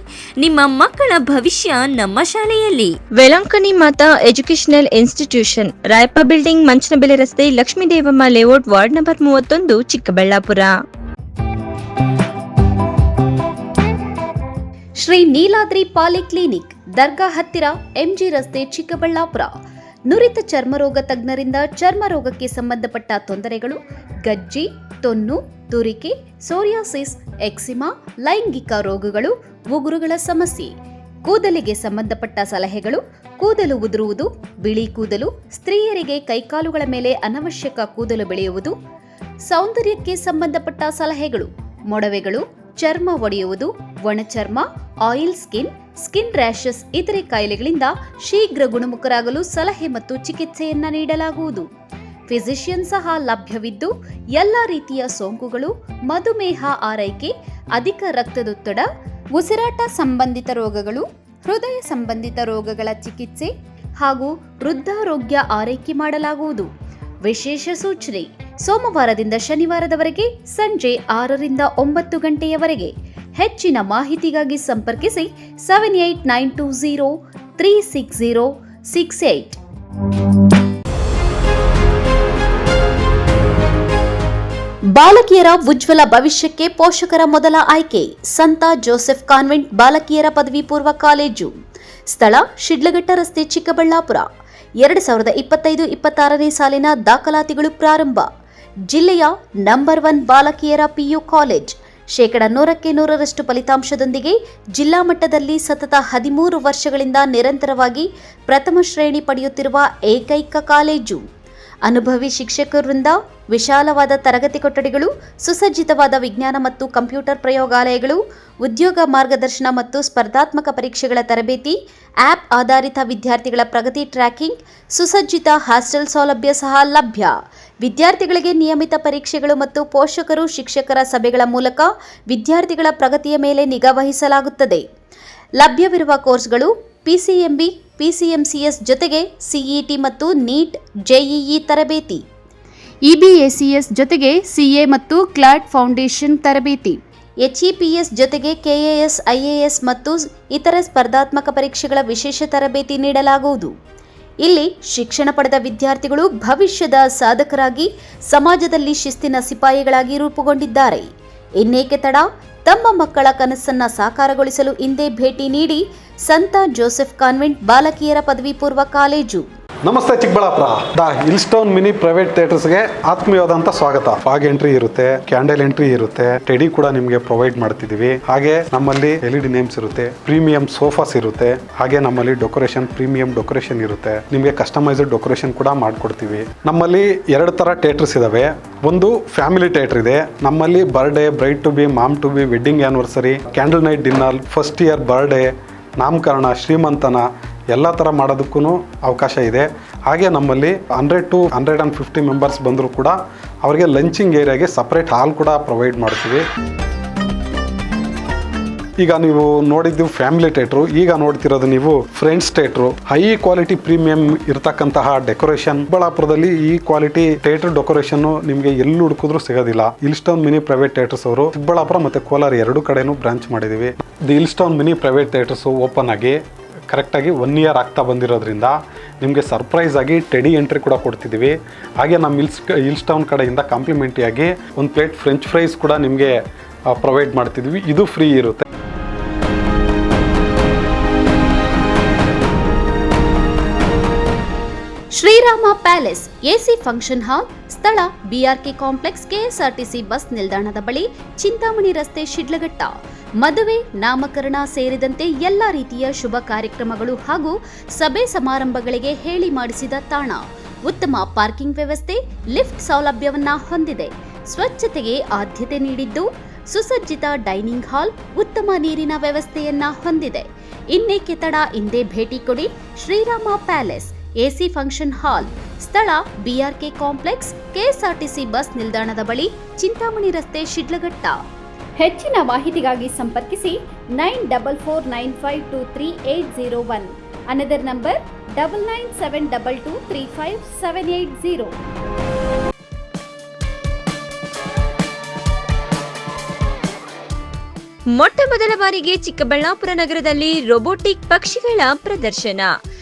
ನಿಮ್ಮ ಮಕ್ಕಳ ಭವಿಷ್ಯ ನಮ್ಮ ಶಾಲೆಯಲ್ಲಿ. Velankanni Mata educational institution, Rayappa building, Manchanabele ರಸ್ತೆ, Lakshmidevamma layout, ward number 31, Chikkaballapur. Shri Neeladri polyclinic, ದರ್ಗಾ ಹತ್ತಿರ, MG ರಸ್ತೆ, ಚಿಕ್ಕಬಳ್ಳಾಪುರ. ನುರಿತ ಚರ್ಮರೋಗ ತಜ್ಞರಿಂದ ಚರ್ಮರೋಗಕ್ಕೆ ಸಂಬಂಧಪಟ್ಟ ತೊಂದರೆಗಳು, ಗಜ್ಜಿ, ತೊನ್ನು, ತುರಿಕೆ, ಸೋರಿಯಾಸಿಸ್, ಎಕ್ಸಿಮಾ, ಲೈಂಗಿಕ ರೋಗಗಳು, ಉಗುರುಗಳ ಸಮಸ್ಯೆ, ಕೂದಲಿಗೆ ಸಂಬಂಧಪಟ್ಟ ಸಲಹೆಗಳು, ಕೂದಲು ಉದುರುವುದು, ಬಿಳಿ ಕೂದಲು, ಸ್ತ್ರೀಯರಿಗೆ ಕೈಕಾಲುಗಳ ಮೇಲೆ ಅನವಶ್ಯಕ ಕೂದಲು ಬೆಳೆಯುವುದು, ಸೌಂದರ್ಯಕ್ಕೆ ಸಂಬಂಧಪಟ್ಟ ಸಲಹೆಗಳು, ಮೊಡವೆಗಳು, ಚರ್ಮ ಒಡೆಯುವುದು, ಒಣಚರ್ಮ, ಆಯಿಲ್ ಸ್ಕಿನ್, ಸ್ಕಿನ್ ರ್ಯಾಷಸ್ ಇತರೆ ಕಾಯಿಲೆಗಳಿಂದ ಶೀಘ್ರ ಗುಣಮುಖರಾಗಲು ಸಲಹೆ ಮತ್ತು ಚಿಕಿತ್ಸೆಯನ್ನ ನೀಡಲಾಗುವುದು. ಫಿಸಿಷಿಯನ್ ಸಹ ಲಭ್ಯವಿದ್ದು ಎಲ್ಲ ರೀತಿಯ ಸೋಂಕುಗಳು, ಮಧುಮೇಹ ಆರೈಕೆ, ಅಧಿಕ ರಕ್ತದೊತ್ತಡ, ಉಸಿರಾಟ ಸಂಬಂಧಿತ ರೋಗಗಳು, ಹೃದಯ ಸಂಬಂಧಿತ ರೋಗಗಳ ಚಿಕಿತ್ಸೆ ಹಾಗೂ ವೃದ್ಧಾರೋಗ್ಯ ಆರೈಕೆ ಮಾಡಲಾಗುವುದು. ವಿಶೇಷ ಸೂಚನೆ: ಸೋಮವಾರದಿಂದ ಶನಿವಾರದವರೆಗೆ ಸಂಜೆ 6 ರಿಂದ 9 ಗಂಟೆಯವರೆಗೆ. ಹೆಚ್ಚಿನ ಮಾಹಿತಿಗಾಗಿ ಸಂಪರ್ಕಿಸಿ 7892036068. ಬಾಲಕಿಯರ ಉಜ್ವಲ ಭವಿಷ್ಯಕ್ಕೆ ಪೋಷಕರ ಮೊದಲ ಆಯ್ಕೆ ಸಂತ ಜೋಸೆಫ್ ಕಾನ್ವೆಂಟ್ ಬಾಲಕಿಯರ ಪದವಿ ಪೂರ್ವ ಕಾಲೇಜು. ಸ್ಥಳ ಶಿಡ್ಲಘಟ್ಟ ರಸ್ತೆ, ಚಿಕ್ಕಬಳ್ಳಾಪುರ. 2025-26ನೇ ಸಾಲಿನ ದಾಖಲಾತಿಗಳು ಪ್ರಾರಂಭ. ಜಿಲ್ಲೆಯ ನಂಬರ್ 1 ಬಾಲಕಿಯರ PU ಕಾಲೇಜ್. 100% ಫಲಿತಾಂಶದೊಂದಿಗೆ ಜಿಲ್ಲಾ ಮಟ್ಟದಲ್ಲಿ ಸತತ 13 ವರ್ಷಗಳಿಂದ ನಿರಂತರವಾಗಿ ಪ್ರಥಮ ಶ್ರೇಣಿ ಪಡೆಯುತ್ತಿರುವ ಏಕೈಕ ಕಾಲೇಜು. ಅನುಭವಿ ಶಿಕ್ಷಕರಿಂದ ವಿಶಾಲವಾದ ತರಗತಿ ಕೊಠಡಿಗಳು, ಸುಸಜ್ಜಿತವಾದ ವಿಜ್ಞಾನ ಮತ್ತು ಕಂಪ್ಯೂಟರ್ ಪ್ರಯೋಗಾಲಯಗಳು, ಉದ್ಯೋಗ ಮಾರ್ಗದರ್ಶನ ಮತ್ತು ಸ್ಪರ್ಧಾತ್ಮಕ ಪರೀಕ್ಷೆಗಳ ತರಬೇತಿ, ಆ್ಯಪ್ ಆಧಾರಿತ ವಿದ್ಯಾರ್ಥಿಗಳ ಪ್ರಗತಿ ಟ್ರ್ಯಾಕಿಂಗ್, ಸುಸಜ್ಜಿತ ಹಾಸ್ಟೆಲ್ ಸೌಲಭ್ಯ ಸಹ ಲಭ್ಯ. ವಿದ್ಯಾರ್ಥಿಗಳಿಗೆ ನಿಯಮಿತ ಪರೀಕ್ಷೆಗಳು ಮತ್ತು ಪೋಷಕರು ಶಿಕ್ಷಕರ ಸಭೆಗಳ ಮೂಲಕ ವಿದ್ಯಾರ್ಥಿಗಳ ಪ್ರಗತಿಯ ಮೇಲೆ ನಿಗಾ ವಹಿಸಲಾಗುತ್ತದೆ. ಲಭ್ಯವಿರುವ ಕೋರ್ಸ್ಗಳು PCMB, PCMCS ಜೊತೆಗೆ CET ಮತ್ತು NEET, JEE ತರಬೇತಿ, EBACS ಜೊತೆಗೆ CA ಮತ್ತು CLAT ಫೌಂಡೇಶನ್ ತರಬೇತಿ, HEPS ಜೊತೆಗೆ KAS, IAS ಮತ್ತು ಇತರ ಸ್ಪರ್ಧಾತ್ಮಕ ಪರೀಕ್ಷೆಗಳ ವಿಶೇಷ ತರಬೇತಿ ನೀಡಲಾಗುವುದು. ಇಲ್ಲಿ ಶಿಕ್ಷಣ ಪಡೆದ ವಿದ್ಯಾರ್ಥಿಗಳು ಭವಿಷ್ಯದ ಸಾಧಕರಾಗಿ ಸಮಾಜದಲ್ಲಿ ಶಿಸ್ತಿನ ಸಿಪಾಯಿಗಳಾಗಿ ರೂಪುಗೊಂಡಿದ್ದಾರೆ. ಇನ್ನೇಕೆ ತಡ, ತಮ್ಮ ಮಕ್ಕಳ ಕನಸನ್ನ ಸಾಕಾರಗೊಳಿಸಲು ಇಂದೇ ಭೇಟಿ ನೀಡಿ ಸಂತ ಜೋಸೆಫ್ ಕಾನ್ವೆಂಟ್ ಬಾಲಕಿಯರ ಪದವಿ ಪೂರ್ವ ಕಾಲೇಜು. ನಮಸ್ತೆ ಚಿಕ್ಕಬಳ್ಳಾಪುರ. ಹಿಲ್ಸ್ಟೋನ್ ಮಿನಿ ಪ್ರೈವೇಟ್ ಥಿಯೇಟರ್ಸ್ಗೆ ಆತ್ಮೀಯವಾದಂತ ಸ್ವಾಗತ. ಫಾಗ್ ಎಂಟ್ರಿ ಇರುತ್ತೆ, ಕ್ಯಾಂಡಲ್ ಎಂಟ್ರಿ ಇರುತ್ತೆ, ಟೆಡಿ ಕೂಡ ನಿಮಗೆ ಪ್ರೊವೈಡ್ ಮಾಡ್ತಿದೀವಿ. ಹಾಗೆ ನಮ್ಮಲ್ಲಿ LED ನೇಮ್ಸ್ ಇರುತ್ತೆ, ಪ್ರೀಮಿಯಂ ಸೋಫಾಸ್ ಇರುತ್ತೆ, ಹಾಗೆ ನಮ್ಮಲ್ಲಿ ಡೆಕೋರೇಷನ್, ಪ್ರೀಮಿಯಂ ಡೆಕೋರೇಷನ್ ಇರುತ್ತೆ. ನಿಮಗೆ ಕಸ್ಟಮೈಸ್ಡ್ ಡೆಕೋರೇಷನ್ ಕೂಡ ಮಾಡ್ಕೊಡ್ತೀವಿ. ನಮ್ಮಲ್ಲಿ 2 ತರ ಥಿಯೇಟರ್ಸ್ ಇದಾವೆ. ಒಂದು ಫ್ಯಾಮಿಲಿ ಥಿಯೇಟರ್ ಇದೆ. ನಮ್ಮಲ್ಲಿ birthday, bride to be, mom to be, wedding anniversary, candle night dinner, first year birthday, ನಾಮಕರಣ, ಶ್ರೀಮಂತನ ಎಲ್ಲ ಥರ ಮಾಡೋದಕ್ಕೂ ಅವಕಾಶ ಇದೆ. ಹಾಗೆ ನಮ್ಮಲ್ಲಿ 100 to 150 ಮೆಂಬರ್ಸ್ ಬಂದರೂ ಕೂಡ ಅವರಿಗೆ ಲಂಚಿಂಗ್ ಏರಿಯಾಗೆ ಸಪ್ರೇಟ್ ಹಾಲ್ ಕೂಡ ಪ್ರೊವೈಡ್ ಮಾಡ್ತೀವಿ. ಈಗ ನೀವು ನೋಡಿದ್ದು ಫ್ಯಾಮಿಲಿ ಥಿಯೇಟ್ರು, ಈಗ ನೋಡ್ತಿರೋದು ನೀವು friends theatre. High quality premium ಇರತಕ್ಕಂತಹ ಡೆಕೋರೇಷನ್. ಚಿಕ್ಕಬಳ್ಳಾಪುರದಲ್ಲಿ ಈ ಕ್ವಾಲಿಟಿ ಥಿಯೇಟರ್ ಡೆಕೋರೇಷನ್ ನಿಮಗೆ ಎಲ್ಲಿ ಹುಡುಕಿದ್ರು ಸಿಗೋದಿಲ್ಲ. ಹಿಲ್ಸ್ಟೋನ್ ಮಿನಿ ಪ್ರೈವೇಟ್ ಥಿಯೇಟರ್ಸ್ ಅವರು ಚಿಕ್ಕಬಳ್ಳಾಪುರ ಮತ್ತು ಕೋಲಾರ 2 ಕಡೆನೂ ಬ್ರಾಂಚ್ ಮಾಡಿದ್ದೀವಿ. The Hillstone mini private theatres open ಆಗಿ ಕರೆಕ್ಟಾಗಿ 1 year ಆಗ್ತಾ ಬಂದಿರೋದ್ರಿಂದ ನಿಮಗೆ ಸರ್ಪ್ರೈಸ್ ಆಗಿ ಟೆಡಿ ಎಂಟ್ರಿ ಕೂಡ ಕೊಡ್ತಿದ್ದೀವಿ. ಹಾಗೆ ನಮ್ಮ ಹಿಲ್ಸ್ಟೌನ್ ಕಡೆಯಿಂದ ಕಾಂಪ್ಲಿಮೆಂಟಿಯಾಗಿ 1 ಪ್ಲೇಟ್ ಫ್ರೆಂಚ್ ಫ್ರೈಸ್ ಕೂಡ ನಿಮಗೆ ಪ್ರೊವೈಡ್ ಮಾಡ್ತಿದ್ವಿ. ಇದು ಫ್ರೀ ಇರುತ್ತೆ. Sriram palace AC function hall. ಸ್ಥಳ BRK ಕಾಂಪ್ಲೆಕ್ಸ್, KSRTC ಬಸ್ ನಿಲ್ದಾಣದ ಬಳಿ, ಚಿಂತಾಮಣಿ ರಸ್ತೆ, ಶಿಡ್ಲಘಟ್ಟ. ಮದುವೆ, ನಾಮಕರಣ ಸೇರಿದಂತೆ ಎಲ್ಲ ರೀತಿಯ ಶುಭ ಕಾರ್ಯಕ್ರಮಗಳು ಹಾಗೂ ಸಭೆ ಸಮಾರಂಭಗಳಿಗೆ ಹೇಳಿ ಮಾಡಿಸಿದ ತಾಣ. ಉತ್ತಮ ಪಾರ್ಕಿಂಗ್ ವ್ಯವಸ್ಥೆ, ಲಿಫ್ಟ್ ಸೌಲಭ್ಯವನ್ನ ಹೊಂದಿದೆ. ಸ್ವಚ್ಛತೆಗೆ ಆದ್ಯತೆ ನೀಡಿದ್ದು ಸುಸಜ್ಜಿತ ಡೈನಿಂಗ್ ಹಾಲ್, ಉತ್ತಮ ನೀರಿನ ವ್ಯವಸ್ಥೆಯನ್ನ ಹೊಂದಿದೆ. ಇನ್ನೇಕೆ ತಡ, ಇಂದೇ ಭೇಟಿ ಕೊಡಿ. Sriram palace AC function hall. ಸ್ಥಳ BRK ಕಾಂಪ್ಲೆಕ್ಸ್, KSRTC ಬಸ್ ನಿಲ್ದಾಣದ ಬಳಿ, ಚಿಂತಾಮಣಿ ರಸ್ತೆ, ಶಿಡ್ಲಘಟ್ಟ. ಹೆಚ್ಚಿನ ಮಾಹಿತಿಗಾಗಿ ಸಂಪರ್ಕಿಸಿ 9449523801. Another number 9972235780. ಮೊಟ್ಟ ಮೊದಲ ಬಾರಿಗೆ ಚಿಕ್ಕಬಳ್ಳಾಪುರ ನಗರದಲ್ಲಿ ರೋಬೋಟಿಕ್ ಪಕ್ಷಿಗಳ ಪ್ರದರ್ಶನ.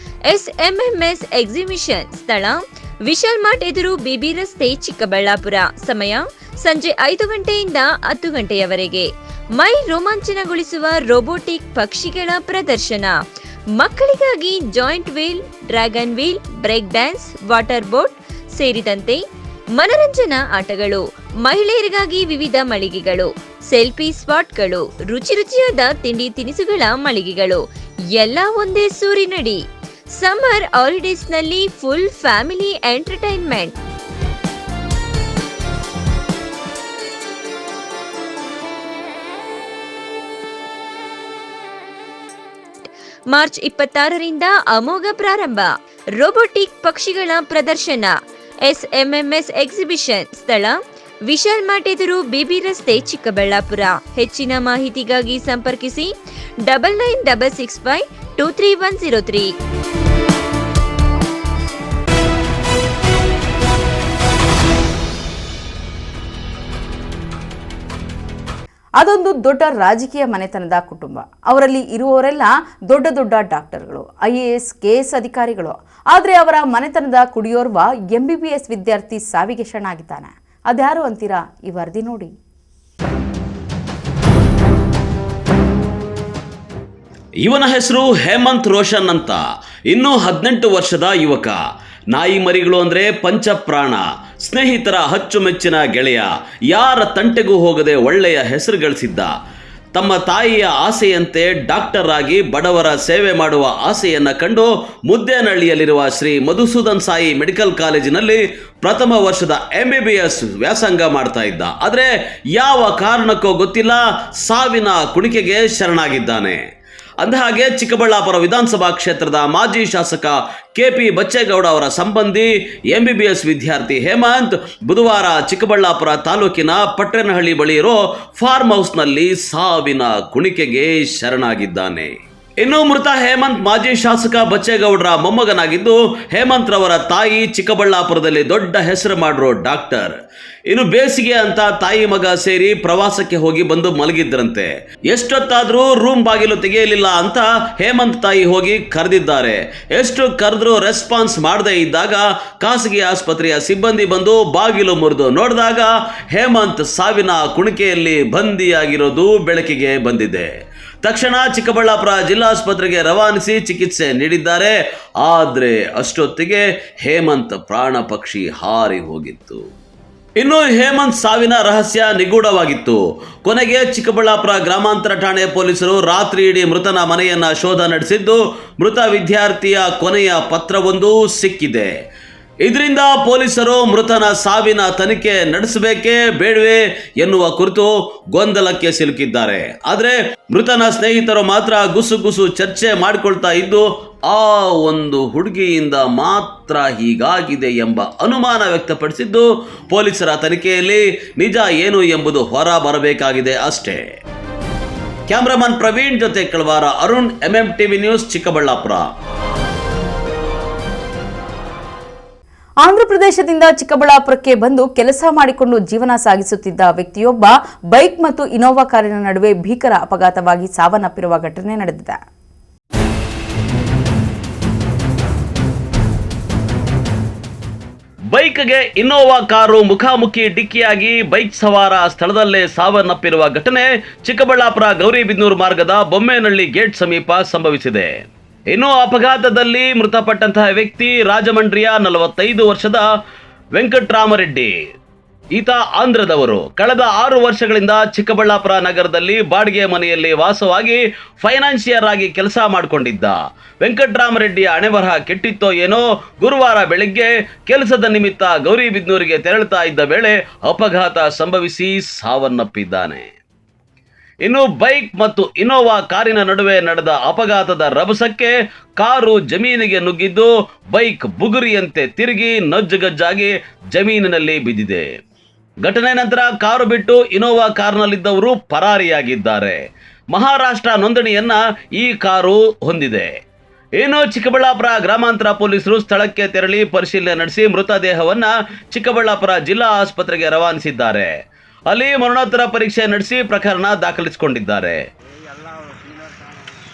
SMMS exhibition. ಸ್ಥಳ ವಿಶಾಲ್ ಮಾರ್ಟ್ ಎದುರು ಬಿಬಿ ರಸ್ತೆ, ಚಿಕ್ಕಬಳ್ಳಾಪುರ. ಸಮಯ ಸಂಜೆ 5 ಗಂಟೆಯಿಂದ 10 ಗಂಟೆಯವರೆಗೆ. ಮೈ ರೋಮಾಂಚನಗೊಳಿಸುವ ರೋಬೋಟಿಕ್ ಪಕ್ಷಿಗಳ ಪ್ರದರ್ಶನ. ಮಕ್ಕಳಿಗಾಗಿ giant wheel, dragon wheel, break dance, water boat ಸೇರಿದಂತೆ ಮನರಂಜನಾ ಆಟಗಳು. ಮಹಿಳೆಯರಿಗಾಗಿ ವಿವಿಧ ಮಳಿಗೆಗಳು, ಸೆಲ್ಫಿ ಸ್ಪಾಟ್ಗಳು, ರುಚಿ ರುಚಿಯಾದ ತಿಂಡಿ ತಿನಿಸುಗಳ ಮಳಿಗೆಗಳು, ಎಲ್ಲ ಒಂದೇ ಸೂರಿನಡಿ. ಸಮ್ಮರ್ ಹಾಲಿಡೇಸ್ನಲ್ಲಿ ಫುಲ್ ಫ್ಯಾಮಿಲಿ ಎಂಟರ್ಟೈನ್ಮೆಂಟ್. ಮಾರ್ಚ್ 26ರಿಂದ ಅಮೋಘ ಪ್ರಾರಂಭ. ರೋಬೋಟಿಕ್ ಪಕ್ಷಿಗಳ ಪ್ರದರ್ಶನ. SMMS exhibition. ಸ್ಥಳ ವಿಶಾಲ್ ಮಾರ್ಟ್ ಎದುರು ಬಿಬಿ ರಸ್ತೆ, ಚಿಕ್ಕಬಳ್ಳಾಪುರ. ಹೆಚ್ಚಿನ ಮಾಹಿತಿಗಾಗಿ ಸಂಪರ್ಕಿಸಿ 9966523103. ಅದೊಂದು ದೊಡ್ಡ ರಾಜಕೀಯ ಮನೆತನದ ಕುಟುಂಬ. ಅವರಲ್ಲಿ ಇರುವವರೆಲ್ಲ ದೊಡ್ಡ ದೊಡ್ಡ ಡಾಕ್ಟರ್ಗಳು, IAS, KS ಅಧಿಕಾರಿಗಳು. ಆದರೆ ಅವರ ಮನೆತನದ ಕುಡಿಯೋರ್ವ MBBS ವಿದ್ಯಾರ್ಥಿ ಸಾವಿಗೆ ಶರಣಾಗಿದ್ದಾನೆ. ಅದ್ಯಾರು ಅಂತೀರಾ? ಈ ವರದಿ ನೋಡಿ. ಇವನ ಹೆಸರು ಹೇಮಂತ್ ರೋಷನ್ ಅಂತ. ಇನ್ನೂ 18 ವರ್ಷದ ಯುವಕ. ನಾಯಿ ಮರಿಗಳು ಅಂದ್ರೆ ಪಂಚಪ್ರಾಣ. ಸ್ನೇಹಿತರ ಅಚ್ಚುಮೆಚ್ಚಿನ ಗೆಳೆಯ. ಯಾರ ತಂಟೆಗೂ ಹೋಗದೆ ಒಳ್ಳೆಯ ಹೆಸರು ಗಳಿಸಿದ್ದ. ತಮ್ಮ ತಾಯಿಯ ಆಸೆಯಂತೆ ಡಾಕ್ಟರ್ ಆಗಿ ಬಡವರ ಸೇವೆ ಮಾಡುವ ಆಸೆಯನ್ನ ಕಂಡು ಮುದ್ದೇನಹಳ್ಳಿಯಲ್ಲಿರುವ ಶ್ರೀ ಮಧುಸೂದನ್ ಸಾಯಿ ಮೆಡಿಕಲ್ ಕಾಲೇಜಿನಲ್ಲಿ ಪ್ರಥಮ ವರ್ಷದ MBBS ವ್ಯಾಸಂಗ ಮಾಡ್ತಾ ಇದ್ದ. ಆದರೆ ಯಾವ ಕಾರಣಕ್ಕೋ ಗೊತ್ತಿಲ್ಲ, ಸಾವಿನ ಕುಣಿಕೆಗೆ ಶರಣಾಗಿದ್ದಾನೆ. ಅಂದಹಾಗೆ ಚಿಕ್ಕಬಳ್ಳಾಪುರ ವಿಧಾನಸಭಾ ಕ್ಷೇತ್ರದ ಮಾಜಿ ಶಾಸಕ KP ಬಚ್ಚೇಗೌಡ ಅವರ ಸಂಬಂಧಿ MBBS ವಿದ್ಯಾರ್ಥಿ ಹೇಮಂತ್ ಬುಧವಾರ ಚಿಕ್ಕಬಳ್ಳಾಪುರ ತಾಲೂಕಿನ ಪಟ್ಟೇನಹಳ್ಳಿ ಬಳಿ ಇರೋ ಫಾರ್ಮ್ ಹೌಸ್ನಲ್ಲಿ ಸಾವಿನ ಕುಣಿಕೆಗೆ ಶರಣಾಗಿದ್ದಾನೆ. ಇನ್ನು ಮೃತ ಹೇಮಂತ್ ಮಾಜಿ ಶಾಸಕ ಬಚ್ಚೇಗೌಡರ ಮೊಮ್ಮಗನಾಗಿದ್ದು, ಹೇಮಂತ್ ರವರ ತಾಯಿ ಚಿಕ್ಕಬಳ್ಳಾಪುರದಲ್ಲಿ ದೊಡ್ಡ ಹೆಸರು ಮಾಡಿರೋ ಡಾಕ್ಟರ್. ಇನ್ನು ಬೇಸಿಗೆ ಅಂತ ತಾಯಿ ಮಗ ಸೇರಿ ಪ್ರವಾಸಕ್ಕೆ ಹೋಗಿ ಬಂದು ಮಲಗಿದ್ರಂತೆ. ಎಷ್ಟೊತ್ತಾದ್ರೂ ರೂಮ್ ಬಾಗಿಲು ತೆಗೆಯಲಿಲ್ಲ ಅಂತ ಹೇಮಂತ್ ತಾಯಿ ಹೋಗಿ ಕರೆದಿದ್ದಾರೆ. ಎಷ್ಟು ಕರೆದ್ರೂ ರೆಸ್ಪಾನ್ಸ್ ಮಾಡದೇ ಇದ್ದಾಗ ಖಾಸಗಿ ಆಸ್ಪತ್ರೆಯ ಸಿಬ್ಬಂದಿ ಬಂದು ಬಾಗಿಲು ಮುರಿದು ನೋಡಿದಾಗ ಹೇಮಂತ್ ಸಾವಿನ ಕುಣಿಕೆಯಲ್ಲಿ ಬಂದಿಯಾಗಿರೋದು ಬೆಳಕಿಗೆ ಬಂದಿದೆ. ತಕ್ಷಣ ಚಿಕ್ಕಬಳ್ಳಾಪುರ ಜಿಲ್ಲಾಸ್ಪತ್ರೆಗೆ ರವಾನಿಸಿ ಚಿಕಿತ್ಸೆ ನೀಡಿದ್ದಾರೆ. ಆದರೆ ಅಷ್ಟೊತ್ತಿಗೆ ಹೇಮಂತ್ ಪ್ರಾಣ ಪಕ್ಷಿ ಹಾರಿ ಹೋಗಿತ್ತು. ಇನ್ನು ಹೇಮಂತ್ ಸಾವಿನ ರಹಸ್ಯ ನಿಗೂಢವಾಗಿತ್ತು. ಕೊನೆಗೆ ಚಿಕ್ಕಬಳ್ಳಾಪುರ ಗ್ರಾಮಾಂತರ ಠಾಣೆ ಪೊಲೀಸರು ರಾತ್ರಿ ಇಡೀ ಮೃತನ ಮನೆಯನ್ನ ಶೋಧ ನಡೆಸಿದ್ದು, ಮೃತ ವಿದ್ಯಾರ್ಥಿಯ ಕೊನೆಯ ಪತ್ರವೊಂದು ಸಿಕ್ಕಿದೆ. ಇದರಿಂದ ಪೊಲೀಸರು ಮೃತನ ಸಾವಿನ ತನಿಖೆ ನಡೆಸಬೇಕೇ ಬೇಡವೇ ಎನ್ನುವ ಕುರಿತು ಗೊಂದಲಕ್ಕೆ ಸಿಲುಕಿದ್ದಾರೆ. ಆದರೆ ಮೃತನ ಸ್ನೇಹಿತರು ಮಾತ್ರ ಗುಸುಗುಸು ಚರ್ಚೆ ಮಾಡಿಕೊಳ್ತಾ ಇದ್ದು, ಆ ಒಂದು ಹುಡುಗಿಯಿಂದ ಮಾತ್ರ ಹೀಗಾಗಿದೆ ಎಂಬ ಅನುಮಾನ ವ್ಯಕ್ತಪಡಿಸಿದ್ದು, ಪೊಲೀಸರ ತನಿಖೆಯಲ್ಲಿ ನಿಜ ಏನು ಎಂಬುದು ಹೊರ ಬರಬೇಕಾಗಿದೆ ಅಷ್ಟೇ. ಕ್ಯಾಮ್ರಾಮನ್ ಪ್ರವೀಣ್ ಜೊತೆ ಕಳವಾರ ಅರುಣ್, MMTV ನ್ಯೂಸ್, ಚಿಕ್ಕಬಳ್ಳಾಪುರ. ಆಂಧ್ರಪ್ರದೇಶದಿಂದ ಚಿಕ್ಕಬಳ್ಳಾಪುರಕ್ಕೆ ಬಂದು ಕೆಲಸ ಮಾಡಿಕೊಂಡು ಜೀವನ ಸಾಗಿಸುತ್ತಿದ್ದ ವ್ಯಕ್ತಿಯೊಬ್ಬ ಬೈಕ್ ಮತ್ತು ಇನೋವಾ ಕಾರಿನ ನಡುವೆ ಭೀಕರ ಅಪಘಾತವಾಗಿ ಸಾವನ್ನಪ್ಪಿರುವ ಘಟನೆ ನಡೆದಿದೆ. ಬೈಕ್ಗೆ ಇನ್ನೋವಾ ಕಾರು ಮುಖಾಮುಖಿ ಡಿಕ್ಕಿಯಾಗಿ ಬೈಕ್ ಸವಾರ ಸ್ಥಳದಲ್ಲೇ ಸಾವನ್ನಪ್ಪಿರುವ ಘಟನೆ ಚಿಕ್ಕಬಳ್ಳಾಪುರ ಗೌರಿಬಿದನೂರು ಮಾರ್ಗದ ಬೊಮ್ಮೇನಹಳ್ಳಿ ಗೇಟ್ ಸಮೀಪ ಸಂಭವಿಸಿದೆ. ಇನ್ನು ಅಪಘಾತದಲ್ಲಿ ಮೃತಪಟ್ಟಂತಹ ವ್ಯಕ್ತಿ ರಾಜಮಂಡ್ರಿಯ 45 ವರ್ಷದ ವೆಂಕಟರಾಮರೆಡ್ಡಿ. ಈತ ಆಂಧ್ರದವರು. ಕಳೆದ 6 ವರ್ಷಗಳಿಂದ ಚಿಕ್ಕಬಳ್ಳಾಪುರ ನಗರದಲ್ಲಿ ಬಾಡಿಗೆ ಮನೆಯಲ್ಲಿ ವಾಸವಾಗಿ ಫೈನಾನ್ಸಿಯರ್ ಆಗಿ ಕೆಲಸ ಮಾಡಿಕೊಂಡಿದ್ದ. ವೆಂಕಟರಾಮರೆಡ್ಡಿಯ ಹಣೆಬರಹ ಕೆಟ್ಟಿತ್ತೋ ಏನೋ, ಗುರುವಾರ ಬೆಳಿಗ್ಗೆ ಕೆಲಸದ ನಿಮಿತ್ತ ಗೌರಿಬಿದನೂರಿಗೆ ತೆರಳುತ್ತಾ ಇದ್ದ ವೇಳೆ ಅಪಘಾತ ಸಂಭವಿಸಿ ಸಾವನ್ನಪ್ಪಿದ್ದಾನೆ. ಇನ್ನು ಬೈಕ್ ಮತ್ತು ಇನೋವಾ ಕಾರಿನ ನಡುವೆ ನಡೆದ ಅಪಘಾತದ ರಭಸಕ್ಕೆ ಕಾರು ಜಮೀನಿಗೆ ನುಗ್ಗಿದ್ದು, ಬೈಕ್ ಬುಗುರಿಯಂತೆ ತಿರುಗಿ ನಜ್ಜುಗಜ್ಜಾಗಿ ಜಮೀನಿನಲ್ಲಿ ಬಿದ್ದಿದೆ. ಘಟನೆ ನಂತರ ಕಾರು ಬಿಟ್ಟು ಇನೋವಾ ಕಾರ್ನಲ್ಲಿದ್ದವರು ಪರಾರಿಯಾಗಿದ್ದಾರೆ. ಮಹಾರಾಷ್ಟ್ರ ನೋಂದಣಿಯನ್ನ ಈ ಕಾರು ಹೊಂದಿದೆ. ಇನ್ನು ಚಿಕ್ಕಬಳ್ಳಾಪುರ ಗ್ರಾಮಾಂತರ ಪೊಲೀಸರು ಸ್ಥಳಕ್ಕೆ ತೆರಳಿ ಪರಿಶೀಲನೆ ನಡೆಸಿ ಮೃತದೇಹವನ್ನ ಚಿಕ್ಕಬಳ್ಳಾಪುರ ಜಿಲ್ಲಾ ಆಸ್ಪತ್ರೆಗೆ ರವಾನಿಸಿದ್ದಾರೆ. ಅಲ್ಲಿ ಮರಣೋತ್ತರ ಪರೀಕ್ಷೆ ನಡೆಸಿ ಪ್ರಕರಣ ದಾಖಲಿಸಿಕೊಂಡಿದ್ದಾರೆ.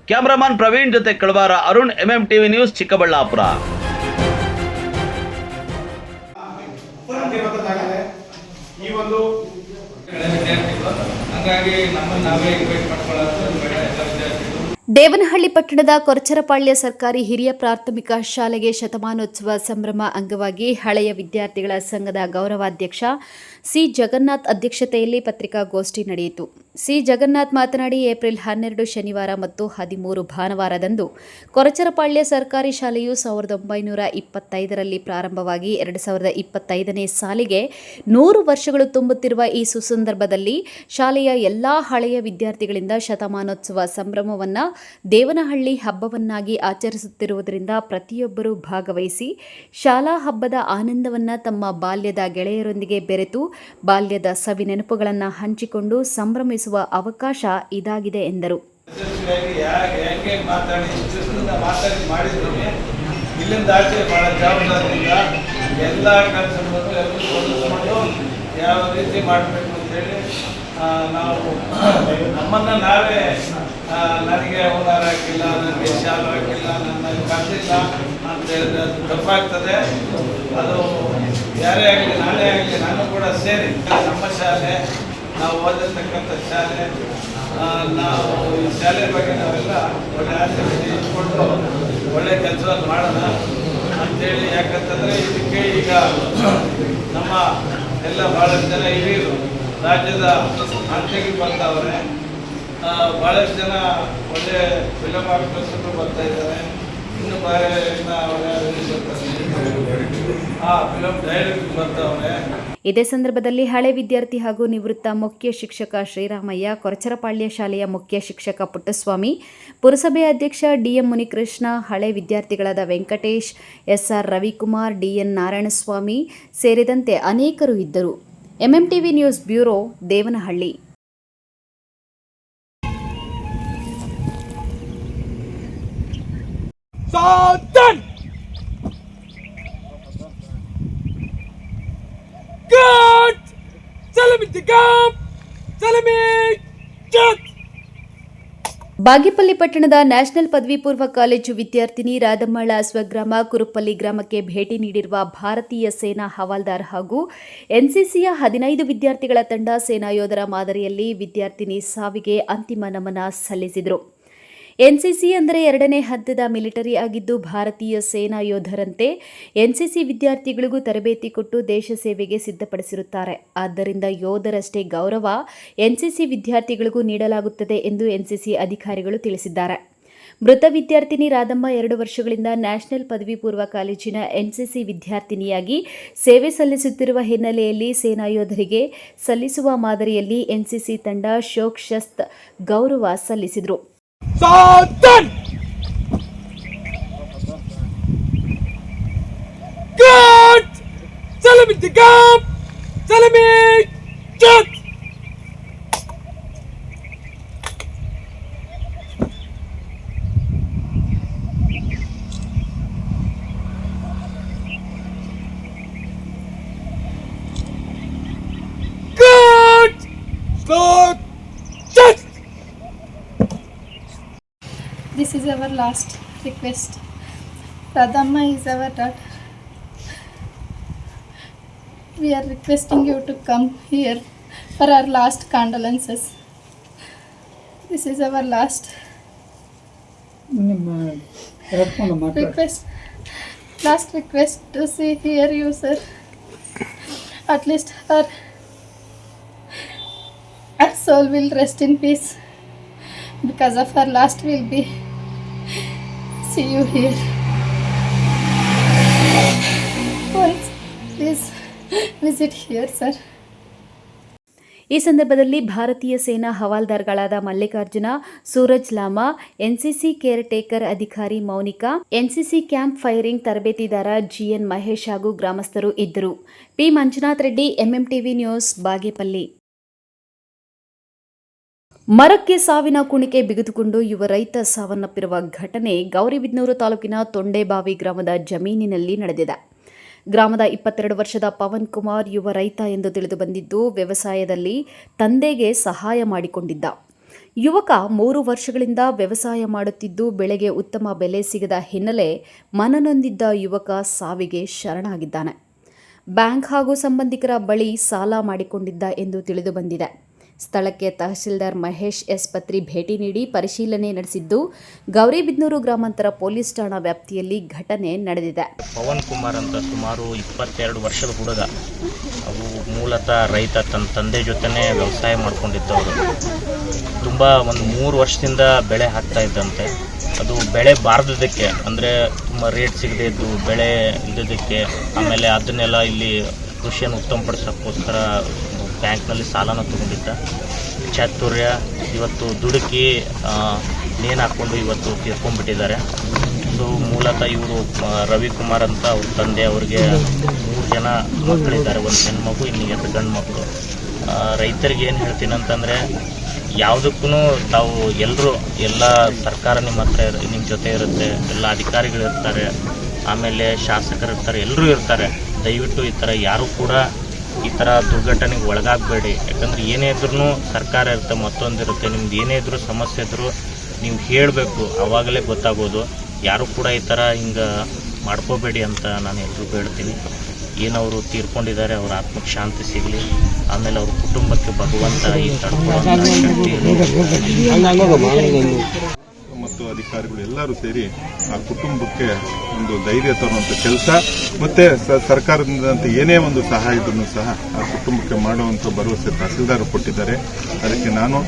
ಕ್ಯಾಮರಾಮನ್ ಪ್ರವೀಣ್ ಜೊತೆ ಕಳವಾರ ಅರುಣ್, MMTV ನ್ಯೂಸ್, ಚಿಕ್ಕಬಳ್ಳಾಪುರ. ಈ ಒಂದು ಹಂಗಾಗಿ ನಮ್ಮನ್ನು ನಾವೇ ಇನ್ವೈಟ್ ಮಾಡ್ಕೊಳ್ಳೋದು ಬೇಡ. ಎಲ್ಲ ವಿದ್ಯಾರ್ಥಿಗಳು ದೇವನಹಳ್ಳಿ ಪಟ್ಟಣದ ಕೊರಚರಪಾಳ್ಯ ಸರ್ಕಾರಿ ಹಿರಿಯ ಪ್ರಾಥಮಿಕ ಶಾಲೆಗೆ ಶತಮಾನೋತ್ಸವ ಸಂಭ್ರಮ ಅಂಗವಾಗಿ ಹಳೆಯ ವಿದ್ಯಾರ್ಥಿಗಳ ಸಂಘದ ಗೌರವಾಧ್ಯಕ್ಷ ಸಿ ಜಗನ್ನಾಥ್ ಅಧ್ಯಕ್ಷತೆಯಲ್ಲಿ ಪತ್ರಿಕಾಗೋಷ್ಠಿ ನಡೆಯಿತು. ಸಿ ಜಗನ್ನಾಥ್ ಮಾತನಾಡಿ, ಏಪ್ರಿಲ್ 12 ಶನಿವಾರ ಮತ್ತು 13 ಭಾನುವಾರದಂದು ಕೊರಚರಪಾಳ್ಯ ಸರ್ಕಾರಿ ಶಾಲೆಯು 1925ರಲ್ಲಿ ಪ್ರಾರಂಭವಾಗಿ 2025ನೇ ಸಾಲಿಗೆ 100 ವರ್ಷಗಳು ತುಂಬುತ್ತಿರುವ ಈ ಸುಸಂದರ್ಭದಲ್ಲಿ ಶಾಲೆಯ ಎಲ್ಲಾ ಹಳೆಯ ವಿದ್ಯಾರ್ಥಿಗಳಿಂದ ಶತಮಾನೋತ್ಸವ ಸಂಭ್ರಮವನ್ನು ದೇವನಹಳ್ಳಿ ಹಬ್ಬವನ್ನಾಗಿ ಆಚರಿಸುತ್ತಿರುವುದರಿಂದ ಪ್ರತಿಯೊಬ್ಬರೂ ಭಾಗವಹಿಸಿ ಶಾಲಾ ಹಬ್ಬದ ಆನಂದವನ್ನು ತಮ್ಮ ಬಾಲ್ಯದ ಗೆಳೆಯರೊಂದಿಗೆ ಬೆರೆತು ಬಾಲ್ಯದ ಸವಿನೆನಪುಗಳನ್ನು ಹಂಚಿಕೊಂಡು ಸಂಭ್ರಮಿಸುವ ಅವಕಾಶ ಇದಾಗಿದೆ ಎಂದರು. ಇಲ್ಲಿಂದ ಆಚೆ ಬಹಳ ಜವಾಬ್ದಾರಿಯಿಂದ ಎಲ್ಲ ಕೆಲಸಗಳನ್ನು ಎಲ್ಲರೂ ಯಾವ ರೀತಿ ಮಾಡಬೇಕು ಅಂತೇಳಿ ನಾವು ನಮ್ಮನ್ನು ನಾವೇ ನನಗೆ ಅವತಾರ ಹಾಕಿಲ್ಲ, ನನಗೆ ಶಾಲು ಹಾಕಿಲ್ಲ, ನನ್ನ ಕಲಿಲ್ಲ ಅಂತ ಹೇಳಿದ್ರೆ ಅದು ತಪ್ಪಾಗ್ತದೆ. ಅದು ಯಾರೇ ಆಗಲಿ, ನಾನೇ ಆಗಲಿ, ನಾನು ಕೂಡ ಸೇರಿ ನಮ್ಮ ಶಾಲೆ, ನಾವು ಓದಿರ್ತಕ್ಕಂಥ ಶಾಲೆ, ನಾವು ಈ ಶಾಲೆ ಬಗ್ಗೆ ನಾವೆಲ್ಲ ಒಳ್ಳೆ ಆಸಕ್ತಿ ಇಟ್ಕೊಂಡು ಒಳ್ಳೆ ಕೆಲಸವನ್ನು ಮಾಡೋಣ ಅಂಥೇಳಿ. ಯಾಕಂತಂದರೆ ಇದಕ್ಕೆ ಈಗ ನಮ್ಮ ಎಲ್ಲ ಭಾಳಷ್ಟು ಜನ ಹಿರಿಯರು ರಾಜ್ಯದ ಅಂತ್ಯಕ್ಕೆ ಬರ್ತಾವ್ರೆ. ಭಾಳಷ್ಟು ಜನ ಒಳ್ಳೆ ಫಿಲಮ್ ಆರ್ಟಿಸ್ಟ್ರು ಬರ್ತಾ ಇದ್ದಾರೆ. ಇನ್ನು ಫಿಲಮ್ ಡೈರೆಕ್ಟ್ ಬರ್ತಾವ್ರೆ. ಇದೇ ಸಂದರ್ಭದಲ್ಲಿ ಹಳೆ ವಿದ್ಯಾರ್ಥಿ ಹಾಗೂ ನಿವೃತ್ತ ಮುಖ್ಯ ಶಿಕ್ಷಕ ಶ್ರೀರಾಮಯ್ಯ, ಕೊರಚರಪಾಳ್ಯ ಶಾಲೆಯ ಮುಖ್ಯ ಶಿಕ್ಷಕ ಪುಟ್ಟಸ್ವಾಮಿ, ಪುರಸಭೆ ಅಧ್ಯಕ್ಷ DM ಮುನಿಕೃಷ್ಣ, ಹಳೆ ವಿದ್ಯಾರ್ಥಿಗಳಾದ ವೆಂಕಟೇಶ್, SR ರವಿಕುಮಾರ್, DN ನಾರಾಯಣಸ್ವಾಮಿ ಸೇರಿದಂತೆ ಅನೇಕರು ಇದ್ದರು. MMTV news bureau, Devanahalli. Bagepalli ಪಟ್ಟಣದ ನ್ಯಾಷನಲ್ ಪದವಿ ಪೂರ್ವ ಕಾಲೇಜು ವಿದ್ಯಾರ್ಥಿನಿ ರಾಧಮ್ಮಳ ಸ್ವಗ್ರಾಮ ಕುರುಪಲ್ಲಿ ಗ್ರಾಮಕ್ಕೆ ಭೇಟಿ ನೀಡಿರುವ ಭಾರತೀಯ ಸೇನಾ ಹವಾಲ್ದಾರ್ ಹಾಗೂ NCCಯ 15 ವಿದ್ಯಾರ್ಥಿಗಳ ತಂಡ ಸೇನಾ ಯೋಧರ ಮಾದರಿಯಲ್ಲಿ ವಿದ್ಯಾರ್ಥಿನಿ ಸಾವಿಗೆ ಅಂತಿಮ ನಮನ ಸಲ್ಲಿಸಿದರು. NCC ಅಂದರೆ 2ನೇ ಹಂತದ ಮಿಲಿಟರಿ ಆಗಿದ್ದು, ಭಾರತೀಯ ಸೇನಾ ಯೋಧರಂತೆ NCC ವಿದ್ಯಾರ್ಥಿಗಳಿಗೂ ತರಬೇತಿ ಕೊಟ್ಟು ದೇಶ ಸೇವೆಗೆ ಸಿದ್ಧಪಡಿಸಿರುತ್ತಾರೆ. ಆದ್ದರಿಂದ ಯೋಧರಷ್ಟೇ ಗೌರವ NCC ವಿದ್ಯಾರ್ಥಿಗಳಿಗೂ ನೀಡಲಾಗುತ್ತದೆ ಎಂದು NCC ಅಧಿಕಾರಿಗಳು ತಿಳಿಸಿದ್ದಾರೆ. ಮೃತ ವಿದ್ಯಾರ್ಥಿನಿ ರಾಧಮ್ಮ 2 ವರ್ಷಗಳಿಂದ ನ್ಯಾಷನಲ್ ಪದವಿ ಪೂರ್ವ ಕಾಲೇಜಿನ NCC ವಿದ್ಯಾರ್ಥಿನಿಯಾಗಿ ಸೇವೆ ಸಲ್ಲಿಸುತ್ತಿರುವ ಹಿನ್ನೆಲೆಯಲ್ಲಿ ಸೇನಾ ಯೋಧರಿಗೆ ಸಲ್ಲಿಸುವ ಮಾದರಿಯಲ್ಲಿ NCC ತಂಡ ಶೋಕ್ ಶಸ್ತ್ ಗೌರವ ಸಲ್ಲಿಸಿದರು. This is our last request. Radhamma is our daughter. We are requesting you to come here for our last condolences. This is our last request to see hear you, sir. At least our soul will rest in peace. Because of her last will be see you here. Once please visit here, sir. ಈ ಸಂದರ್ಭದಲ್ಲಿ ಭಾರತೀಯ ಸೇನಾ ಹವಾಲ್ದಾರ್ಗಳಾದ Mallikarjuna, Suraj Lama, NCC caretaker ಅಧಿಕಾರಿ ಮೌನಿಕಾ, ಎನ್ಸಿಸಿ ಕ್ಯಾಂಪ್ ಫೈರಿಂಗ್ ತರಬೇತಿದಾರ ಜಿಎನ್ ಮಹೇಶ್ ಹಾಗೂ ಗ್ರಾಮಸ್ಥರು ಇದ್ದರು. P Manjunath Reddy, MMTV news, Bagepalli. ಮರಕ್ಕೆ ಸಾವಿನ ಕುಣಿಕೆ ಬಿಗಿದುಕೊಂಡು ಯುವ ರೈತ ಸಾವನ್ನಪ್ಪಿರುವ ಘಟನೆ ಗೌರಿಬಿದನೂರು ತಾಲೂಕಿನ ತೊಂಡೆಬಾವಿ ಗ್ರಾಮದ ಜಮೀನಿನಲ್ಲಿ ನಡೆದಿದೆ. ಗ್ರಾಮದ 22 ವರ್ಷದ ಪವನ್ ಕುಮಾರ್ ಯುವ ರೈತ ಎಂದು ತಿಳಿದು ಬಂದಿದ್ದು, ವ್ಯವಸಾಯದಲ್ಲಿ ತಂದೆಗೆ ಸಹಾಯ ಮಾಡಿಕೊಂಡಿದ್ದ. ಯುವಕ 3 ವರ್ಷಗಳಿಂದ ವ್ಯವಸಾಯ ಮಾಡುತ್ತಿದ್ದು, ಬೆಳೆಗೆ ಉತ್ತಮ ಬೆಲೆ ಸಿಗದ ಹಿನ್ನೆಲೆ ಮನನೊಂದಿದ್ದ ಯುವಕ ಸಾವಿಗೆ ಶರಣಾಗಿದ್ದಾನೆ. ಬ್ಯಾಂಕ್ ಹಾಗೂ ಸಂಬಂಧಿಕರ ಬಳಿ ಸಾಲ ಮಾಡಿಕೊಂಡಿದ್ದ ಎಂದು ತಿಳಿದು ಬಂದಿದೆ. ಸ್ಥಳಕ್ಕೆ ತಹಸೀಲ್ದಾರ್ ಮಹೇಶ್ ಎಸ್ ಪತ್ರಿ ಭೇಟಿ ನೀಡಿ ಪರಿಶೀಲನೆ ನಡೆಸಿದ್ದು, ಗೌರಿಬಿದನೂರು ಗ್ರಾಮಾಂತರ ಪೊಲೀಸ್ ಠಾಣಾ ವ್ಯಾಪ್ತಿಯಲ್ಲಿ ಘಟನೆ ನಡೆದಿದೆ. ಪವನ್ ಕುಮಾರ್ ಅಂತ ಸುಮಾರು 22 ವರ್ಷದ ಹುಡುಗ. ಅವು ಮೂಲತಃ ರೈತ, ತನ್ನ ತಂದೆ ಜೊತೆನೇ ವ್ಯವಸಾಯ ಮಾಡ್ಕೊಂಡಿದ್ದವರು. ತುಂಬ ಒಂದು 3 ವರ್ಷದಿಂದ ಬೆಳೆ ಹಾಕ್ತಾ ಇದ್ದಂತೆ. ಅದು ಬೆಳೆ ಬಾರದಕ್ಕೆ, ಅಂದರೆ ತುಂಬ ರೇಟ್ ಸಿಗದೇ ಇದ್ದು ಬೆಳೆ ಇಲ್ಲದಕ್ಕೆ, ಆಮೇಲೆ ಅದನ್ನೆಲ್ಲ ಇಲ್ಲಿ ಕೃಷಿಯನ್ನು ಉತ್ತಮಪಡಿಸೋಕ್ಕೋಸ್ಕರ ಬ್ಯಾಂಕ್ನಲ್ಲಿ ಸಾಲನ ತೊಗೊಂಡಿದ್ದ. ಚಾತುರ್ಯ ಇವತ್ತು ದುಡುಕಿ ನೇಣು ಹಾಕ್ಕೊಂಡು ಇವತ್ತು ತೀರ್ಕೊಂಡ್ಬಿಟ್ಟಿದ್ದಾರೆ. ಸೊ ಮೂಲತಃ ಇವರು ರವಿಕುಮಾರ್ ಅಂತ ಅವ್ರ ತಂದೆ, ಅವ್ರಿಗೆ 3 ಜನ ಮಕ್ಕಳಿದ್ದಾರೆ, ಒಂದು ಹೆಣ್ಮಗು, ಇನ್ನು 2 ಗಂಡು ಮಕ್ಕಳು. ರೈತರಿಗೆ ಏನು ಹೇಳ್ತೀನಿ ಅಂತಂದರೆ, ಯಾವುದಕ್ಕೂ ತಾವು ಎಲ್ಲ ಸರ್ಕಾರ ನಿಮ್ಮ ಜೊತೆ ಇರುತ್ತೆ, ಎಲ್ಲ ಅಧಿಕಾರಿಗಳು ಇರ್ತಾರೆ, ಆಮೇಲೆ ಶಾಸಕರು ಇರ್ತಾರೆ, ಎಲ್ಲರೂ ಇರ್ತಾರೆ. ದಯವಿಟ್ಟು ಈ ಥರ ಯಾರೂ ಕೂಡ ಈ ಥರ ದುರ್ಘಟನೆಗೆ ಒಳಗಾಗಬೇಡಿ. ಯಾಕಂದರೆ ಏನೇ ಇದ್ರೂ ಸರ್ಕಾರ ಇರುತ್ತೆ, ಮತ್ತೊಂದಿರುತ್ತೆ. ನಿಮ್ದು ಏನೇ ಇದ್ರೂ ಸಮಸ್ಯೆ ಇದ್ದರೂ ನೀವು ಹೇಳಬೇಕು, ಆವಾಗಲೇ ಗೊತ್ತಾಗೋದು. ಯಾರೂ ಕೂಡ ಈ ಥರ ಹಿಂಗೆ ಮಾಡ್ಕೋಬೇಡಿ ಅಂತ ನಾನು ಎಲ್ರಿಗೂ ಹೇಳ್ತೀನಿ. ಏನವರು ತೀರ್ಕೊಂಡಿದ್ದಾರೆ, ಅವ್ರ ಆತ್ಮಕ್ಕೆ ಶಾಂತಿ ಸಿಗಲಿ, ಆಮೇಲೆ ಅವ್ರ ಕುಟುಂಬಕ್ಕೆ ಭಗವಂತ ಈ ತಡ್ಕೊಳ್ಳುವಂಥ ಶಕ್ತಿ ಮತ್ತು ಅಧಿಕಾರಿಗಳು ಎಲ್ಲರೂ ಸೇರಿ ಆ ಕುಟುಂಬಕ್ಕೆ ಒಂದು ಧೈರ್ಯ ತರುವಂಥ ಕೆಲಸ, ಮತ್ತೆ ಸರ್ಕಾರದಿಂದ ಏನೇ ಒಂದು ಸಹಾಯ ಇದ್ರೂ ಸಹ ಆ ಕುಟುಂಬಕ್ಕೆ ಮಾಡುವಂಥ ಭರವಸೆ ತಹಸೀಲ್ದಾರ್ ಕೊಟ್ಟಿದ್ದಾರೆ. ಅದಕ್ಕೆ ನಾನು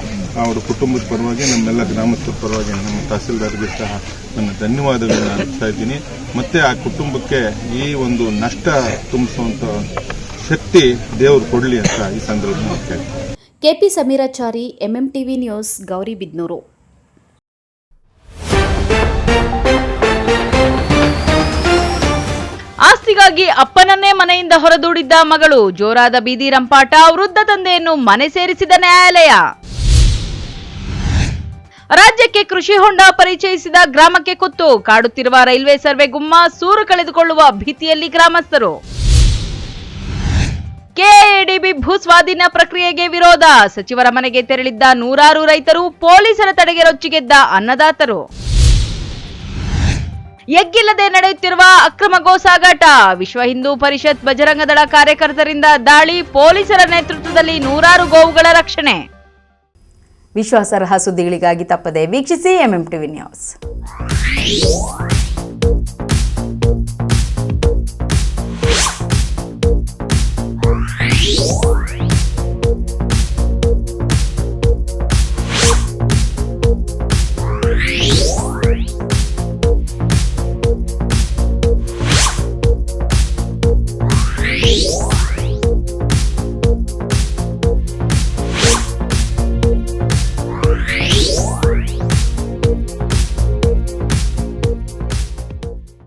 ಅವರ ಕುಟುಂಬದ ಪರವಾಗಿ, ನಮ್ಮೆಲ್ಲ ಗ್ರಾಮಸ್ಥರ ಪರವಾಗಿ ನಮ್ಮ ತಹಸೀಲ್ದಾರ್ಗೆ ಸಹ ನನ್ನ ಧನ್ಯವಾದಗಳನ್ನು ಅರ್ಪಿಸ್ತಾ ಇದ್ದೀನಿ. ಮತ್ತೆ ಆ ಕುಟುಂಬಕ್ಕೆ ಈ ಒಂದು ನಷ್ಟ ತುಂಬಿಸುವಂಥ ಶಕ್ತಿ ದೇವರು ಕೊಡಲಿ ಅಂತ ಈ ಸಂದರ್ಭದಲ್ಲಿ ಹೇಳ್ತೀನಿ. KP Sameerachari, MMTV news, Gauribidanur. ಆಸ್ತಿಗಾಗಿ ಅಪ್ಪನನ್ನೇ ಮನೆಯಿಂದ ಹೊರದೂಡಿದ್ದ ಮಗಳು, ಜೋರಾದ ಬೀದಿ ರಂಪಾಟ, ವೃದ್ಧ ತಂದೆಯನ್ನು ಮನೆ ಸೇರಿಸಿದ ನ್ಯಾಯಾಲಯ. ರಾಜ್ಯಕ್ಕೆ ಕೃಷಿ ಹೊಂಡ ಪರಿಚಯಿಸಿದ ಗ್ರಾಮಕ್ಕೆ ಕುತ್ತು, ಕಾಡುತ್ತಿರುವ ರೈಲ್ವೆ ಸರ್ವೆ ಗುಮ್ಮ, ಸೂರು ಕಳೆದುಕೊಳ್ಳುವ ಭೀತಿಯಲ್ಲಿ ಗ್ರಾಮಸ್ಥರು. ಕೆಎಡಿಬಿ ಭೂ ಸ್ವಾಧೀನ ಪ್ರಕ್ರಿಯೆಗೆ ವಿರೋಧ, ಸಚಿವರ ಮನೆಗೆ ತೆರಳಿದ್ದ 100 ರೈತರು, ಪೊಲೀಸರ ತಡೆಗೆ ರೊಚ್ಚಿಗೆದ್ದ ಅನ್ನದಾತರು. ಎಗ್ಗಿಲ್ಲದೆ ನಡೆಯುತ್ತಿರುವ ಅಕ್ರಮ ಗೋ ಸಾಗಾಟ, ವಿಶ್ವ ಹಿಂದೂ ಪರಿಷತ್ ಬಜರಂಗದಳ ಕಾರ್ಯಕರ್ತರಿಂದ ದಾಳಿ, ಪೊಲೀಸರ ನೇತೃತ್ವದಲ್ಲಿ 100 ಗೋವುಗಳ ರಕ್ಷಣೆ. ವಿಶ್ವಾಸಾರ್ಹ ಸುದ್ದಿಗಳಿಗಾಗಿ ತಪ್ಪದೆ ವೀಕ್ಷಿಸಿ ಎಂಎಂಟಿವಿ ನ್ಯೂಸ್.